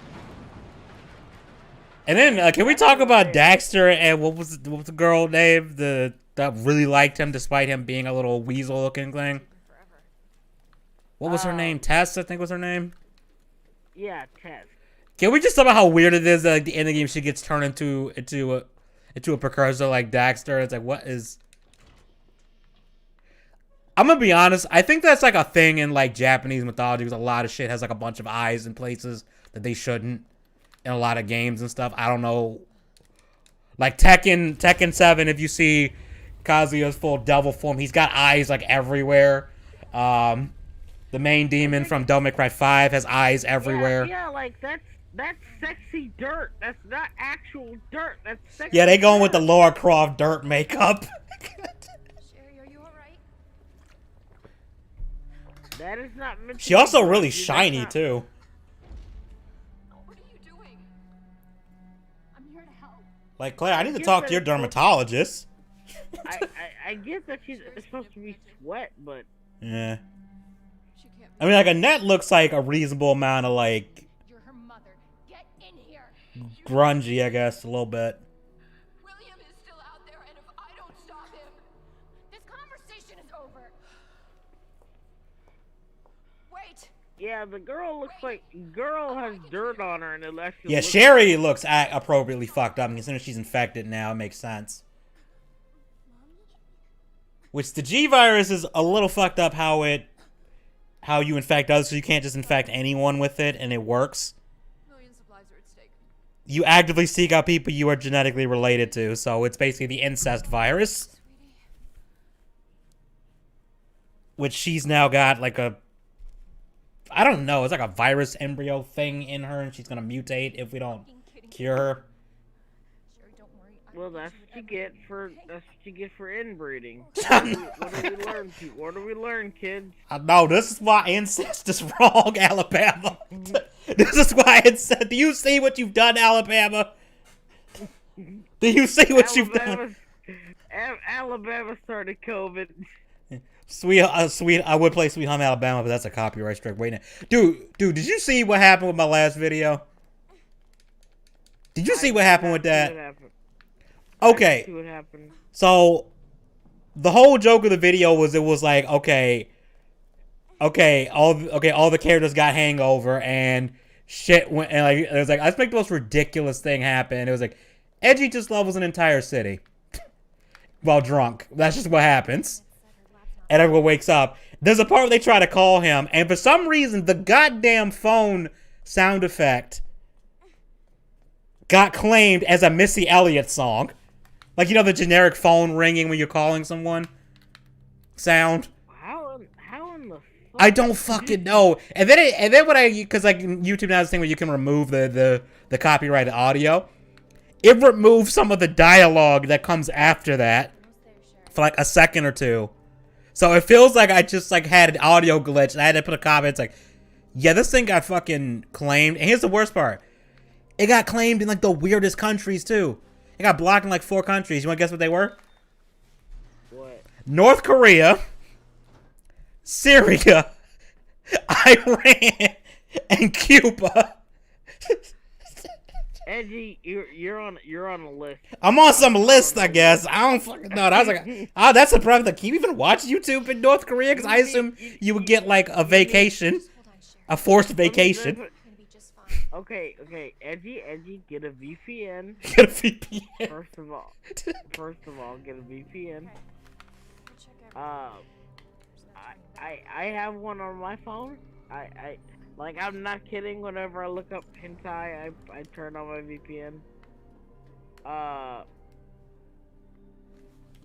[SPEAKER 1] And then can we talk about Daxter and what was the girl name that really liked him despite him being a little weasel looking thing? What was her name? Tess, I think was her name.
[SPEAKER 2] Yeah, Tess.
[SPEAKER 1] Can we just talk about how weird it is that at the end of the game she gets turned into a precursor like Daxter? It's like, what is... I'm gonna be honest, I think that's like a thing in like Japanese mythology, because a lot of shit has like a bunch of eyes in places that they shouldn't in a lot of games and stuff. I don't know. Like Tekken 7, if you see Kazuya's full devil form, he's got eyes like everywhere. The main demon from Devil May Cry 5 has eyes everywhere.
[SPEAKER 2] Yeah, like that's sexy dirt. That's not actual dirt. That's sexy.
[SPEAKER 1] Yeah, they going with the Lara Croft dirt makeup.
[SPEAKER 4] Sherry, are you alright?
[SPEAKER 2] That is not meant to
[SPEAKER 1] She also
[SPEAKER 2] be
[SPEAKER 1] really
[SPEAKER 2] dirty.
[SPEAKER 1] shiny
[SPEAKER 2] That's
[SPEAKER 1] too.
[SPEAKER 4] What are you doing? I'm here to help.
[SPEAKER 1] Like, Claire, I need to
[SPEAKER 2] guess
[SPEAKER 1] talk
[SPEAKER 2] that
[SPEAKER 1] to your
[SPEAKER 2] it's supposed-
[SPEAKER 1] dermatologist.
[SPEAKER 2] I get that it's supposed to be sweat, but
[SPEAKER 1] Yeah.
[SPEAKER 4] She can't.
[SPEAKER 1] I mean, like, Annette looks like a reasonable amount of, like,
[SPEAKER 4] You're her mother. Get in here.
[SPEAKER 1] grungy, I guess, a little bit.
[SPEAKER 4] William is still out there, and if I don't stop him, this conversation is over. Wait.
[SPEAKER 2] yeah, the girl looks like has dirt on her, and it actually
[SPEAKER 1] Yeah,
[SPEAKER 2] looks
[SPEAKER 1] Sherry looks appropriately fucked up. I mean, as soon as she's infected now, it makes sense. Which the G virus is a little fucked up how you infect others, so you can't just infect anyone with it and it works.
[SPEAKER 4] Million supplies are at stake.
[SPEAKER 1] You actively seek out people you are genetically related to, so it's basically the incest virus.
[SPEAKER 4] Sweetie.
[SPEAKER 1] Which she's now got like I don't know, it's like a virus embryo thing in her, and she's gonna mutate if we don't cure her.
[SPEAKER 4] Sherry, don't worry.
[SPEAKER 2] Well, that's what you get for inbreeding. What do we learn, kids?
[SPEAKER 1] No, this is why incest is wrong, Alabama. This is why incest. Do you see what you've done, Alabama? Do you see what you've done?
[SPEAKER 2] Alabama started COVID.
[SPEAKER 1] Sweet, I would play Sweet Home Alabama, but that's a copyright strike. Wait, dude, did you see what happened with my last video? Did you see what happened with that? Okay,
[SPEAKER 2] See what happened.
[SPEAKER 1] so the whole joke of the video was it was like, okay, all the characters got hangover and shit went, and like it was like, let's make the most ridiculous thing happen. And it was like, Edgy just levels an entire city while drunk. That's just what happens. And everyone wakes up. There's a part where they try to call him, and for some reason, the goddamn phone sound effect got claimed as a Missy Elliott song. Like, you know, the generic phone ringing when you're calling someone sound.
[SPEAKER 2] How in the fuck?
[SPEAKER 1] I don't fucking know. And then when because like YouTube now has this thing where you can remove the copyrighted audio. It removed some of the dialogue that comes after that for like a second or two. So it feels like I just like had an audio glitch and I had to put a comment. It's like, yeah, this thing got fucking claimed. And here's the worst part. It got claimed in like the weirdest countries too. It got blocked in like 4 countries. You want to guess what they were?
[SPEAKER 2] What?
[SPEAKER 1] North Korea, Syria, Iran, and Cuba.
[SPEAKER 2] Edgy, you're on a list.
[SPEAKER 1] I'm on some list, I guess. I don't fucking know. I was like, oh, that's a problem. Like, can you even watch YouTube in North Korea? Because I assume you would get like a vacation, a forced vacation.
[SPEAKER 2] Okay, Edgy, get a VPN.
[SPEAKER 1] Get a VPN.
[SPEAKER 2] First of all, get a VPN. I have one on my phone. Like, I'm not kidding. Whenever I look up hentai, I turn on my VPN.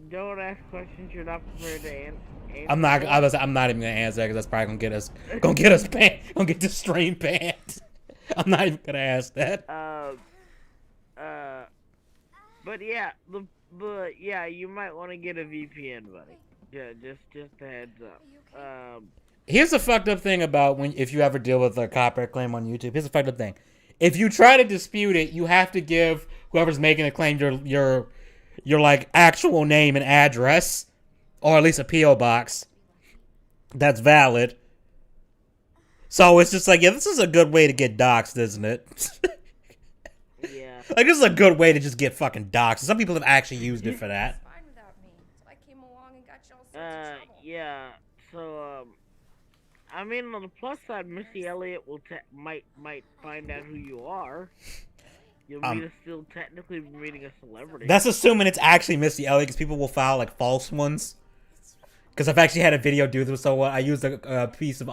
[SPEAKER 2] Don't ask questions you're not prepared to answer.
[SPEAKER 1] I'm not even gonna answer because that's probably gonna get us banned. Gonna get the stream banned. I'm not even gonna ask that.
[SPEAKER 2] But yeah, you might want to get a VPN, buddy. Yeah, just a heads up.
[SPEAKER 1] Here's the fucked up thing about if you ever deal with a copyright claim on YouTube. Here's the fucked up thing: if you try to dispute it, you have to give whoever's making the claim your like actual name and address, or at least a PO box that's valid. So it's just like, yeah, this is a good way to get doxxed, isn't it?
[SPEAKER 2] Yeah.
[SPEAKER 1] Like, this is a good way to just get fucking doxxed. Some people have actually used it for that.
[SPEAKER 2] Yeah. So, I mean, on the plus side, Missy Elliott might find out who you are. You'll still technically be meeting a celebrity.
[SPEAKER 1] That's assuming it's actually Missy Elliott, because people will file like false ones. Because I've actually had a video do this. So I used a piece of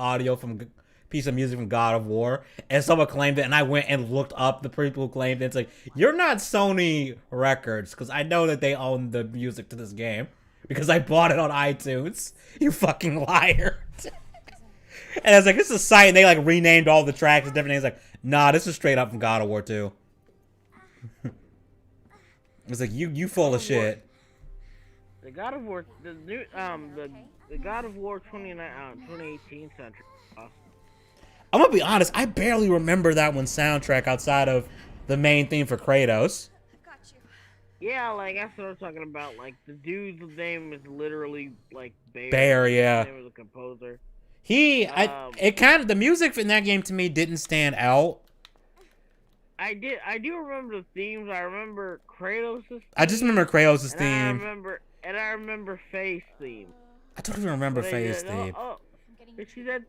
[SPEAKER 1] music from God of War, and someone claimed it, and I went and looked up the people who claimed it. It's like, you're not Sony Records, because I know that they own the music to this game, because I bought it on iTunes. You fucking liar. And I was like, this is a site, and they like renamed all the tracks and different names. Like, nah, this is straight up from God of War 2. It's like, you full of shit.
[SPEAKER 2] The God of War, the new, the God of War 2018 soundtrack. Awesome.
[SPEAKER 1] I'm gonna be honest, I barely remember that one soundtrack outside of the main theme for Kratos.
[SPEAKER 2] Yeah, like, that's what I'm talking about. Like, the dude's name is literally, like,
[SPEAKER 1] Bear, yeah.
[SPEAKER 2] His name is a composer.
[SPEAKER 1] The music in that game to me didn't stand out.
[SPEAKER 2] I do remember the themes. I remember Kratos' theme.
[SPEAKER 1] I just remember Kratos' theme.
[SPEAKER 2] I remember Faye's theme.
[SPEAKER 1] I don't even remember Faye's theme.
[SPEAKER 2] She said,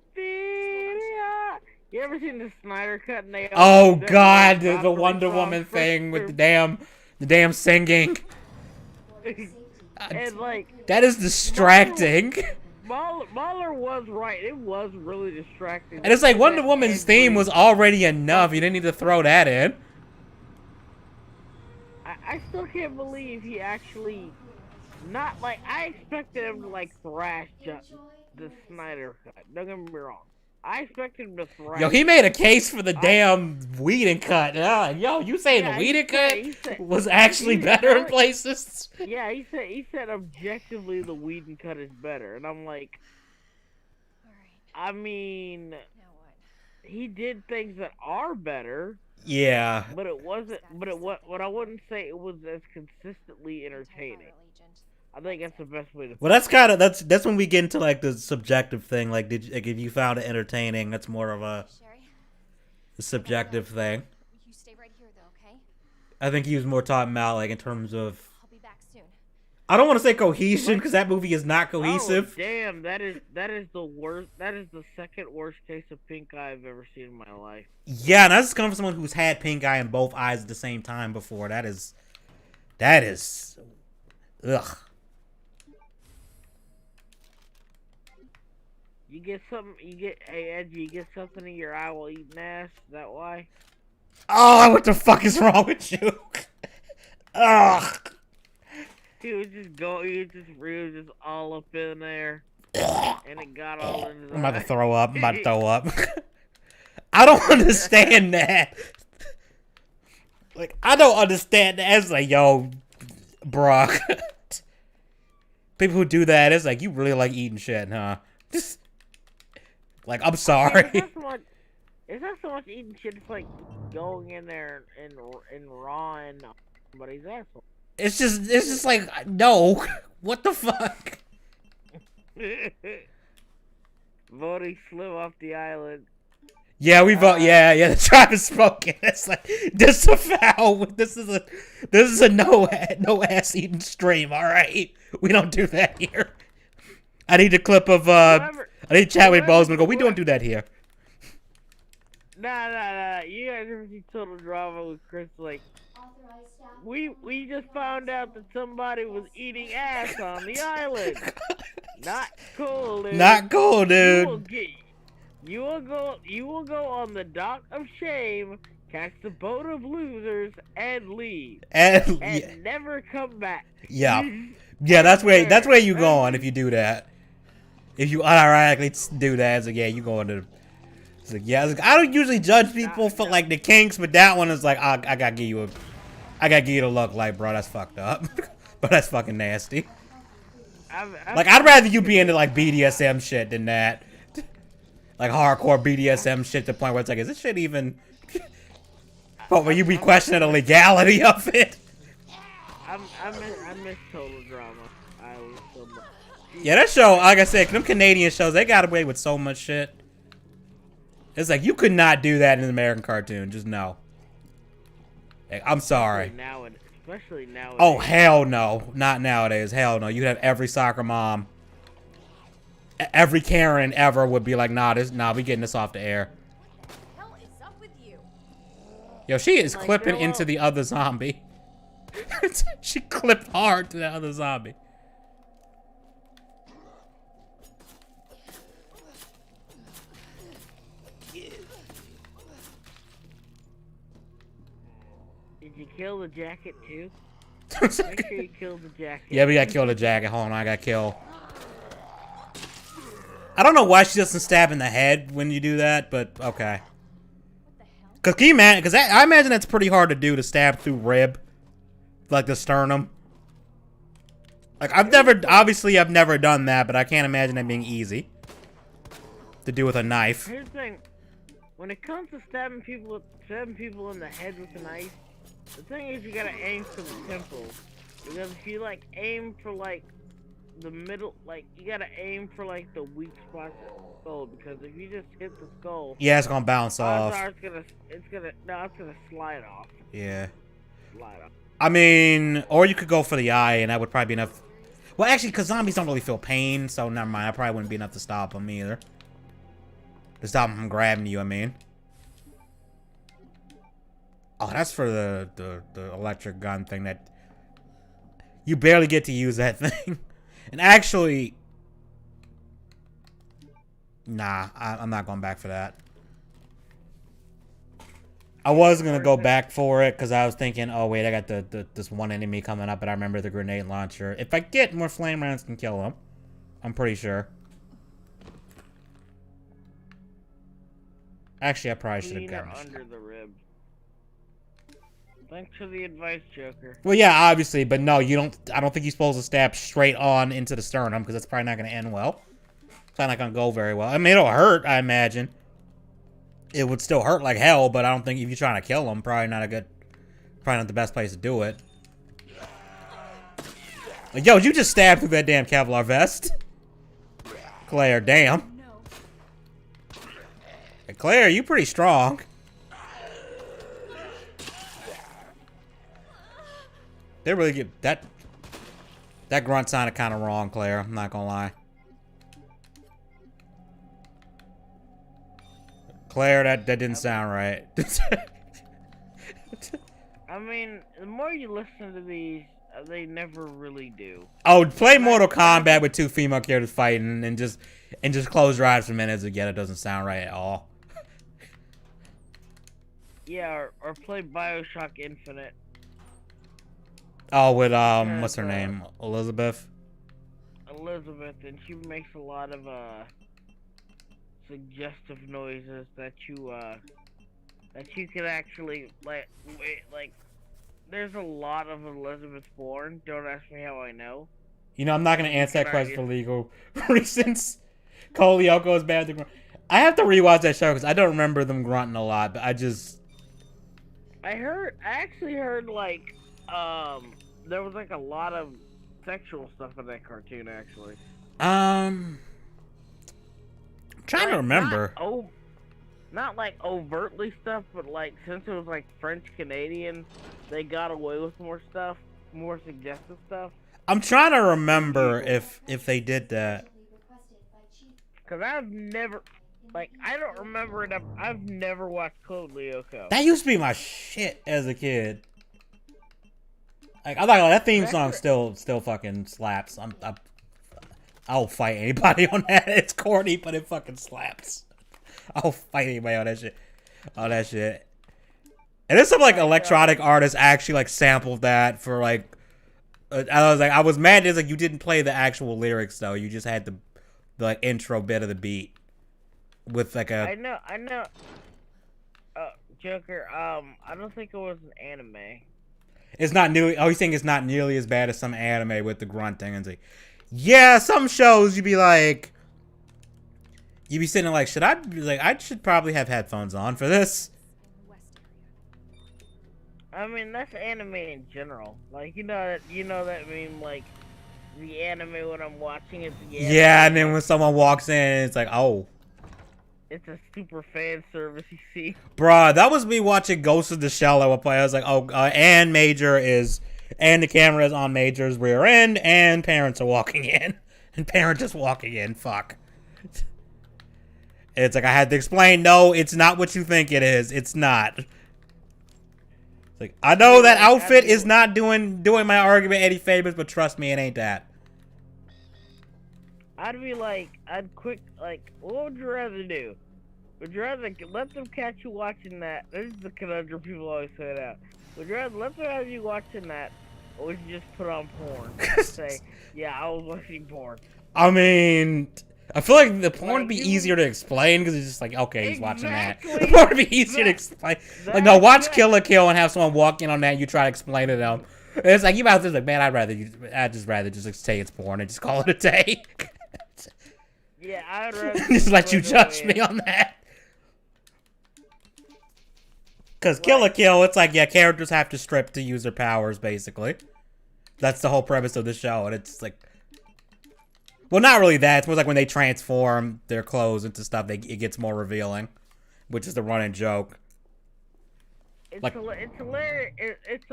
[SPEAKER 2] you ever seen the Snyder Cut? And
[SPEAKER 1] oh God, the Wonder Woman thing with the damn singing.
[SPEAKER 2] And like,
[SPEAKER 1] that is distracting.
[SPEAKER 2] Mahler was right. It was really distracting.
[SPEAKER 1] And it's like, Wonder Woman's theme was already enough. You didn't need to throw that in.
[SPEAKER 2] I still can't believe he actually, not like, I expected him to like thrash the Snyder Cut. Don't get me wrong. I expected him to thrash.
[SPEAKER 1] Yo, he made a case for the damn Whedon cut. Yo, you saying the Whedon cut was actually better in places?
[SPEAKER 2] Yeah, he said objectively the Whedon cut is better, and I'm like, I mean, he did things that are better.
[SPEAKER 1] Yeah.
[SPEAKER 2] But it wasn't. What I wouldn't say it was as consistently entertaining. I think that's the best way to.
[SPEAKER 1] Well, that's when we get into like the subjective thing. Like, if you found it entertaining, that's more of a subjective thing.
[SPEAKER 4] You stay right here, though, okay?
[SPEAKER 1] I think he was more talking about like in terms of.
[SPEAKER 4] I'll be back soon.
[SPEAKER 1] I don't want to say cohesion because that movie is not cohesive.
[SPEAKER 2] Oh, damn, that is the worst. That is the second worst case of pink eye I've ever seen in my life.
[SPEAKER 1] Yeah, and that's coming from someone who's had pink eye in both eyes at the same time before. That is, ugh.
[SPEAKER 2] Hey Edgy, you get something in your eye while eating ass? Is that why?
[SPEAKER 1] Oh, what the fuck is wrong with you? Ugh.
[SPEAKER 2] He was just all up in there. And it got all in his eye.
[SPEAKER 1] I'm about to throw up. I don't understand that. Like, I don't understand that. It's like, yo, bruh. People who do that, it's like, you really like eating shit, huh? Just, like, I'm sorry.
[SPEAKER 2] It's not so much eating shit, it's like going in there and rawing somebody's asshole.
[SPEAKER 1] It's just like, no. What the fuck?
[SPEAKER 2] Voting slim off the island.
[SPEAKER 1] Yeah, we vote. Yeah, the tribe is spoken. It's like, this is a foul. This is a no ass eating stream. All right, we don't do that here. I need a clip of I need Chadwick Boseman to go. We don't do that here.
[SPEAKER 2] Nah. You guys ever see Total Drama with Chris? Like, we just found out that somebody was eating ass on the island. Not cool, dude.
[SPEAKER 1] Not cool,
[SPEAKER 2] You will
[SPEAKER 1] dude.
[SPEAKER 2] get. You will go on the dock of shame, catch the boat of losers, and leave,
[SPEAKER 1] And
[SPEAKER 2] and never come back.
[SPEAKER 1] yeah. That's where you going if you do that. If you unironically do that, it's like, yeah, you going to. It's like, yeah, it's like, I don't usually judge people for like the kinks, but that one is like, I gotta give you the look, like, bro, that's fucked up, but that's fucking nasty. Like, I'd rather you be into like BDSM shit than that, like hardcore BDSM shit to the point where it's like, is this shit even? But when you be questioning the legality of it.
[SPEAKER 2] I miss Total Drama. I was so much.
[SPEAKER 1] Yeah, that show, like I said, them Canadian shows, they got away with so much shit. It's like, you could not do that in an American cartoon. Just no. Like, I'm sorry.
[SPEAKER 2] Especially nowadays.
[SPEAKER 1] Oh, hell no. Not nowadays. Hell no. You'd have every soccer mom, every Karen ever would be like, nah, we getting this off the air.
[SPEAKER 4] What the hell is up with you?
[SPEAKER 1] Yo, she is
[SPEAKER 2] Like,
[SPEAKER 1] clipping into the other zombie. She clipped hard to the other zombie.
[SPEAKER 2] Did you kill the jacket too? Make sure you kill the jacket.
[SPEAKER 1] Yeah, we gotta kill the jacket. Hold on, I gotta kill. I don't know why she doesn't stab in the head when you do that, but okay. Cause can you imagine? Cause I imagine that's pretty hard to do, to stab through rib, like the sternum. Like I've never done that, but I can't imagine it being easy to do with a knife.
[SPEAKER 2] Here's the thing: when it comes to stabbing people in the head with a knife, the thing is you gotta aim for the temple. Because if you like aim for like the middle, like you gotta aim for like the weak spots of the skull. Because if you just hit the skull,
[SPEAKER 1] Yeah, it's gonna bounce off.
[SPEAKER 2] it's gonna slide off.
[SPEAKER 1] Yeah.
[SPEAKER 2] Slide off.
[SPEAKER 1] I mean, or you could go for the eye, and that would probably be enough. Well, actually, because zombies don't really feel pain, so never mind. That probably wouldn't be enough to stop them either. To stop them from grabbing you, I mean. Oh, that's for the electric gun thing that you barely get to use that thing. And actually, nah, I'm not going back for that. I was gonna go back for it because I was thinking, oh wait, I got this one enemy coming up, and I remember the grenade launcher. If I get more flame rounds, can kill him. I'm pretty sure. Actually, I probably should have gotten
[SPEAKER 2] under the rib. Thanks for the advice, Joker.
[SPEAKER 1] Well, yeah, obviously, but no, you don't. I don't think you're supposed to stab straight on into the sternum because that's probably not going to end well. It's probably not going to go very well. I mean, it'll hurt, I imagine. It would still hurt like hell, but I don't think if you're trying to kill them, probably not the best place to do it. Like, yo, you just stabbed through that damn Kevlar vest. Claire, damn. Hey, Claire, you pretty strong. They really get that grunt sounded kind of wrong, Claire. I'm not gonna lie. Claire, that didn't sound right.
[SPEAKER 2] I mean, the more you listen to these, they never really do.
[SPEAKER 1] Oh, play Mortal Kombat with two female characters fighting and just close your eyes for minutes again. It doesn't sound right at all.
[SPEAKER 2] Yeah, or play BioShock Infinite.
[SPEAKER 1] Oh, with what's her name? Elizabeth?
[SPEAKER 2] Elizabeth, and she makes a lot of suggestive noises that you can actually like there's a lot of Elizabeth Bourne. Don't ask me how I know.
[SPEAKER 1] You know, I'm not gonna answer that question for legal reasons. Cole Lyoko is bad to grunt. I have to rewatch that show because I don't remember them grunting a lot, but I
[SPEAKER 2] actually heard like there was like a lot of sexual stuff in that cartoon actually.
[SPEAKER 1] I'm trying to remember.
[SPEAKER 2] Not like overtly stuff, but like since it was like French Canadian, they got away with more stuff, more suggestive stuff.
[SPEAKER 1] I'm trying to remember if they did that.
[SPEAKER 2] Cause I've never Like, I don't remember it. I've never watched Code Lyoko.
[SPEAKER 1] That used to be my shit as a kid. Like, I'm not gonna lie, that theme song still fucking slaps. I'll fight anybody on that. It's corny, but it fucking slaps. I'll fight anybody on that shit. On that shit. And there's some like electronic artists actually like sampled that for like. I was mad. It's like you didn't play the actual lyrics though. You just had the like intro bit of the beat with like a.
[SPEAKER 2] I know. Joker. I don't think it was an anime.
[SPEAKER 1] It's not new. Oh, you think it's not nearly as bad as some anime with the grunting and like, yeah, some shows you'd be like, you'd be sitting there like, should I be like, I should probably have headphones on for this.
[SPEAKER 2] I mean, that's anime in general. Like, you know that meme, like, the anime when I'm watching it.
[SPEAKER 1] Yeah, and then when someone walks in, it's like, oh.
[SPEAKER 2] It's a super fan service, you see.
[SPEAKER 1] Bruh, that was me watching Ghost of the Shell at one point. I was like, oh, and the camera is on Major's rear end, and parents are walking in. And parent is walking in, fuck. It's like, I had to explain, no, it's not what you think it is. It's not. Like, I know that outfit is not doing my argument any favors, but trust me, it ain't that.
[SPEAKER 2] I'd what would you rather do? Would you rather let them catch you watching that? This is the conundrum people always say that. Would you rather let them have you watching that, or would you just put on porn? Say, yeah, I was watching porn.
[SPEAKER 1] I mean, I feel like the porn would be easier to explain because it's just like, okay, he's watching that. The porn would be easier to explain. Like, no, watch Kill la Kill and have someone walk in on that and you try to explain it to them. And it's like, you might just like, man, I'd just rather just like, say it's porn and just call it a day.
[SPEAKER 2] Yeah, I'd rather
[SPEAKER 1] just let you judge me on that. Because Kill la Kill, it's like, yeah, characters have to strip to use their powers, basically. That's the whole premise of the show, and it's like... Well, not really that. It's more like when they transform their clothes into stuff, it gets more revealing. Which is the running joke.
[SPEAKER 2] It's
[SPEAKER 1] like,
[SPEAKER 2] hilarious. It's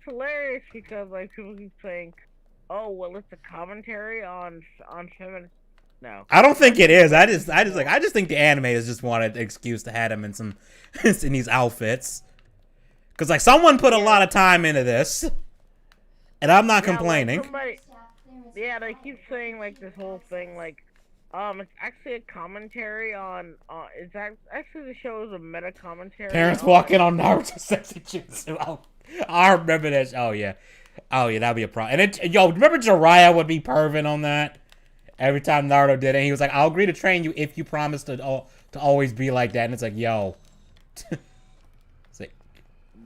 [SPEAKER 2] hilarious because, like, people keep saying, oh, well, it's a commentary on feminist... No.
[SPEAKER 1] I don't think it is. I just think the animators just wanted an excuse to have him in some in these outfits. Cause like someone put a lot of time into this. And I'm not complaining.
[SPEAKER 2] Like they keep saying like this whole thing like it's actually a commentary on it's actually the show is a meta commentary.
[SPEAKER 1] Parents walking on Naruto sexy jutsu. Oh, I remember that. Oh yeah, that'd be a problem. And remember Jiraiya would be perving on that? Every time Naruto did it, he was like, I'll agree to train you if you promise to always be like that. And it's like, yo. It's like,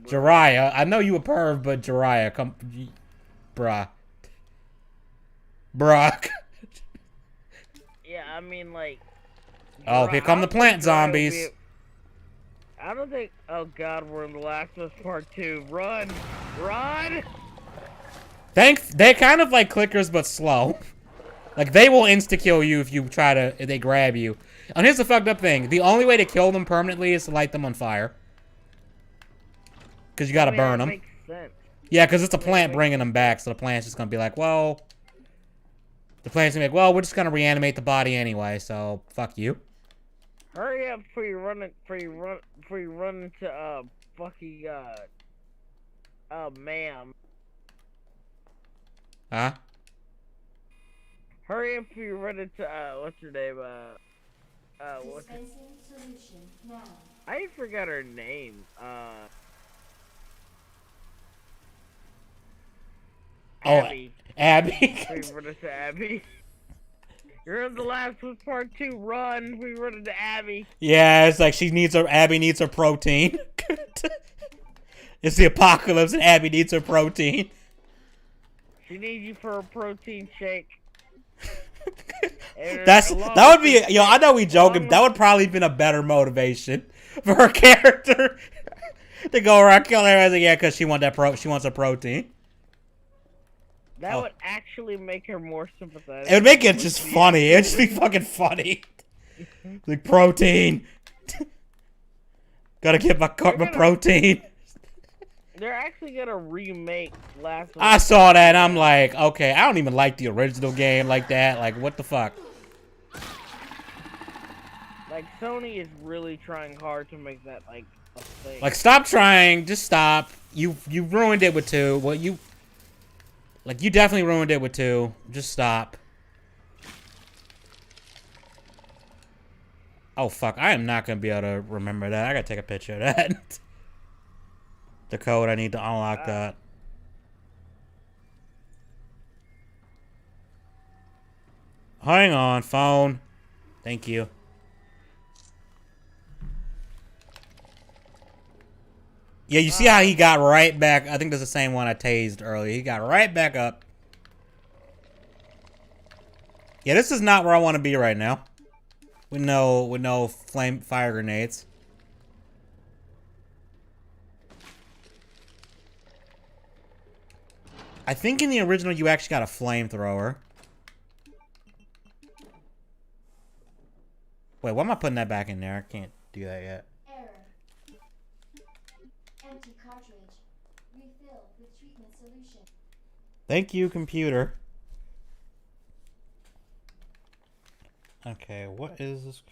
[SPEAKER 1] Jiraiya, I know you a perv, but Jiraiya, come. Bruh.
[SPEAKER 2] Yeah, I mean, like.
[SPEAKER 1] Oh, here come the plant zombies.
[SPEAKER 2] I don't think. Oh, God, we're in The Last of Us Part 2. Run! Run!
[SPEAKER 1] They're kind of like clickers, but slow. Like, they will insta-kill you if they grab you. And here's the fucked up thing. The only way to kill them permanently is to light them on fire. Because you gotta burn them.
[SPEAKER 2] Makes sense.
[SPEAKER 1] Yeah, because it's a plant bringing them back, so the plant's just gonna be like, well... The plant's gonna be like, well, we're just gonna reanimate the body anyway, so fuck you.
[SPEAKER 2] Hurry up before you run into, fucking, ma'am.
[SPEAKER 1] Huh?
[SPEAKER 2] Hurry up before you run into, what's her name, I forgot her name, Abby.
[SPEAKER 1] Abby.
[SPEAKER 2] We run into Abby. You're in The Last of Us Part 2, run! We run into Abby.
[SPEAKER 1] Yeah, it's like Abby needs her protein. It's the apocalypse and Abby needs her protein.
[SPEAKER 2] She needs you for a protein shake.
[SPEAKER 1] That would be, I know we joking, that would probably have been a better motivation for her character to go around killing her. Like, yeah, because she wants a protein.
[SPEAKER 2] That would actually make her more sympathetic.
[SPEAKER 1] It would make it just funny. It would just be fucking funny. Like, protein. Gotta get my protein.
[SPEAKER 2] They're actually gonna remake Last of Us.
[SPEAKER 1] I saw that and I'm like, okay, I don't even like the original game like that. Like, what the fuck?
[SPEAKER 2] Like, Sony is really trying hard to make that, like, a thing.
[SPEAKER 1] Like, stop trying. Just stop. You ruined it with 2. Well, you definitely ruined it with 2. Just stop. Oh, fuck. I am not going to be able to remember that. I got to take a picture of that. The code. I need to unlock that. Hang on. Phone. Thank you. Yeah, you see how he got right back? I think that's the same one I tased earlier. He got right back up. Yeah, this is not where I want to be right now. With no fire grenades. I think in the original you actually got a flamethrower. Wait, why am I putting that back in there? I can't do that yet.
[SPEAKER 5] Error. Empty cartridge. Refill with treatment solution.
[SPEAKER 1] Thank you, computer. Okay, what is this?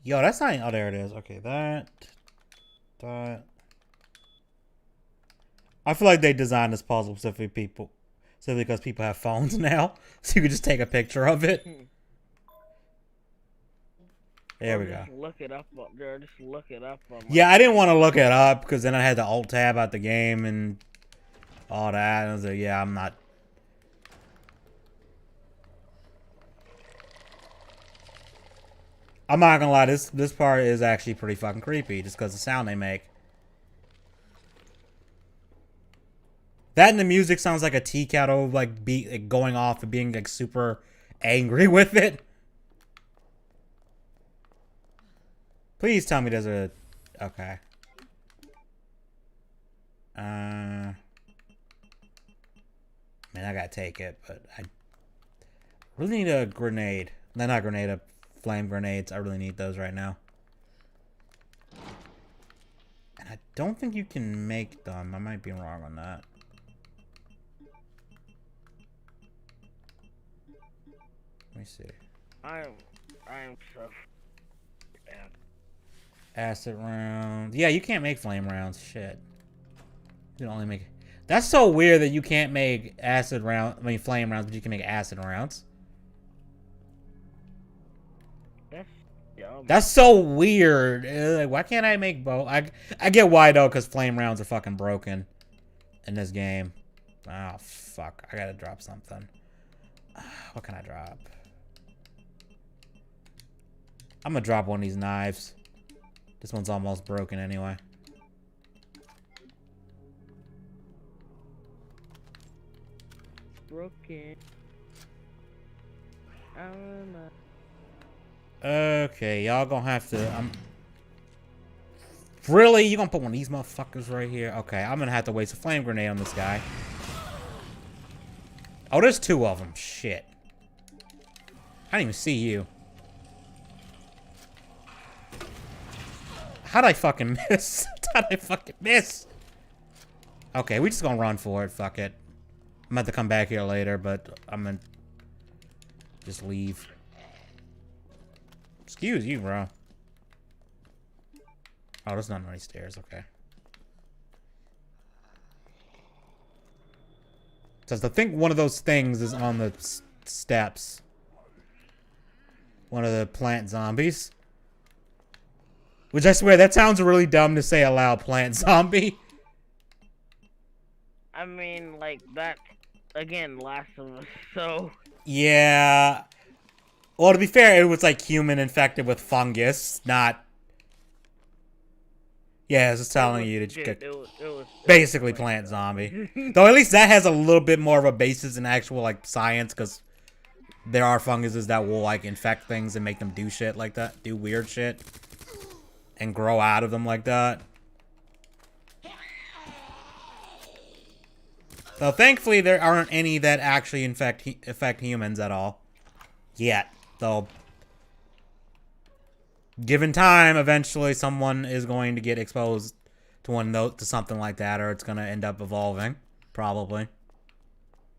[SPEAKER 1] Yo, that's not... Oh, there it is. Okay, that. I feel like they designed this puzzle specifically because people have phones now. So you can just take a picture of it. There we go.
[SPEAKER 2] Just look it up there. Just look it up.
[SPEAKER 1] Yeah, I didn't want to look it up because then I had to alt tab out the game and all that. And I was like, yeah, I'm not... I'm not gonna lie, this part is actually pretty fucking creepy just because the sound they make. That and the music sounds like a tea kettle like going off and being like super angry with it. Please tell me there's a... Okay. Man, I gotta take it, but I really need a grenade. No, not a grenade, a flame grenades. I really need those right now. And I don't think you can make them. I might be wrong on that. Let me see.
[SPEAKER 2] I am so bad.
[SPEAKER 1] Acid rounds. Yeah, you can't make flame rounds. Shit. You can only make... That's so weird that you can't make acid round. I mean, flame rounds, but you can make acid rounds.
[SPEAKER 2] That's dumb.
[SPEAKER 1] That's so weird. Like, why can't I make both? I get why though, because flame rounds are fucking broken in this game. Oh fuck! I gotta drop something. What can I drop? I'm gonna drop one of these knives. This one's almost broken anyway.
[SPEAKER 2] Broken.
[SPEAKER 1] Okay, y'all gonna have to. Really? You gonna put one of these motherfuckers right here? Okay, I'm gonna have to waste a flame grenade on this guy. Oh, there's 2 of them. Shit. I didn't even see you. How'd I fucking miss? How'd I fucking miss? Okay, we just gonna run for it. Fuck it. I'm gonna have to come back here later, but I'm gonna just leave. Excuse you, bro. Oh, there's not any stairs. Okay. So I think one of those things is on the steps. One of the plant zombies. Which I swear, that sounds really dumb to say aloud, plant zombie.
[SPEAKER 2] I mean, like, that, again, Last of Us, so...
[SPEAKER 1] Yeah. Well, to be fair, it was like human infected with fungus, not... Yeah, it's just telling you that you could...
[SPEAKER 2] It was
[SPEAKER 1] Basically plant zombie. Though at least that has a little bit more of a basis in actual, like, science, because there are funguses that will, like, infect things and make them do shit like that. Do weird shit. And grow out of them like that. So thankfully there aren't any that actually affect humans at all. Yet. Though, given time, eventually someone is going to get exposed to something like that, or it's going to end up evolving. Probably.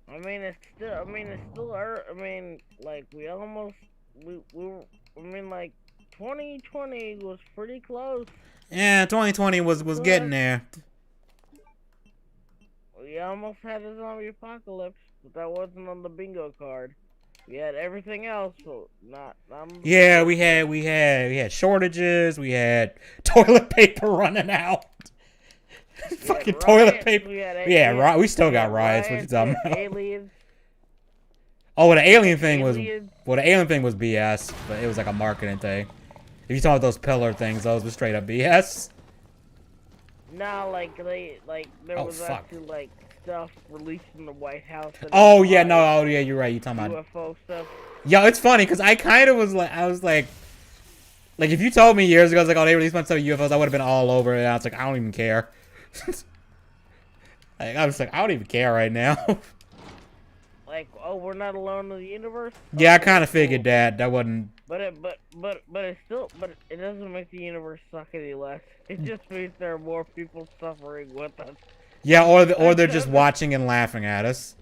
[SPEAKER 2] I mean, it's still, like, we I mean, like, 2020 was pretty close.
[SPEAKER 1] Yeah, 2020 was getting there.
[SPEAKER 2] We almost had a zombie apocalypse, but that wasn't on the bingo card. We had everything else, so not on the
[SPEAKER 1] Yeah,
[SPEAKER 2] bingo card.
[SPEAKER 1] we had shortages. We had toilet paper running out. Fucking toilet
[SPEAKER 2] Riots,
[SPEAKER 1] paper.
[SPEAKER 2] We had
[SPEAKER 1] Yeah, we still
[SPEAKER 2] we
[SPEAKER 1] got
[SPEAKER 2] had
[SPEAKER 1] riots. What you
[SPEAKER 2] riots, we
[SPEAKER 1] talking
[SPEAKER 2] had
[SPEAKER 1] about?
[SPEAKER 2] aliens.
[SPEAKER 1] Oh, well, the
[SPEAKER 2] We had
[SPEAKER 1] alien thing was.
[SPEAKER 2] aliens.
[SPEAKER 1] Well, the alien thing was BS, but it was like a marketing thing. If you talk about those pillar things, those were straight up BS.
[SPEAKER 2] Nah, there
[SPEAKER 1] Oh,
[SPEAKER 2] was
[SPEAKER 1] fuck.
[SPEAKER 2] actually like stuff released from the White House. That
[SPEAKER 1] Oh yeah, no,
[SPEAKER 2] implied
[SPEAKER 1] oh yeah, you're right. You talking about?
[SPEAKER 2] UFO stuff.
[SPEAKER 1] Yo, it's funny because I kind of was like, I was like if you told me years ago, I was like, oh, they released my stuff of UFOs, I would have been all over it. And I was like, I don't even care. Like, I was like, I don't even care right now.
[SPEAKER 2] Like, oh, we're not alone in the universe.
[SPEAKER 1] Yeah, I
[SPEAKER 2] Okay,
[SPEAKER 1] kind of
[SPEAKER 2] cool.
[SPEAKER 1] figured that. That wasn't.
[SPEAKER 2] But it doesn't make the universe suck any less. It just means there are more people suffering with us.
[SPEAKER 1] Yeah, or they're just watching and laughing at us.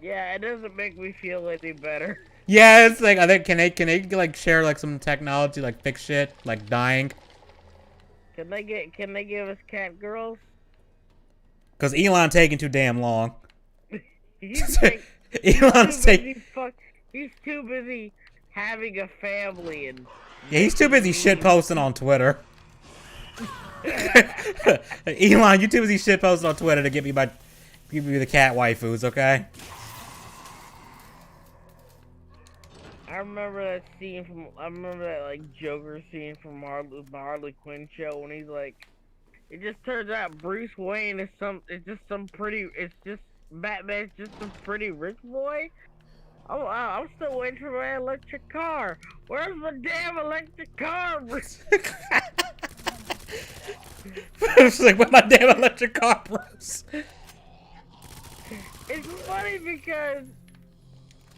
[SPEAKER 2] Yeah, it doesn't make me feel any better.
[SPEAKER 1] Yeah, it's like, I think can they like share like some technology, like fix shit, like dying?
[SPEAKER 2] Can they give us cat girls?
[SPEAKER 1] Cause Elon taking too damn long.
[SPEAKER 2] He's like,
[SPEAKER 1] Elon's taking.
[SPEAKER 2] He's too busy having a family and.
[SPEAKER 1] Yeah, he's too busy shit posting on Twitter. Elon, you too busy shit posting on Twitter to give me the cat waifus, okay?
[SPEAKER 2] I remember that like Joker scene from the Harley Quinn show when he's like, it just turns out Bruce Wayne is Batman's just some pretty rich boy. Oh, I'm still waiting for my electric car. Where's my damn electric car, Bruce?
[SPEAKER 1] It's like, where's my damn electric car, Bruce?
[SPEAKER 2] It's funny because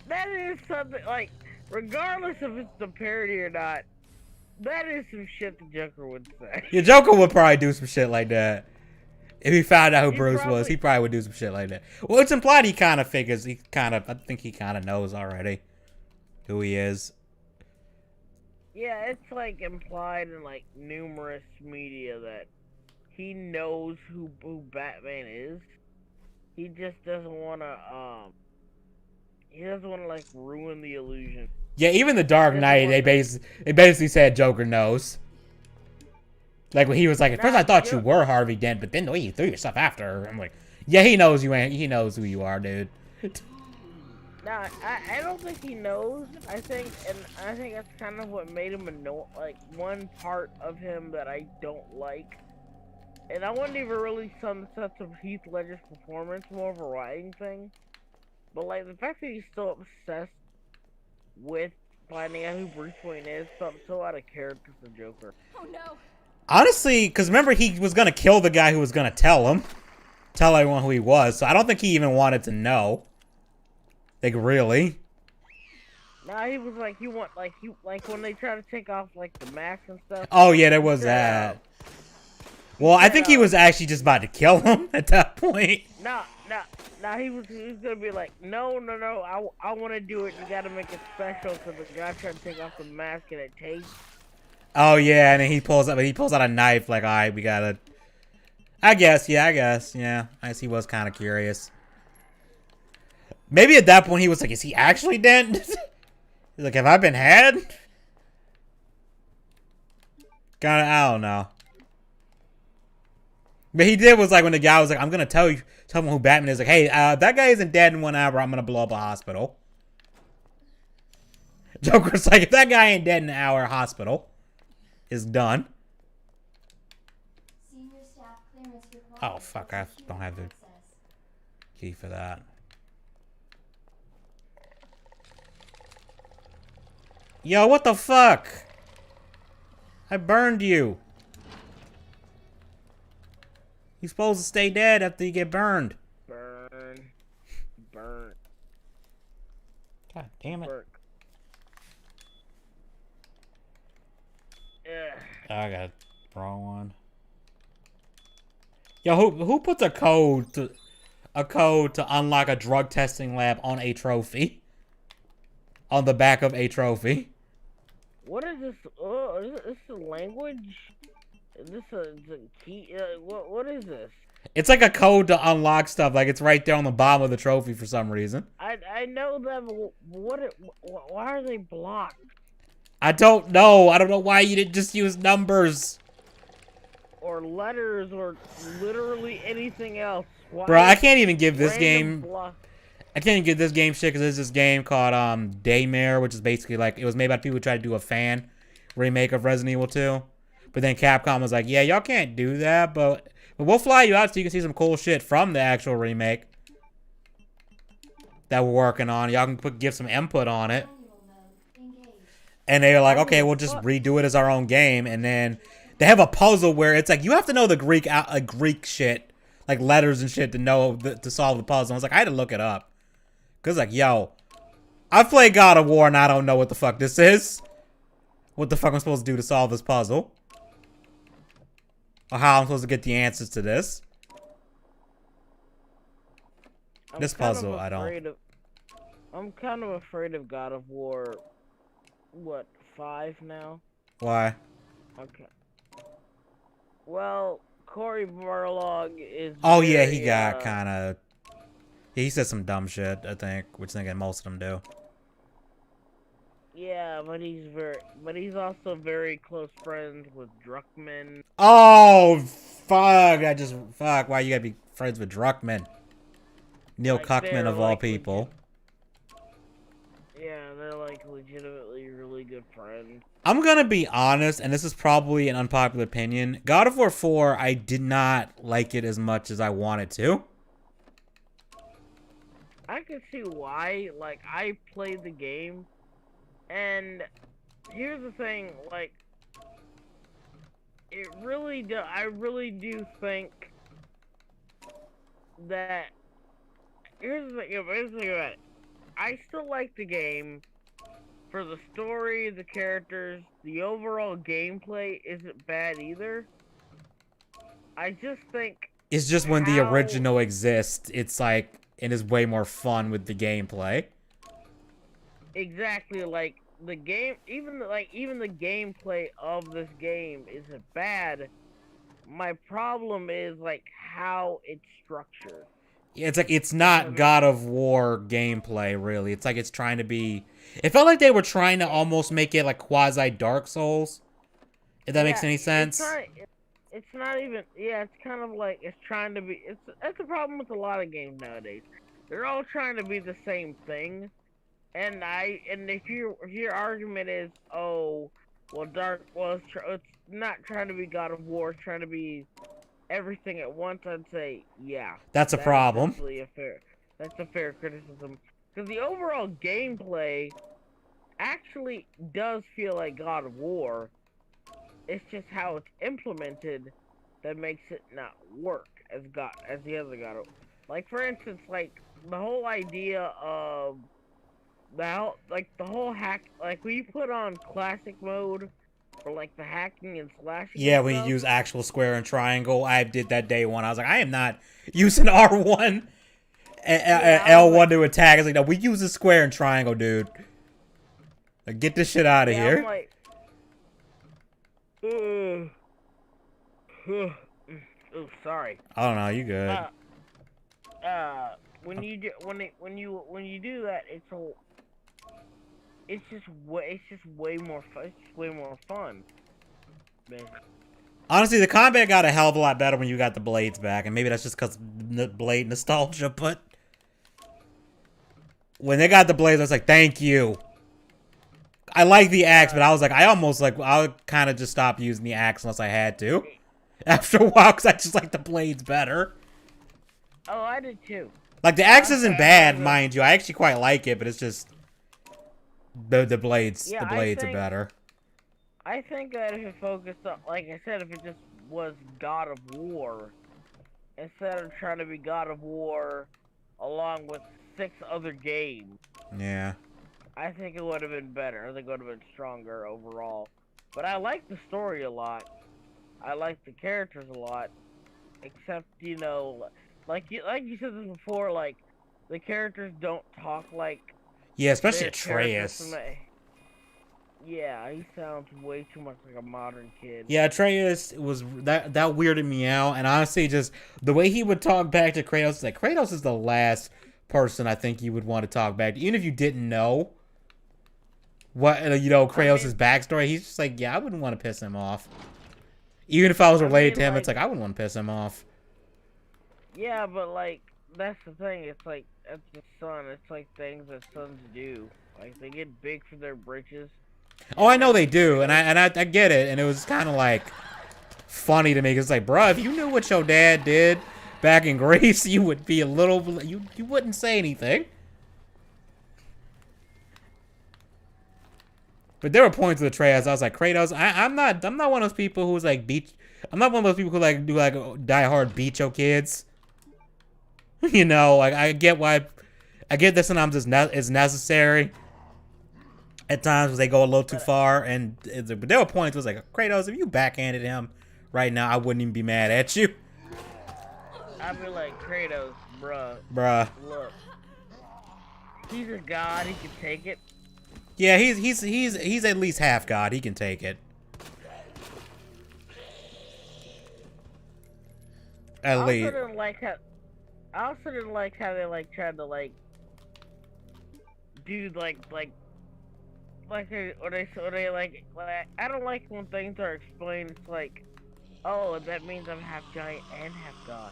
[SPEAKER 2] that is something, like, regardless if it's a parody or not, that is some shit the Joker would say.
[SPEAKER 1] Your Joker would probably do some shit like that. If he found out who Bruce was,
[SPEAKER 2] probably-
[SPEAKER 1] he probably would do some shit like that. Well, it's implied he kind of figures, I think he kind of knows already who he is.
[SPEAKER 2] Yeah, it's like implied in like numerous media that he knows who Batman is. He just doesn't wanna like ruin the illusion.
[SPEAKER 1] Yeah, even the Dark Knight, they basically said Joker knows. Like when he was like, at first I thought you were Harvey Dent, but then the way you threw yourself after her, I'm like, yeah, he knows you ain't. He knows who you are, dude.
[SPEAKER 2] Nah, I don't think he knows. I think that's kind of what made him like one part of him that I don't like. And I wouldn't even really some sense of Heath Ledger's performance, more of a writing thing. But like the fact that he's still obsessed with finding out who Bruce Wayne is felt so out of character for Joker.
[SPEAKER 4] Oh no.
[SPEAKER 1] Honestly, because remember he was gonna kill the guy who was gonna tell everyone who he was. So I don't think he even wanted to know. Like really.
[SPEAKER 2] Nah, he was like like when they try to take off like the mask and stuff.
[SPEAKER 1] Oh yeah, there was that. Well, I think he was actually just about to kill him at that point.
[SPEAKER 2] Nah, he was gonna be like, no, I want to do it. You gotta make it special. So the guy tried to take off the mask and it tastes.
[SPEAKER 1] Oh yeah, and then he pulls out a knife. Like, all right, we gotta. I guess. I guess he was kind of curious. Maybe at that point he was like, is he actually dead? He's like, have I been had? Kinda, I don't know. But he did was like when the guy was like, I'm gonna tell him who Batman is. Like, hey, that guy isn't dead in 1 hour. I'm gonna blow up a hospital. Joker's like, if that guy ain't dead in an hour, hospital is done.
[SPEAKER 5] Senior staff clearance required.
[SPEAKER 1] Oh fuck, I don't have the key for that. Yo, what the fuck? I burned you. You're supposed to stay dead after you get burned.
[SPEAKER 2] Burn.
[SPEAKER 1] God damn it.
[SPEAKER 2] Burn. Ugh.
[SPEAKER 1] Oh, I got the wrong one. Yo, who puts a code to unlock a drug testing lab on a trophy? On the back of a trophy?
[SPEAKER 2] What is this? Oh, is this a language? Is this a key? What is this?
[SPEAKER 1] It's like a code to unlock stuff. Like it's right there on the bottom of the trophy for some reason.
[SPEAKER 2] I know that. But why are they blocked?
[SPEAKER 1] I don't know. I don't know why you didn't just use numbers.
[SPEAKER 2] Or letters, or literally anything else. Why
[SPEAKER 1] Bro, I can't even give this
[SPEAKER 2] random
[SPEAKER 1] game...
[SPEAKER 2] block?
[SPEAKER 1] I can't even give this game shit because there's this game called Daymare, which is basically like... It was made by people who tried to do a fan remake of Resident Evil 2. But then Capcom was like, yeah, y'all can't do that, but we'll fly you out so you can see some cool shit from the actual remake that we're working on. Y'all can give some input on it. And they were like, okay, we'll just redo it as our own game. And then they have a puzzle where it's like, you have to know the Greek shit, like letters and shit to know, to solve the puzzle. I was like, I had to look it up. Because like, yo, I've played God of War and I don't know what the fuck this is. What the fuck am I supposed to do to solve this puzzle? Or how I'm supposed to get the answers to this. This puzzle, I don't.
[SPEAKER 2] I'm kind of afraid of God of War. What, 5 now?
[SPEAKER 1] Why?
[SPEAKER 2] Okay. Well, Cory Barlog is.
[SPEAKER 1] Oh yeah, he
[SPEAKER 2] very,
[SPEAKER 1] got kind of. He said some dumb shit, I think, which I think most of them do.
[SPEAKER 2] Yeah, but he's also very close friends with Druckmann.
[SPEAKER 1] Oh fuck! Fuck. Why you gotta be friends with Druckmann? Neil
[SPEAKER 2] Like,
[SPEAKER 1] Cuckman of
[SPEAKER 2] they're,
[SPEAKER 1] all
[SPEAKER 2] like,
[SPEAKER 1] people.
[SPEAKER 2] Yeah, they're like legitimately really good friends.
[SPEAKER 1] I'm gonna be honest, and this is probably an unpopular opinion. God of War 4, I did not like it as much as I wanted to.
[SPEAKER 2] I can see why. Like, I played the game, and here's the thing. Like, I really do think that. Here's the thing about it. I still like the game for the story, the characters, the overall gameplay isn't bad either. I just think
[SPEAKER 1] It's just when the original exists, it's like it is way more fun with the gameplay.
[SPEAKER 2] exactly, like the game, even the gameplay of this game isn't bad. My problem is like how it's structured.
[SPEAKER 1] It's like, it's not God of War gameplay, really. It's like it's trying to be... It felt like they were trying to almost make it like quasi Dark Souls. If that makes any sense.
[SPEAKER 2] It's not even... Yeah, it's kind of like it's trying to be... That's the problem with a lot of games nowadays. They're all trying to be the same thing. And if your argument is, oh, well, it's not trying to be God of War, it's trying to be everything at once, I'd say, yeah.
[SPEAKER 1] That's a problem.
[SPEAKER 2] That's a fair criticism. Because the overall gameplay actually does feel like God of War. It's just how it's implemented that makes it not work as the other God of War. Like, for instance, like, the whole idea of the whole hack, like, when you put on classic mode for like the hacking and slashing.
[SPEAKER 1] Yeah, when you use actual square and triangle. I did that day one. I was like, I am not using R1 and L1 to attack. It's like, no, we use a square and triangle, dude. Like, get this shit out of here.
[SPEAKER 2] I'm like, oh, sorry.
[SPEAKER 1] I don't know, you good.
[SPEAKER 2] When you do that, it's just way more fun. It's just way more fun, man.
[SPEAKER 1] Honestly, the combat got a hell of a lot better when you got the blades back, and maybe that's just because blade nostalgia, but when they got the blades, I was like, thank you. I like the axe, but I was like, I would kind of just stop using the axe unless I had to. After a while, because I just like the blades better.
[SPEAKER 2] Oh, I did too.
[SPEAKER 1] Like, the axe isn't bad, mind you. I actually quite like it, but it's just... The blades are better.
[SPEAKER 2] I think that if it focused on, like I said, if it just was God of War, instead of trying to be God of War along with 6 other games.
[SPEAKER 1] Yeah.
[SPEAKER 2] I think it would have been better. I think it would have been stronger overall. But I like the story a lot. I like the characters a lot. Except, you know, like you said this before, like, the characters don't talk like...
[SPEAKER 1] Yeah, especially Atreus.
[SPEAKER 2] Yeah, he sounds way too much like a modern kid.
[SPEAKER 1] Yeah, Atreus was that weirded me out, and honestly, just the way he would talk back to Kratos, like Kratos is the last person I think you would want to talk back to, even if you didn't know what
[SPEAKER 2] I
[SPEAKER 1] Kratos'
[SPEAKER 2] mean,
[SPEAKER 1] backstory. He's just like, yeah, I wouldn't want to piss him off. Even if I was
[SPEAKER 2] I
[SPEAKER 1] related
[SPEAKER 2] mean,
[SPEAKER 1] to him,
[SPEAKER 2] like,
[SPEAKER 1] it's like I wouldn't want to piss him off.
[SPEAKER 2] yeah, but like, that's the thing. It's like, that's the son. It's like things that sons do. Like, they get big for their britches.
[SPEAKER 1] Oh, I
[SPEAKER 2] And
[SPEAKER 1] know they
[SPEAKER 2] then
[SPEAKER 1] do, and
[SPEAKER 2] Kratos,
[SPEAKER 1] I get it, and it was kind of like funny to me. 'Cause it's like, bruh, if you knew what your dad did back in Greece, you would be a little, you wouldn't say anything. But there were points with Atreus, I was like, Kratos, I'm not one of those people who's like I'm not one of those people who like do like die hard beat your kids. Like I get this sometimes is necessary at times when they go a little too far, but there were points where it was like, Kratos, if you backhanded him right now, I wouldn't even be mad at you.
[SPEAKER 2] I'd be like, Kratos,
[SPEAKER 1] Bruh.
[SPEAKER 2] look. He's a god, he can take it.
[SPEAKER 1] Yeah, he's at least half god. He can take it. At least.
[SPEAKER 2] I also didn't like how they like tried to like do or they like I don't like when things are explained. It's like, oh, that means I'm half giant and half god.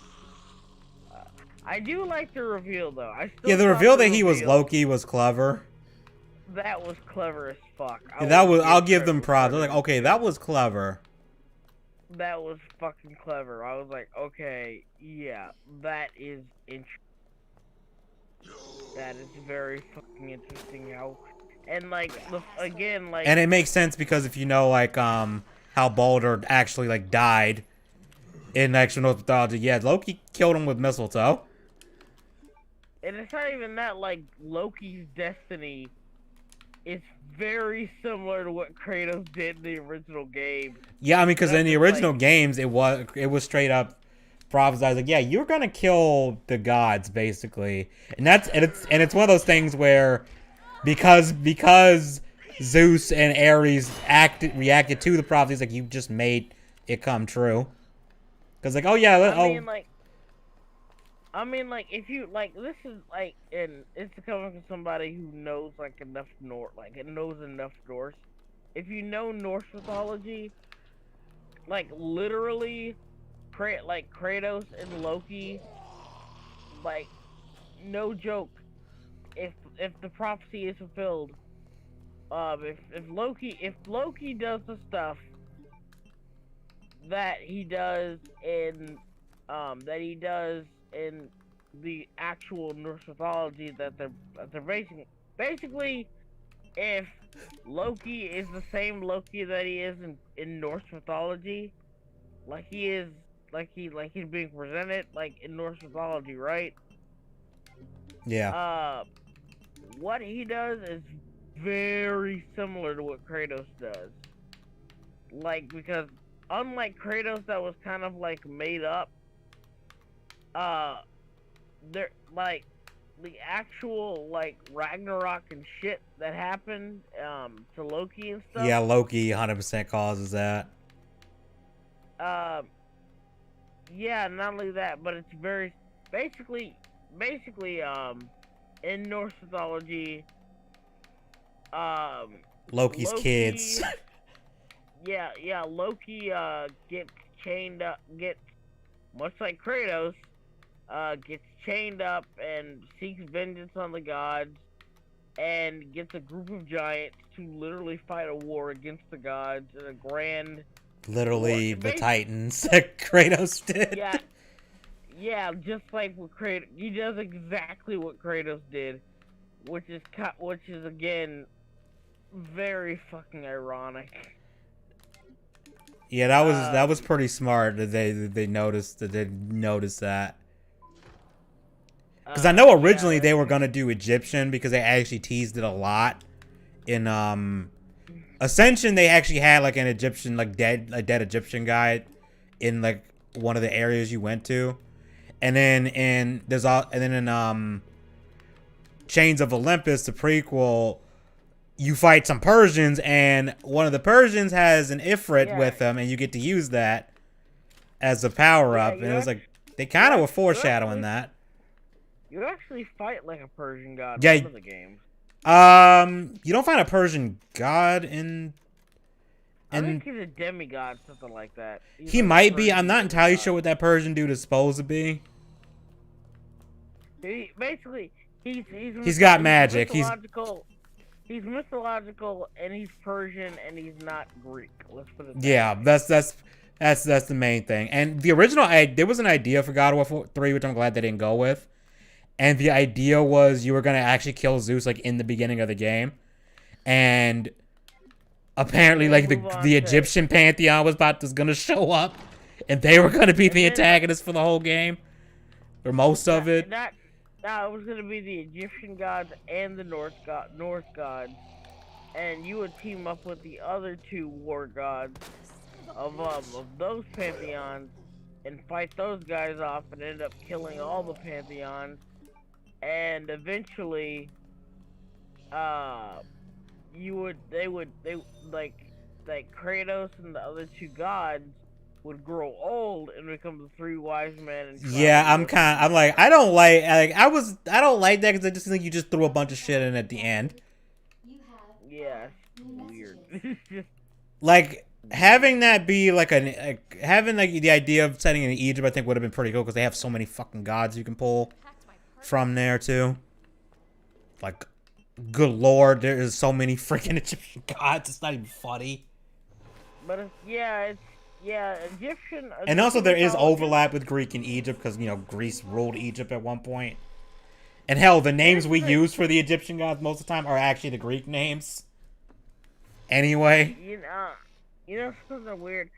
[SPEAKER 2] I do like the reveal though.
[SPEAKER 1] Yeah, the reveal that he was Loki was clever.
[SPEAKER 2] That was clever as fuck.
[SPEAKER 1] I'll give them props. They're like, okay, that was clever.
[SPEAKER 2] That was fucking clever. I was like, okay, yeah, that is interesting. That is very fucking interesting. And
[SPEAKER 1] it makes sense because if you know like how Baldur actually like died in actual Norse mythology, yeah, Loki killed him with mistletoe.
[SPEAKER 2] And it's not even that, like, Loki's destiny is very similar to what Kratos did in the original game.
[SPEAKER 1] Yeah, I mean, because in the original games, it was straight up prophesied, like, yeah, you're gonna kill the gods, basically, and it's one of those things where because Zeus and Ares reacted to the prophecies, like, you just made it come true. Because like, oh yeah,
[SPEAKER 2] I mean, like, if you, like, this is, like, and it's coming from somebody who knows, like, enough Norse, like, it knows enough Norse. If you know Norse mythology, like, literally, Kratos and Loki, like, no joke, if the prophecy is fulfilled, if Loki does the stuff that he does in the actual Norse mythology that they're basically, if Loki is the same Loki that he is in Norse mythology, like he's being presented like in Norse mythology, right?
[SPEAKER 1] Yeah.
[SPEAKER 2] What he does is very similar to what Kratos does. Like, because unlike Kratos that was kind of like made up, there, like, the actual, like, Ragnarok and shit that happened, to Loki and stuff.
[SPEAKER 1] Yeah, Loki 100% causes that.
[SPEAKER 2] Yeah, not only that, but it's very, basically, in Norse mythology,
[SPEAKER 1] Loki's
[SPEAKER 2] Loki,
[SPEAKER 1] kids.
[SPEAKER 2] yeah, Loki, gets chained up, much like Kratos, gets chained up and seeks vengeance on the gods, and gets a group of giants to literally fight a war against the gods in a grand...
[SPEAKER 1] Literally the Titans that Kratos did.
[SPEAKER 2] Yeah, just like what Kratos... He does exactly what Kratos did, which is again, very fucking ironic.
[SPEAKER 1] Yeah, that was pretty smart that they noticed that. Because I know originally they were gonna do Egyptian because they actually teased it a lot. In Ascension, they actually had like an Egyptian, like dead Egyptian guy in like one of the areas you went to, and then in Chains of Olympus, the prequel, you fight some Persians, and one of the Persians has an Ifrit
[SPEAKER 2] Yeah.
[SPEAKER 1] with them, and you get to use that as a power-up.
[SPEAKER 2] Yeah,
[SPEAKER 1] and
[SPEAKER 2] you
[SPEAKER 1] it was like, they kind of were foreshadowing
[SPEAKER 2] actually-
[SPEAKER 1] that.
[SPEAKER 2] You actually fight like a Persian god
[SPEAKER 1] Yeah.
[SPEAKER 2] in one of the games.
[SPEAKER 1] You don't find a Persian god in...
[SPEAKER 2] I think he's a demigod, something like that. He's
[SPEAKER 1] He
[SPEAKER 2] like a
[SPEAKER 1] might be.
[SPEAKER 2] Persian
[SPEAKER 1] I'm not entirely
[SPEAKER 2] demigod.
[SPEAKER 1] sure what that Persian dude is supposed to be.
[SPEAKER 2] Basically,
[SPEAKER 1] He's got magic.
[SPEAKER 2] Mythological. He's mythological, and he's Persian, and he's not Greek. Let's put it that
[SPEAKER 1] Yeah,
[SPEAKER 2] way.
[SPEAKER 1] that's the main thing. And the original, there was an idea for God of War 3, which I'm glad they didn't go with. And the idea was you were gonna actually kill Zeus like in the beginning of the game, and apparently like the Egyptian pantheon was gonna show up, and they were gonna be the antagonist for the whole game, or most of it.
[SPEAKER 2] No, it was gonna be the Egyptian gods and the Norse gods, and you would team up with the other two war gods of those pantheons and fight those guys off, and end up killing all the pantheons, and eventually, they would like Kratos and the other two gods would grow old and become the three wise men. And
[SPEAKER 1] Yeah, I'm like, I don't like that because I just think you just threw a bunch of shit in at the end.
[SPEAKER 5] You have
[SPEAKER 2] Yeah,
[SPEAKER 5] new
[SPEAKER 2] weird.
[SPEAKER 5] messages.
[SPEAKER 2] It's just
[SPEAKER 1] Like having that be like having like the idea of setting in Egypt, I think would have been pretty cool because they have so many fucking gods you can pull from there too. Like, good lord, there is so many freaking Egyptian gods. It's not even funny.
[SPEAKER 2] but Egyptian.
[SPEAKER 1] And also there is
[SPEAKER 2] mythology-
[SPEAKER 1] overlap with Greek and Egypt because, you know, Greece ruled Egypt at one point. And hell, the names we use for the Egyptian gods most of the time are actually the Greek names. Anyway.
[SPEAKER 2] You know something weird?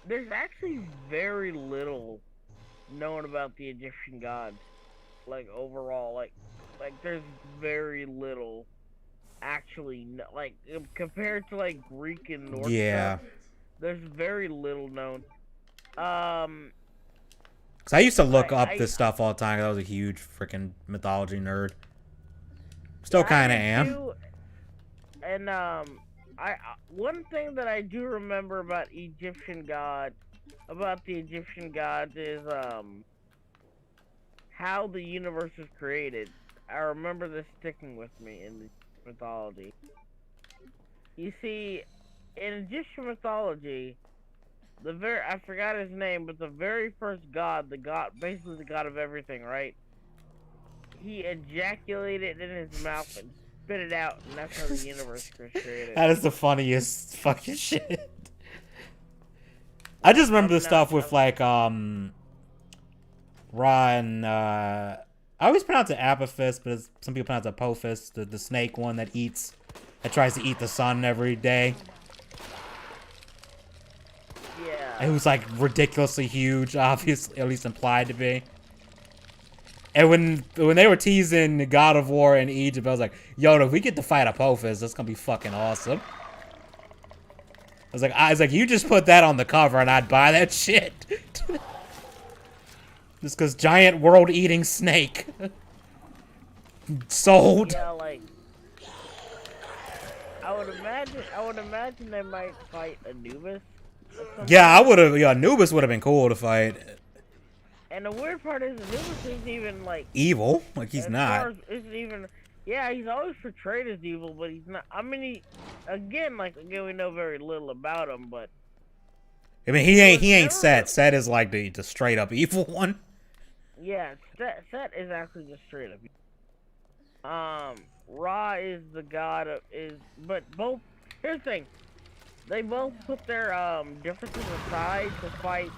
[SPEAKER 2] There's actually very little known about the Egyptian gods. Like overall, like there's very little actually compared to like Greek and Norse
[SPEAKER 1] Yeah.
[SPEAKER 2] stuff, there's very little known.
[SPEAKER 1] Cause I used to look up
[SPEAKER 2] I-
[SPEAKER 1] this stuff all the time. 'Cause I was a huge freaking mythology nerd. Still kind of am.
[SPEAKER 2] too. And one thing that I do remember about the Egyptian gods is how the universe was created. I remember this sticking with me in the mythology. You see, in Egyptian mythology, I forgot his name, but the very first god, basically the god of everything, right? He ejaculated in his mouth and spit it out, and that's how the universe was created.
[SPEAKER 1] That is the funniest fucking shit. I just remember the stuff with like Ra and I always pronounce it Apophis, but some people pronounce it Apophis, the snake one that tries to eat the sun every day.
[SPEAKER 2] Yeah.
[SPEAKER 1] It was like ridiculously huge, obviously, at least implied to be. And when they were teasing the God of War in Egypt, I was like, yo, if we get to fight Apophis, that's gonna be fucking awesome. I was like, you just put that on the cover and I'd buy that shit. Just cause giant world-eating snake. Sold.
[SPEAKER 2] Yeah, like I would imagine they might fight Anubis.
[SPEAKER 1] Yeah, I would have. Yeah, Anubis would have been cool to fight.
[SPEAKER 2] And the weird part is Anubis isn't even like
[SPEAKER 1] Evil, like he's
[SPEAKER 2] as
[SPEAKER 1] not.
[SPEAKER 2] far as- isn't even. Yeah, he's always portrayed as evil, but he's not. I mean, again, we know very little about him, but
[SPEAKER 1] I mean, he ain't
[SPEAKER 2] never-
[SPEAKER 1] Set. Set is like the straight up evil one.
[SPEAKER 2] yeah, Set is actually just straight up. Ra is the god of but both. Here's the thing, they both put their differences aside to fight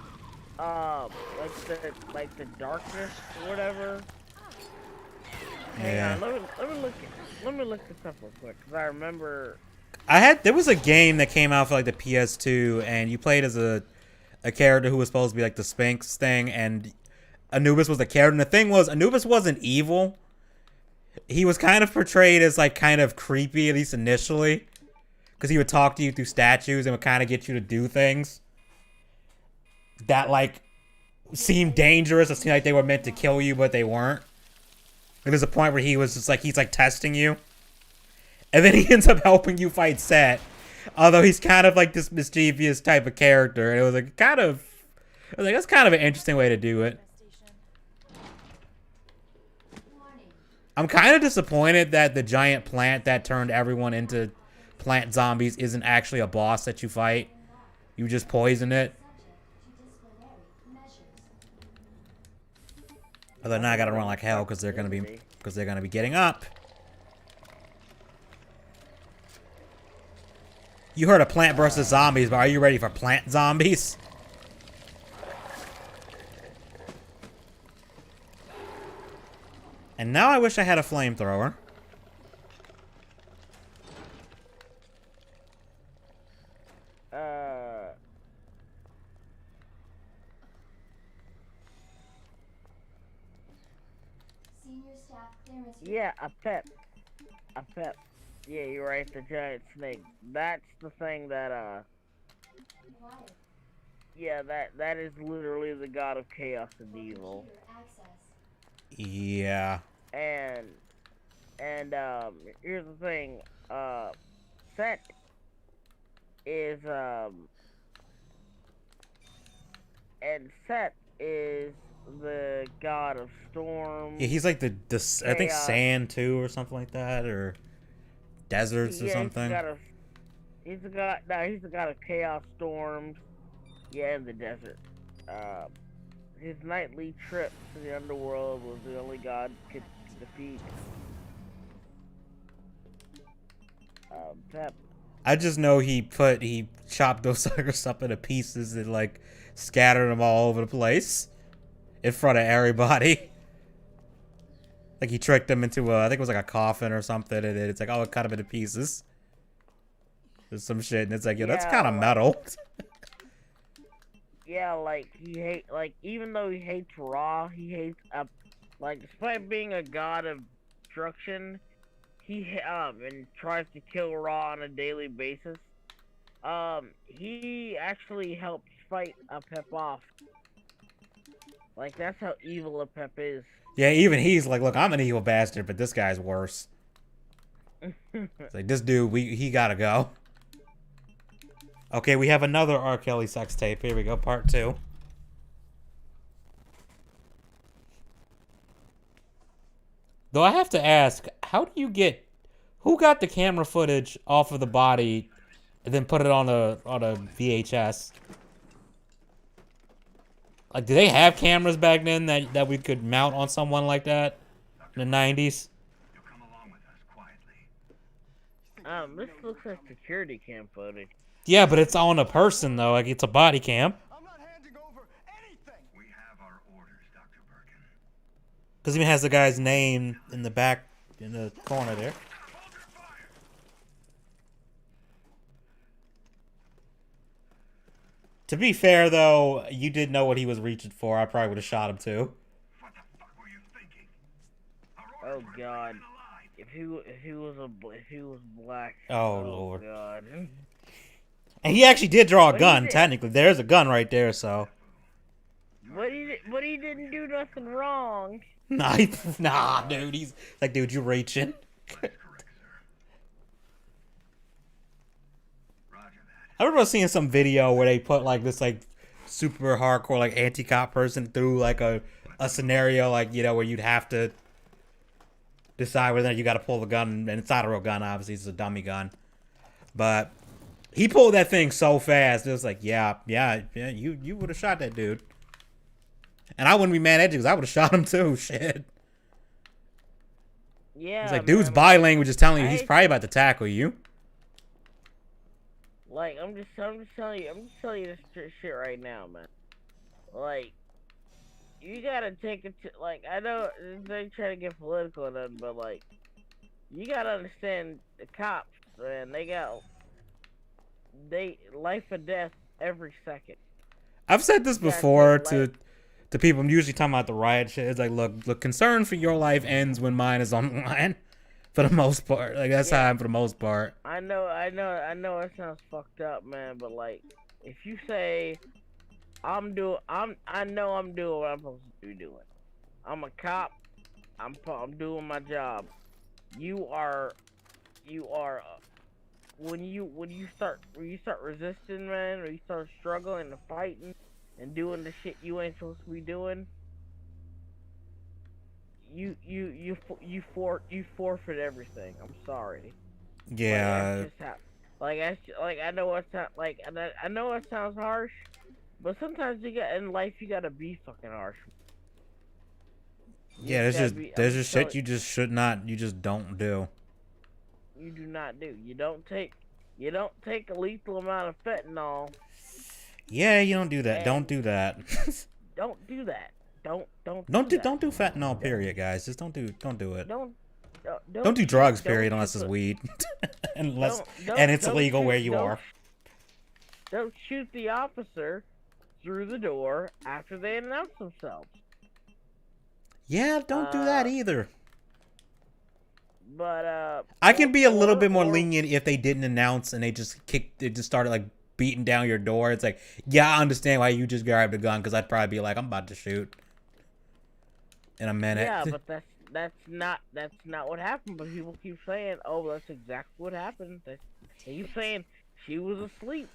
[SPEAKER 2] like the darkness or whatever.
[SPEAKER 1] Yeah.
[SPEAKER 2] Hang on, let me look this up real quick because I remember.
[SPEAKER 1] There was a game that came out for like the PS2, and you played as a character who was supposed to be like the Sphinx thing, and Anubis was the character. And the thing was, Anubis wasn't evil. He was kind of portrayed as like kind of creepy, at least initially, because he would talk to you through statues and would kind of get you to do things that like seemed dangerous. It seemed like they were meant to kill you, but they weren't. There's a point where he was just like, he's like testing you. And then he ends up helping you fight Set. Although he's kind of like this mischievous type of character. And it was like kind of... I was like, that's kind of an interesting way to do it. I'm kind of disappointed that the giant plant that turned everyone into plant zombies isn't actually a boss that you fight. You just poison it. Although now I gotta run like hell because they're gonna be getting up. You heard of plant versus zombies, but are you ready for plant zombies? And now I wish I had a flamethrower.
[SPEAKER 5] Senior staff clearance.
[SPEAKER 2] Yeah, a pep. A pep. Yeah, you're right, the giant snake. That's the thing that,
[SPEAKER 5] Required.
[SPEAKER 2] yeah, that is literally the god of chaos and evil.
[SPEAKER 5] Computer access.
[SPEAKER 1] Yeah.
[SPEAKER 2] And, here's the thing, Set is, and Set is the god of storms.
[SPEAKER 1] Yeah, he's like the I think
[SPEAKER 2] Chaos.
[SPEAKER 1] sand too or something like that, or deserts or something.
[SPEAKER 2] He's the god of chaos, storms, yeah, and the desert. His nightly trip to the underworld was the only god could defeat. Pep.
[SPEAKER 1] I just know he chopped those suckers up into pieces and like scattered them all over the place in front of everybody. Like he tricked them into I think it was like a coffin or something, and then it's like, oh, it cut them into pieces. There's some shit, and it's like, yeah, that's kind of metal.
[SPEAKER 2] Yeah, like even though he hates Ra, he hates like despite being a god of destruction, he and tries to kill Ra on a daily basis. He actually helps fight a Pep off. Like that's how evil a Pep is.
[SPEAKER 1] Yeah, even he's like, look, I'm an evil bastard, but this guy's worse. It's like, this dude, he gotta go. Okay, we have another R. Kelly sex tape. Here we go, part 2. Though I have to ask, how do you get... Who got the camera footage off of the body and then put it on a VHS? Like, do they have cameras back then that we could mount on someone like that in the 90s?
[SPEAKER 2] This looks like security cam footage.
[SPEAKER 1] Yeah, but it's on a person, though. Like, it's a body cam.
[SPEAKER 3] I'm not handing over anything. We have our orders, Dr. Birkin.
[SPEAKER 1] Because he even has the guy's name in the back, in the corner there. To be fair, though, you did know what he was reaching for. I probably would have shot him, too.
[SPEAKER 3] What the fuck were you thinking?
[SPEAKER 2] Oh God. If he was black.
[SPEAKER 1] Oh, Lord.
[SPEAKER 2] God.
[SPEAKER 1] And he actually did draw a
[SPEAKER 2] What
[SPEAKER 1] gun,
[SPEAKER 2] he did?
[SPEAKER 1] technically. There's a gun right there, so.
[SPEAKER 2] But he didn't do nothing wrong.
[SPEAKER 1] Nah, dude. He's like, dude, you reaching. I remember seeing some video where they put like this like super hardcore like anti-cop person through like a scenario like, you know, where you'd have to decide whether you got to pull the gun, and it's not a real gun, obviously, it's a dummy gun. But he pulled that thing so fast, it was like, yeah, you would have shot that dude. And I wouldn't be mad at you because I would have shot him too. Shit.
[SPEAKER 2] Yeah.
[SPEAKER 1] It's like, dude's
[SPEAKER 2] man,
[SPEAKER 1] body language is telling you he's
[SPEAKER 2] I-
[SPEAKER 1] probably about to tackle you.
[SPEAKER 2] Like I'm just telling you this shit right now, man. Like, you gotta take it to, like, I know they try to get political and that, but like, you gotta understand the cops, man. They life or death every second.
[SPEAKER 1] I've said this before to people. I'm usually talking about the riot shit. It's like, look, concern for your life ends when mine is on the line. For the most part, like that's how I'm for the most part.
[SPEAKER 2] I know it sounds fucked up, man, but like, if you say, I know I'm doing what I'm supposed to be doing. I'm a cop. I'm doing my job. You are you are when you start resisting, man, when you start struggling and fighting and doing the shit you ain't supposed to be doing, you forfeit everything. I'm sorry. Like that's
[SPEAKER 1] Yeah.
[SPEAKER 2] just how. Like I know I know it sounds harsh, but sometimes you got in life you gotta be fucking harsh. You
[SPEAKER 1] Yeah,
[SPEAKER 2] just
[SPEAKER 1] there's
[SPEAKER 2] gotta
[SPEAKER 1] just
[SPEAKER 2] be. I'm
[SPEAKER 1] there's
[SPEAKER 2] just
[SPEAKER 1] just shit
[SPEAKER 2] telling
[SPEAKER 1] you just should not, you just don't do.
[SPEAKER 2] you, do not do. You don't take a lethal amount of fentanyl.
[SPEAKER 1] Yeah, you don't do that. Don't
[SPEAKER 2] And
[SPEAKER 1] do that.
[SPEAKER 2] don't do that. Don't
[SPEAKER 1] don't
[SPEAKER 2] do
[SPEAKER 1] do
[SPEAKER 2] that.
[SPEAKER 1] don't do fentanyl.
[SPEAKER 2] Don't
[SPEAKER 1] Period, guys. Just don't do it.
[SPEAKER 2] don't
[SPEAKER 1] Don't do
[SPEAKER 2] shoot.
[SPEAKER 1] drugs. Period, unless it's weed, unless and it's
[SPEAKER 2] Don't
[SPEAKER 1] illegal
[SPEAKER 2] shoot.
[SPEAKER 1] where you are.
[SPEAKER 2] Don't shoot the officer through the door after they announce themselves.
[SPEAKER 1] Yeah, don't do that either.
[SPEAKER 2] But
[SPEAKER 1] I can be a little bit more
[SPEAKER 2] or-
[SPEAKER 1] lenient if they didn't announce and they just started like beating down your door. It's like, yeah, I understand why you just grabbed a gun, because I'd probably be like, I'm about to shoot in a minute.
[SPEAKER 2] Yeah, but that's not what happened. But people keep saying, "Oh, that's exactly what happened." They keep saying she was asleep.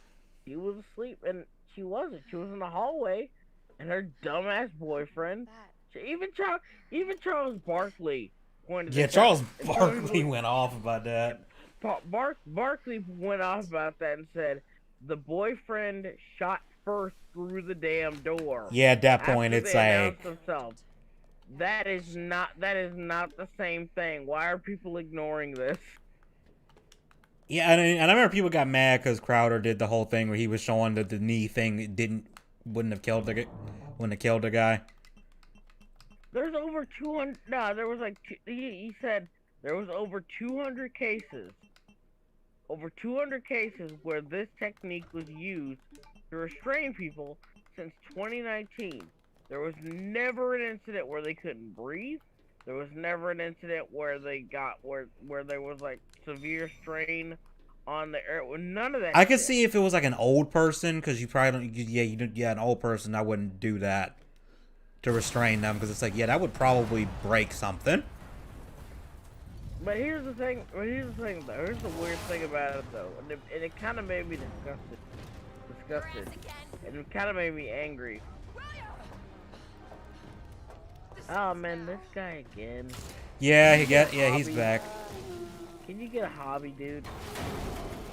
[SPEAKER 2] She was asleep, and she wasn't. She was in the hallway, and her dumbass boyfriend. Even Charles Barkley pointed.
[SPEAKER 1] Yeah,
[SPEAKER 2] this out.
[SPEAKER 1] Charles
[SPEAKER 2] And
[SPEAKER 1] Barkley went off about that.
[SPEAKER 2] Barkley went off about that and said the boyfriend shot first through the damn door.
[SPEAKER 1] Yeah, at that point,
[SPEAKER 2] after
[SPEAKER 1] it's
[SPEAKER 2] they
[SPEAKER 1] like,
[SPEAKER 2] announced themselves. That is not the same thing. Why are people ignoring this?
[SPEAKER 1] yeah, and I remember people got mad because Crowder did the whole thing where he was showing that the knee thing wouldn't have killed the guy.
[SPEAKER 2] There's over 200. No, there was like he said there was over 200 cases. Over 200 cases where this technique was used to restrain people since 2019. There was never an incident where they couldn't breathe. There was never an incident where they got where there was like severe strain on the air. None of that.
[SPEAKER 1] I could
[SPEAKER 2] shit.
[SPEAKER 1] see if it was like an old person, because you probably don't. Yeah, an old person. I wouldn't do that to restrain them, because it's like, yeah, that would probably break something.
[SPEAKER 2] But here's the thing. Though. Here's the weird thing about it though, and it kind of made me disgusted, and it kind of made me angry. Oh man, this guy again.
[SPEAKER 1] Yeah, he's back.
[SPEAKER 2] Can you get a hobby, dude?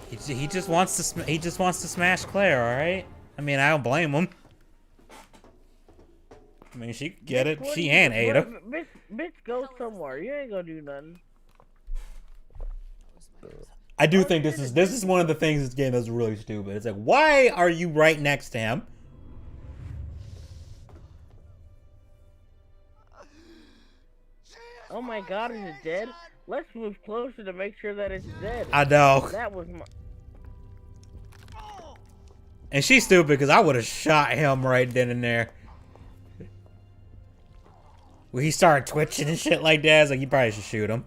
[SPEAKER 1] He just wants to smash Claire. All right. I mean, I don't blame him. I mean, she could get it. She and Ada.
[SPEAKER 2] Bitch, go somewhere. You ain't gonna do nothing.
[SPEAKER 1] I do think this is one of the things in this game that's really stupid. It's like, why are you right next to him?
[SPEAKER 2] Oh my God, is it dead? Let's move closer to make sure that it's dead.
[SPEAKER 1] I know.
[SPEAKER 2] That was my.
[SPEAKER 1] And she's stupid, because I would have shot him right then and there. When he started twitching and shit like that, it's like, you probably should shoot him.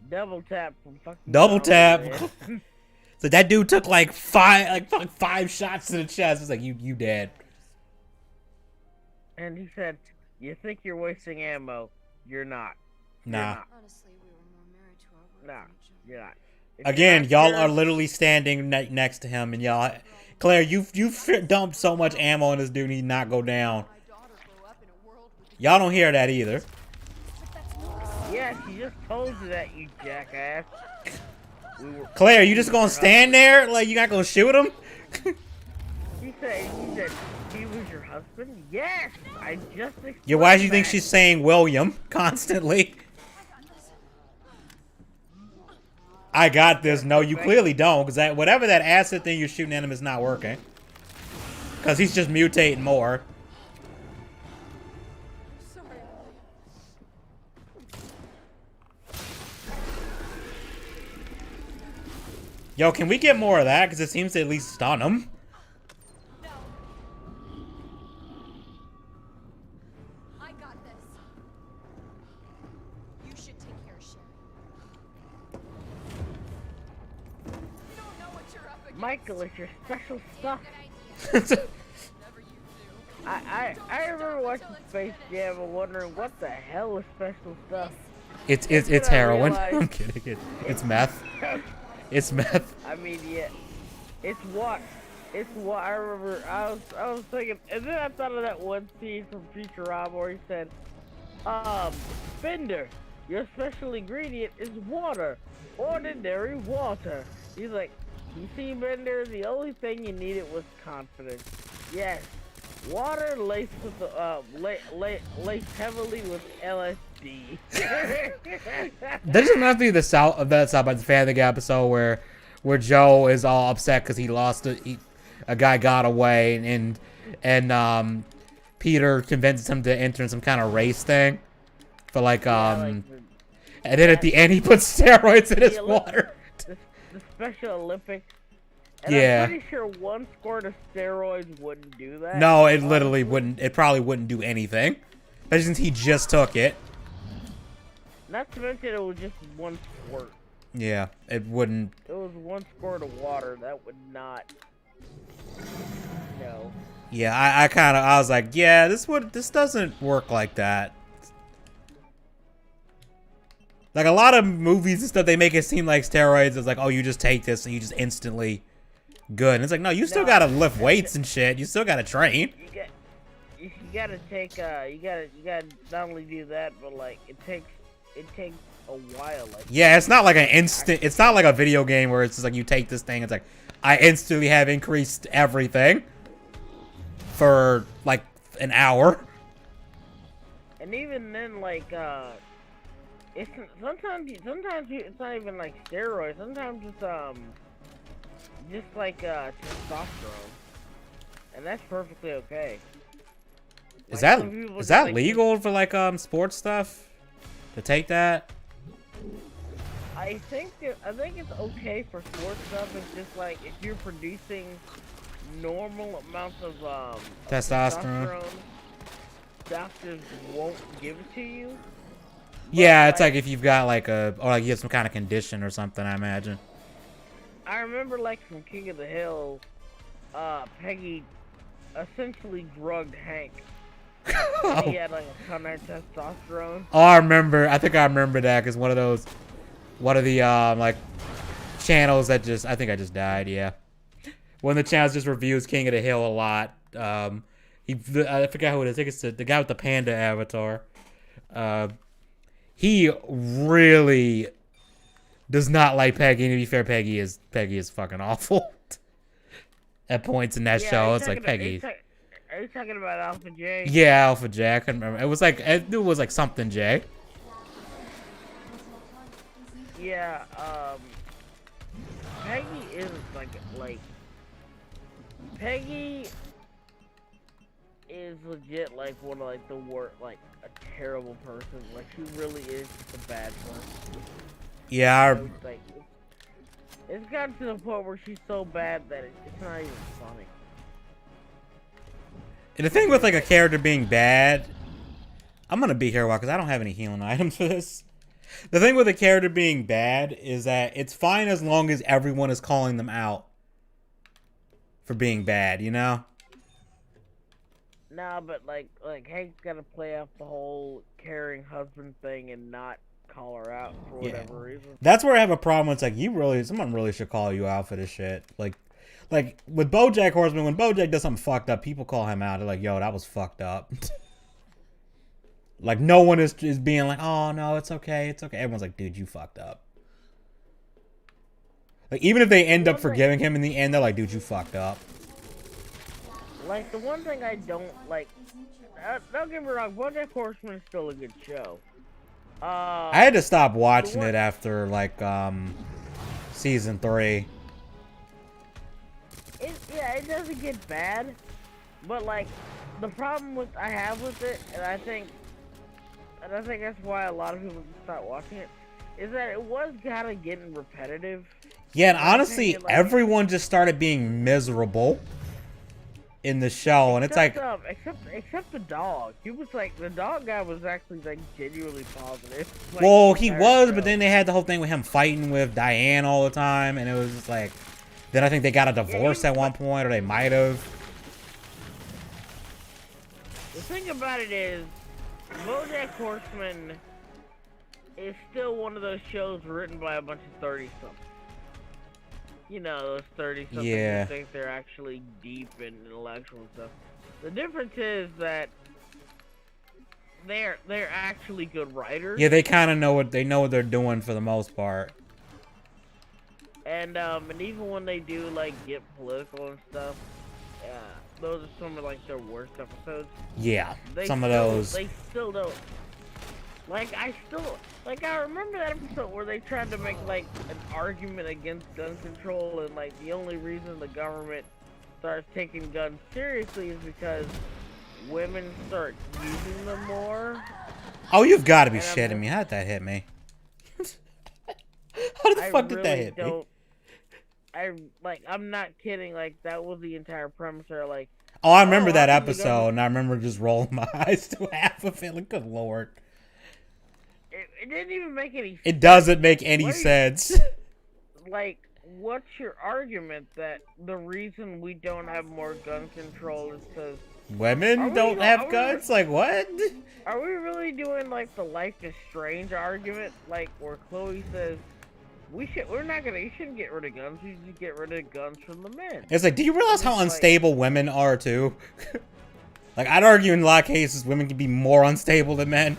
[SPEAKER 2] Double tap from fucking.
[SPEAKER 1] Double tap.
[SPEAKER 2] Man.
[SPEAKER 1] So that dude took like five shots to the chest. It's like, you dead.
[SPEAKER 2] And he said, "You think you're wasting ammo? You're not.
[SPEAKER 1] Nah.
[SPEAKER 4] Honestly, we were more married to our work
[SPEAKER 2] Nah,
[SPEAKER 4] than each other.
[SPEAKER 2] you're not." If
[SPEAKER 1] Again,
[SPEAKER 2] you're not
[SPEAKER 1] y'all are
[SPEAKER 2] sure-
[SPEAKER 1] literally standing next to him, and y'all, Claire, you dumped so much ammo on this dude, he not go down.
[SPEAKER 4] My daughter grew up in a world with
[SPEAKER 1] Y'all don't hear that either.
[SPEAKER 2] Yeah, she just told you that, you jackass.
[SPEAKER 1] Claire, you just gonna stand there like you not gonna shoot him?
[SPEAKER 2] He said he was your husband. Yes, I just.
[SPEAKER 1] Yeah, why do you
[SPEAKER 2] explained
[SPEAKER 1] think
[SPEAKER 2] that.
[SPEAKER 1] she's saying William constantly? I got this. No, you clearly don't, because whatever that acid thing you're shooting at him is not working. Because he's just mutating more.
[SPEAKER 4] sorry,
[SPEAKER 1] Yo, can we get more of that? Because it seems to at least stun him.
[SPEAKER 4] No. I got this. You should take care of Sherry. You don't know what you're up against.
[SPEAKER 2] Michael, it's your special stuff.
[SPEAKER 4] Good idea. Never you do.
[SPEAKER 2] I remember watching Space Jam and wondering what the hell is special stuff.
[SPEAKER 1] It's heroin. I'm kidding. It's meth. It's meth.
[SPEAKER 2] I mean, yeah, it's what I remember. I was thinking, and then I thought of that one scene from Futurama where he said, Bender, your special ingredient is water, ordinary water. He's like, you see, Bender, the only thing you needed was confidence. Yes, water laced with laced heavily with LSD.
[SPEAKER 1] That doesn't have to be the South by the Family Guy episode where Joe is all upset because he lost a guy got away and Peter convinces him to enter in some kind of race thing for and then at the end he puts steroids in his water.
[SPEAKER 2] The Special Olympics. And
[SPEAKER 1] yeah.
[SPEAKER 2] I'm pretty sure one squirt of steroids wouldn't do that.
[SPEAKER 1] No, it literally wouldn't. It probably wouldn't do anything. Especially since he just took it.
[SPEAKER 2] Not to mention it was just one squirt.
[SPEAKER 1] Yeah, it wouldn't.
[SPEAKER 2] It was one squirt of water. That would not. No.
[SPEAKER 1] Yeah, I was like, yeah, this doesn't work like that. Like a lot of movies and stuff, they make it seem like steroids is like, oh, you just take this and you just instantly good. And it's like, no, you still gotta lift weights and shit. You still gotta train.
[SPEAKER 2] You gotta take you gotta not only do that, but like it takes a while. Like
[SPEAKER 1] yeah, it's not like an instant. It's not like a video game where it's just like you take this thing. It's like I instantly have increased everything for like an hour.
[SPEAKER 2] And even then, like it's sometimes it's not even like steroids. Sometimes it's just like testosterone, and that's perfectly okay.
[SPEAKER 1] Is
[SPEAKER 2] like,
[SPEAKER 1] that
[SPEAKER 2] like,
[SPEAKER 1] legal for like sports stuff to take that?
[SPEAKER 2] I think it's okay for sports stuff. It's just like if you're producing normal amounts of
[SPEAKER 1] Testosterone,
[SPEAKER 2] doctors won't give it to you.
[SPEAKER 1] Yeah, it's like if you've got like or like you have some kind of condition or something, I imagine.
[SPEAKER 2] I remember like from King of the Hill, Peggy essentially drugged Hank. And he had like a ton of testosterone.
[SPEAKER 1] Oh, I think I remember that because one of the like channels that I think I just died. Yeah, one of the channels just reviews King of the Hill a lot. I forgot who it is. I think it's the guy with the panda avatar. He really does not like Peggy. And to be fair, Peggy is fucking awful at points in that show. It's like Peggy.
[SPEAKER 2] Are you talking about Alpha J?
[SPEAKER 1] Yeah, Alpha J. I couldn't remember. It was like something J.
[SPEAKER 2] Yeah. Peggy is like Peggy is legit like one of like the worst, like a terrible person. Like she really is just a bad person.
[SPEAKER 1] Yeah.
[SPEAKER 2] It's gotten to the point where she's so bad that it's not even funny.
[SPEAKER 1] And the thing with like a character being bad, I'm gonna be here a while because I don't have any healing items for this. The thing with a character being bad is that it's fine as long as everyone is calling them out for being bad, you know?
[SPEAKER 2] Nah, but like Hank's gotta play off the whole caring husband thing and not call her out for whatever reason.
[SPEAKER 1] That's where I have a problem. It's like someone really should call you out for this shit. Like with BoJack Horseman, when BoJack does something fucked up, people call him out. They're like, "Yo, that was fucked up." Like no one is being like, "Oh no, it's okay, it's okay." Everyone's like, "Dude, you fucked up." Like even if they end up forgiving him in the end, they're like, "Dude, you fucked up."
[SPEAKER 2] Like the one thing I don't like, don't get me wrong, BoJack Horseman is still a good show.
[SPEAKER 1] I had to stop watching it after like season 3.
[SPEAKER 2] It doesn't get bad, but like the problem I have with it, and I think that's why a lot of people just start watching it, is that it was kind of getting repetitive.
[SPEAKER 1] Yeah, and honestly, everyone just started being miserable in the show, and it's like
[SPEAKER 2] except the dog. He was like the dog guy was actually like genuinely positive. Like,
[SPEAKER 1] well, he was, but then they had the whole thing with him fighting with Diane all the time, and it was just like. Then I think they got a divorce at one point, or they might have.
[SPEAKER 2] The thing about it is, BoJack Horseman it's still one of those shows written by a bunch of 30-somethings. You know, those 30-somethings
[SPEAKER 1] Yeah.
[SPEAKER 2] who think they're actually deep and intellectual and stuff. The difference is that they're actually good writers.
[SPEAKER 1] Yeah, they kind of know what they're doing for the most part.
[SPEAKER 2] And even when they do like get political and stuff, those are some of like their worst episodes.
[SPEAKER 1] Yeah,
[SPEAKER 2] They
[SPEAKER 1] some of
[SPEAKER 2] still-
[SPEAKER 1] those.
[SPEAKER 2] They still don't. I remember that episode where they tried to make like an argument against gun control, and like the only reason the government starts taking guns seriously is because women start using them more.
[SPEAKER 1] Oh, you've got to be
[SPEAKER 2] And I'm
[SPEAKER 1] shitting
[SPEAKER 2] just-
[SPEAKER 1] me. How did that hit me? How the fuck did that hit me?
[SPEAKER 2] I'm not kidding. Like that was the entire premise. Or like,
[SPEAKER 1] Oh, I remember that
[SPEAKER 2] how come the
[SPEAKER 1] episode,
[SPEAKER 2] government-
[SPEAKER 1] and I remember just rolling my eyes to half of it. Like, good lord.
[SPEAKER 2] it didn't even make any.
[SPEAKER 1] It doesn't make any
[SPEAKER 2] What are you-
[SPEAKER 1] sense.
[SPEAKER 2] Like, what's your argument that the reason we don't have more gun control is because
[SPEAKER 1] Women don't have guns? Like, what?
[SPEAKER 2] are we really doing like the Life is Strange argument, like where Chloe says you shouldn't get rid of guns, we should get rid of guns from the men.
[SPEAKER 1] It's like, do you realize how
[SPEAKER 2] It's like-
[SPEAKER 1] unstable women are, too? Like, I'd argue in a lot of cases women can be more unstable than men.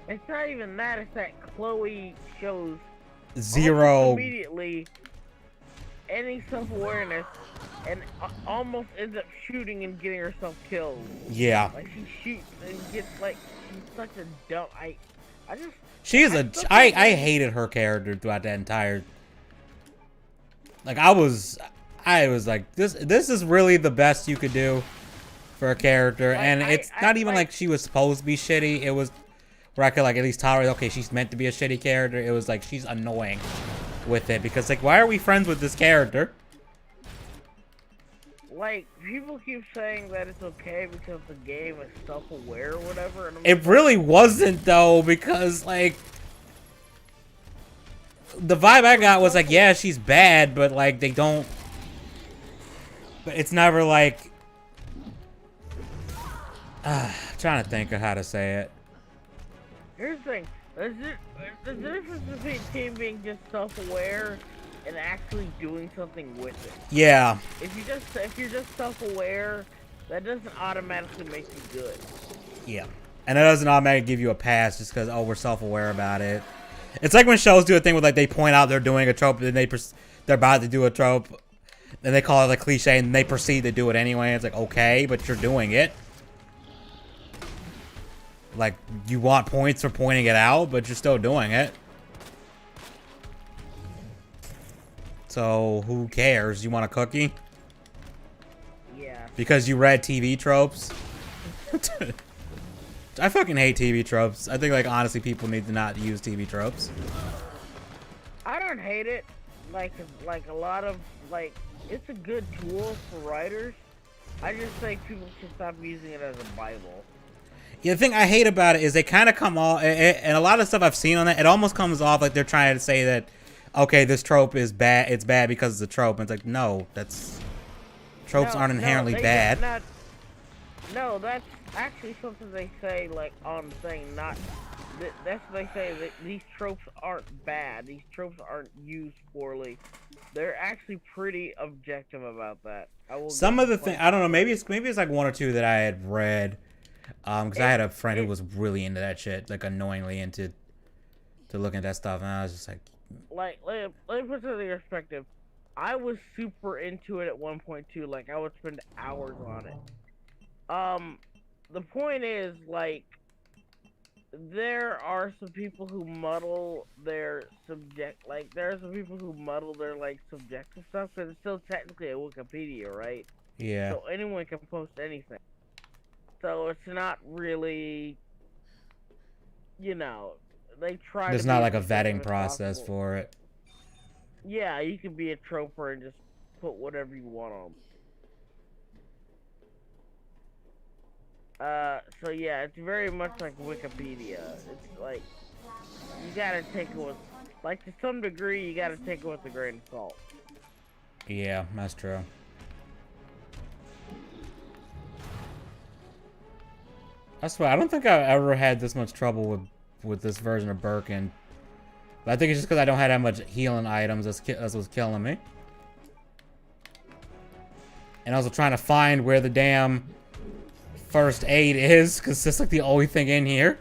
[SPEAKER 2] It's not even that, it's that Chloe shows
[SPEAKER 1] Zero.
[SPEAKER 2] almost immediately any self-awareness and almost ends up shooting and getting herself killed.
[SPEAKER 1] Yeah.
[SPEAKER 2] Like she shoots and gets like she's such a dumb. I just
[SPEAKER 1] She is a. I hated her character throughout that entire. Like, I was like, this is really the best you could do for a character, and it's not even like she was supposed to be shitty. It was where I could like at least tolerate. Okay, she's meant to be a shitty character. It was like she's annoying with it because like, why are we friends with this character?
[SPEAKER 2] like people keep saying that it's okay because the game is self-aware or whatever. And I'm
[SPEAKER 1] It really wasn't though, because like the vibe I got was like, yeah, she's bad, but like they don't. But it's never like. I'm trying to think of how to say it.
[SPEAKER 2] Here's the thing. There's a difference between a team being just self-aware and actually doing something with it.
[SPEAKER 1] Yeah.
[SPEAKER 2] If you're just self-aware, that doesn't automatically make you good.
[SPEAKER 1] Yeah. And that doesn't automatically give you a pass just because, oh, we're self-aware about it. It's like when shows do a thing where like they point out they're doing a trope, and then they're about to do a trope, and they call it a cliche, and they proceed to do it anyway. It's like, okay, but you're doing it. Like, you want points for pointing it out, but you're still doing it. So, who cares? You want a cookie?
[SPEAKER 2] Yeah.
[SPEAKER 1] Because you read TV tropes? I fucking hate TV tropes. I think, like, honestly, people need to not use TV tropes.
[SPEAKER 2] I don't hate it. Like a lot of like, it's a good tool for writers. I just think people should stop using it as a Bible.
[SPEAKER 1] Yeah, the thing I hate about it is they kind of come off, and a lot of stuff I've seen on that, it almost comes off like they're trying to say that, okay, this trope is bad. It's bad because it's a trope. And it's like, no, tropes aren't inherently bad.
[SPEAKER 2] No, that's actually something they say, like, on the thing, not... That's what they say, that these tropes aren't bad. These tropes aren't used poorly. They're actually pretty objective about that.
[SPEAKER 1] Some of the thing, I don't know, maybe it's like one or two that I had read. Because I had a friend who was really into that shit, like, annoyingly into looking at that stuff, and I was just like...
[SPEAKER 2] Like, let me put something in perspective. I was super into it at 1.2, like, I would spend hours on it. The point is, like, there are some people who muddle their there are some people who muddle their, like, subjective stuff, because it's still technically a Wikipedia, right?
[SPEAKER 1] Yeah.
[SPEAKER 2] So anyone can post anything. So it's not really, you know, they try
[SPEAKER 1] There's
[SPEAKER 2] to
[SPEAKER 1] not
[SPEAKER 2] be
[SPEAKER 1] like a
[SPEAKER 2] as
[SPEAKER 1] vetting
[SPEAKER 2] objective as
[SPEAKER 1] process
[SPEAKER 2] possible.
[SPEAKER 1] for it.
[SPEAKER 2] Yeah, you can be a troper and just put whatever you want on. So yeah, it's very much like Wikipedia. It's like, you gotta take it with, like, to some degree, you gotta take it with a grain of salt.
[SPEAKER 1] Yeah, that's true. I swear, I don't think I've ever had this much trouble with this version of Birkin. But I think it's just because I don't have that much healing items that's what's killing me. And also trying to find where the damn first aid is, because that's like the only thing in here.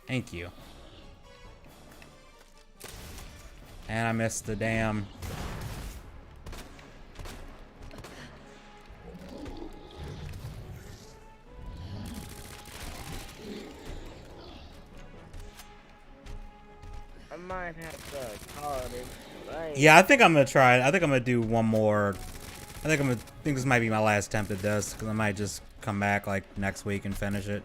[SPEAKER 1] Thank you. And I missed the damn...
[SPEAKER 2] I might have to call it in.
[SPEAKER 1] Yeah, I think I'm gonna try it. I think I'm gonna do one more. I think this might be my last attempt at this, because I might just come back like next week and finish it.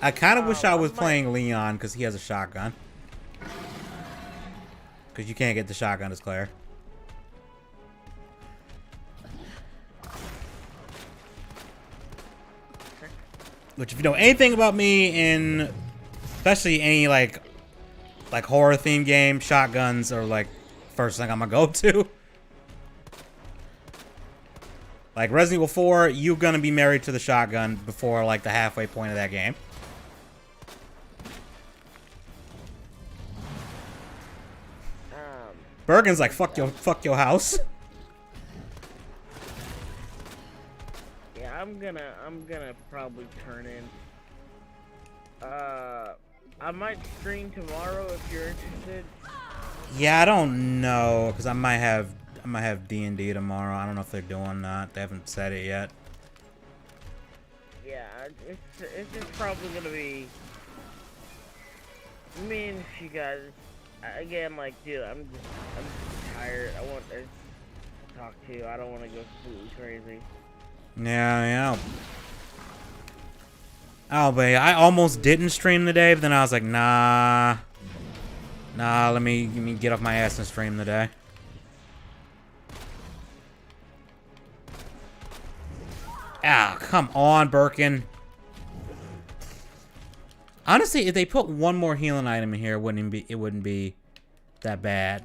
[SPEAKER 1] I kind of wish I was playing Leon, because he has a shotgun. Because you can't get the shotgun as Claire. Which, if you know anything about me in, especially any like horror themed game, shotguns are like first thing I'm gonna go to. Like Resident Evil 4, you're gonna be married to the shotgun before like the halfway point of that game. Bergen's like fuck your house.
[SPEAKER 2] Yeah, I'm gonna probably turn in. I might stream tomorrow if you're interested.
[SPEAKER 1] Yeah, I don't know, because I might have D&D tomorrow. I don't know if they're doing that. They haven't said it yet.
[SPEAKER 2] Yeah, it's just probably gonna be me and you guys. Again, like, dude, I'm just tired. I want to talk to you. I don't want to go completely crazy.
[SPEAKER 1] Yeah. Oh, but I almost didn't stream today, but then I was like, nah, let me get off my ass and stream today. Ah, come on, Birkin. Honestly, if they put one more healing item in here, it wouldn't be that bad.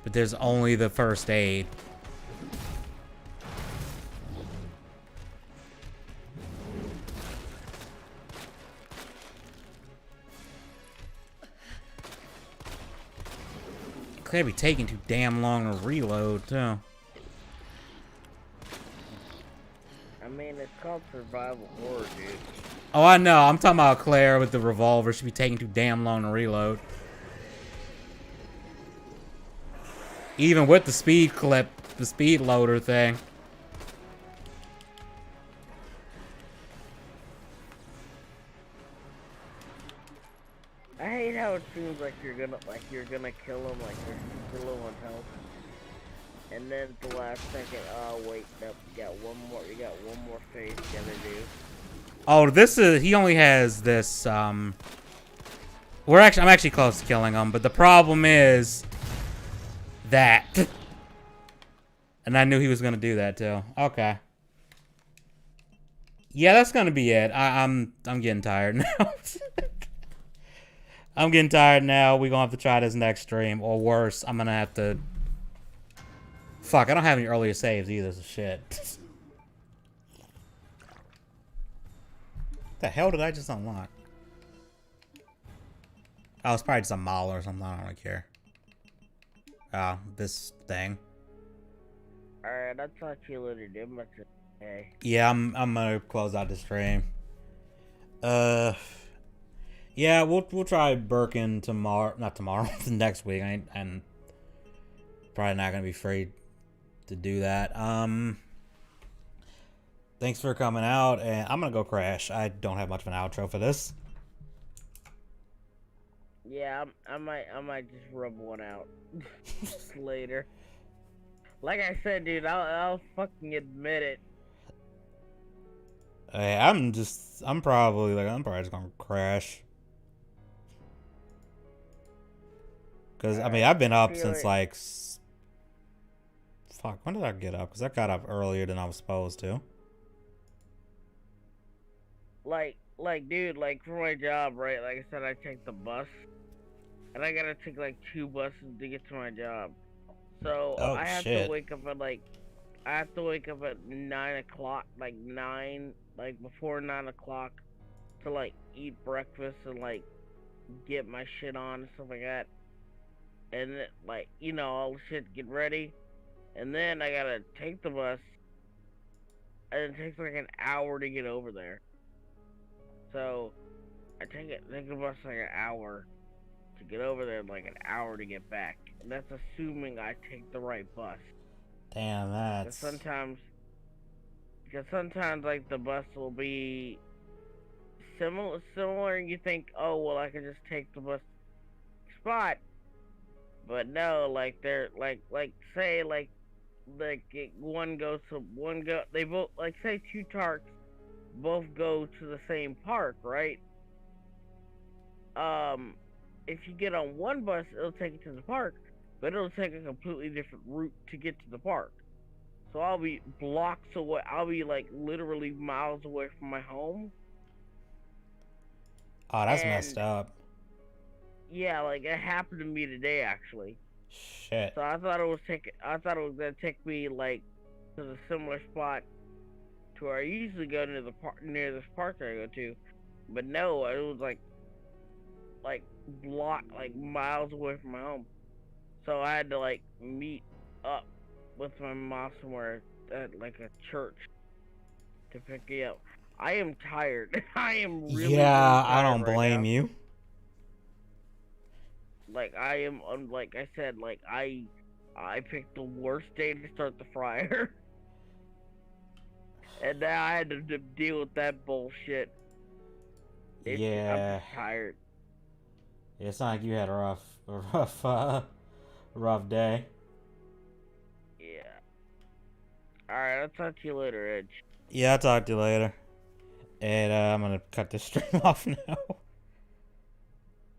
[SPEAKER 1] But there's only the first aid. Could be taking too damn long to reload too.
[SPEAKER 2] I mean, it's called survival horror, dude.
[SPEAKER 1] Oh, I know. I'm talking about Claire with the revolver. Should be taking too damn long to reload. Even with the speed clip, the speed loader thing.
[SPEAKER 2] I hate how it seems like you're gonna kill him, like they're super low on health, and then at the last second, oh wait, nope, you got one more phase you gotta do.
[SPEAKER 1] Oh, he only has this, I'm actually close to killing him, but the problem is that. And I knew he was gonna do that too. Okay. Yeah, that's gonna be it. I'm getting tired now. I'm getting tired now. We're gonna have to try this next stream, or worse, I'm gonna have to. Fuck, I don't have any earlier saves either, so shit. What the hell did I just unlock? Oh, it's probably just a mall or something. I don't really care. Oh, this thing.
[SPEAKER 2] Alright, I'll talk to you later, dude. Hey.
[SPEAKER 1] Yeah, I'm gonna close out the stream. Yeah, we'll try Birkin tomorrow. Not tomorrow. Next week. I'm probably not gonna be free to do that. Thanks for coming out, and I'm gonna go crash. I don't have much of an outro for this.
[SPEAKER 2] Yeah, I might just rub one out later. Like I said, dude, I'll fucking admit it.
[SPEAKER 1] Hey, I'm probably just gonna crash. Cause I mean, I've been up since like, fuck, when did I get up? Cause I got up earlier than I was supposed to.
[SPEAKER 2] Like, dude, like for my job, right? Like I said, I take the bus. and I gotta take like 2 buses to get to my job. So
[SPEAKER 1] Oh
[SPEAKER 2] I have to
[SPEAKER 1] shit.
[SPEAKER 2] wake up at like I have to wake up at 9 o'clock, like before 9 o'clock, to like eat breakfast and like get my shit on and stuff like that, and then, like all the shit, get ready, and then I gotta take the bus, and it takes like an hour to get over there. So I take the bus like an hour to get over there, and like an hour to get back, and that's assuming I take the right bus.
[SPEAKER 1] Damn,
[SPEAKER 2] Because
[SPEAKER 1] that's
[SPEAKER 2] sometimes, like the bus will be similar, and you think, oh well, I can just take the bus spot, but no, like they're like say one goes to one go they both, like say two tarks both go to the same park, right? Um, if you get on one bus, it'll take you to the park, but it'll take a completely different route to get to the park. So I'll be blocks away. I'll be like literally miles away from my home.
[SPEAKER 1] oh, that's messed
[SPEAKER 2] And
[SPEAKER 1] up.
[SPEAKER 2] yeah, like it happened to me today actually.
[SPEAKER 1] Shit.
[SPEAKER 2] So I thought it was gonna take me like to the similar spot to where I usually go near this park that I go to, but no, it was like like miles away from my home. So I had to like meet up with my mom somewhere at like a church to pick me up. I am tired. I am really, really
[SPEAKER 1] Yeah, I
[SPEAKER 2] tired
[SPEAKER 1] don't
[SPEAKER 2] right
[SPEAKER 1] blame
[SPEAKER 2] now.
[SPEAKER 1] you.
[SPEAKER 2] Like I am, like I said, like I picked the worst day to start the fryer, and now I had to deal with that bullshit. I'm
[SPEAKER 1] Yeah,
[SPEAKER 2] just tired.
[SPEAKER 1] it's not like you had rough day.
[SPEAKER 2] Yeah. All right, I'll talk to you later, Edge.
[SPEAKER 1] Yeah, I'll talk to you later. And I'm gonna cut this stream off now.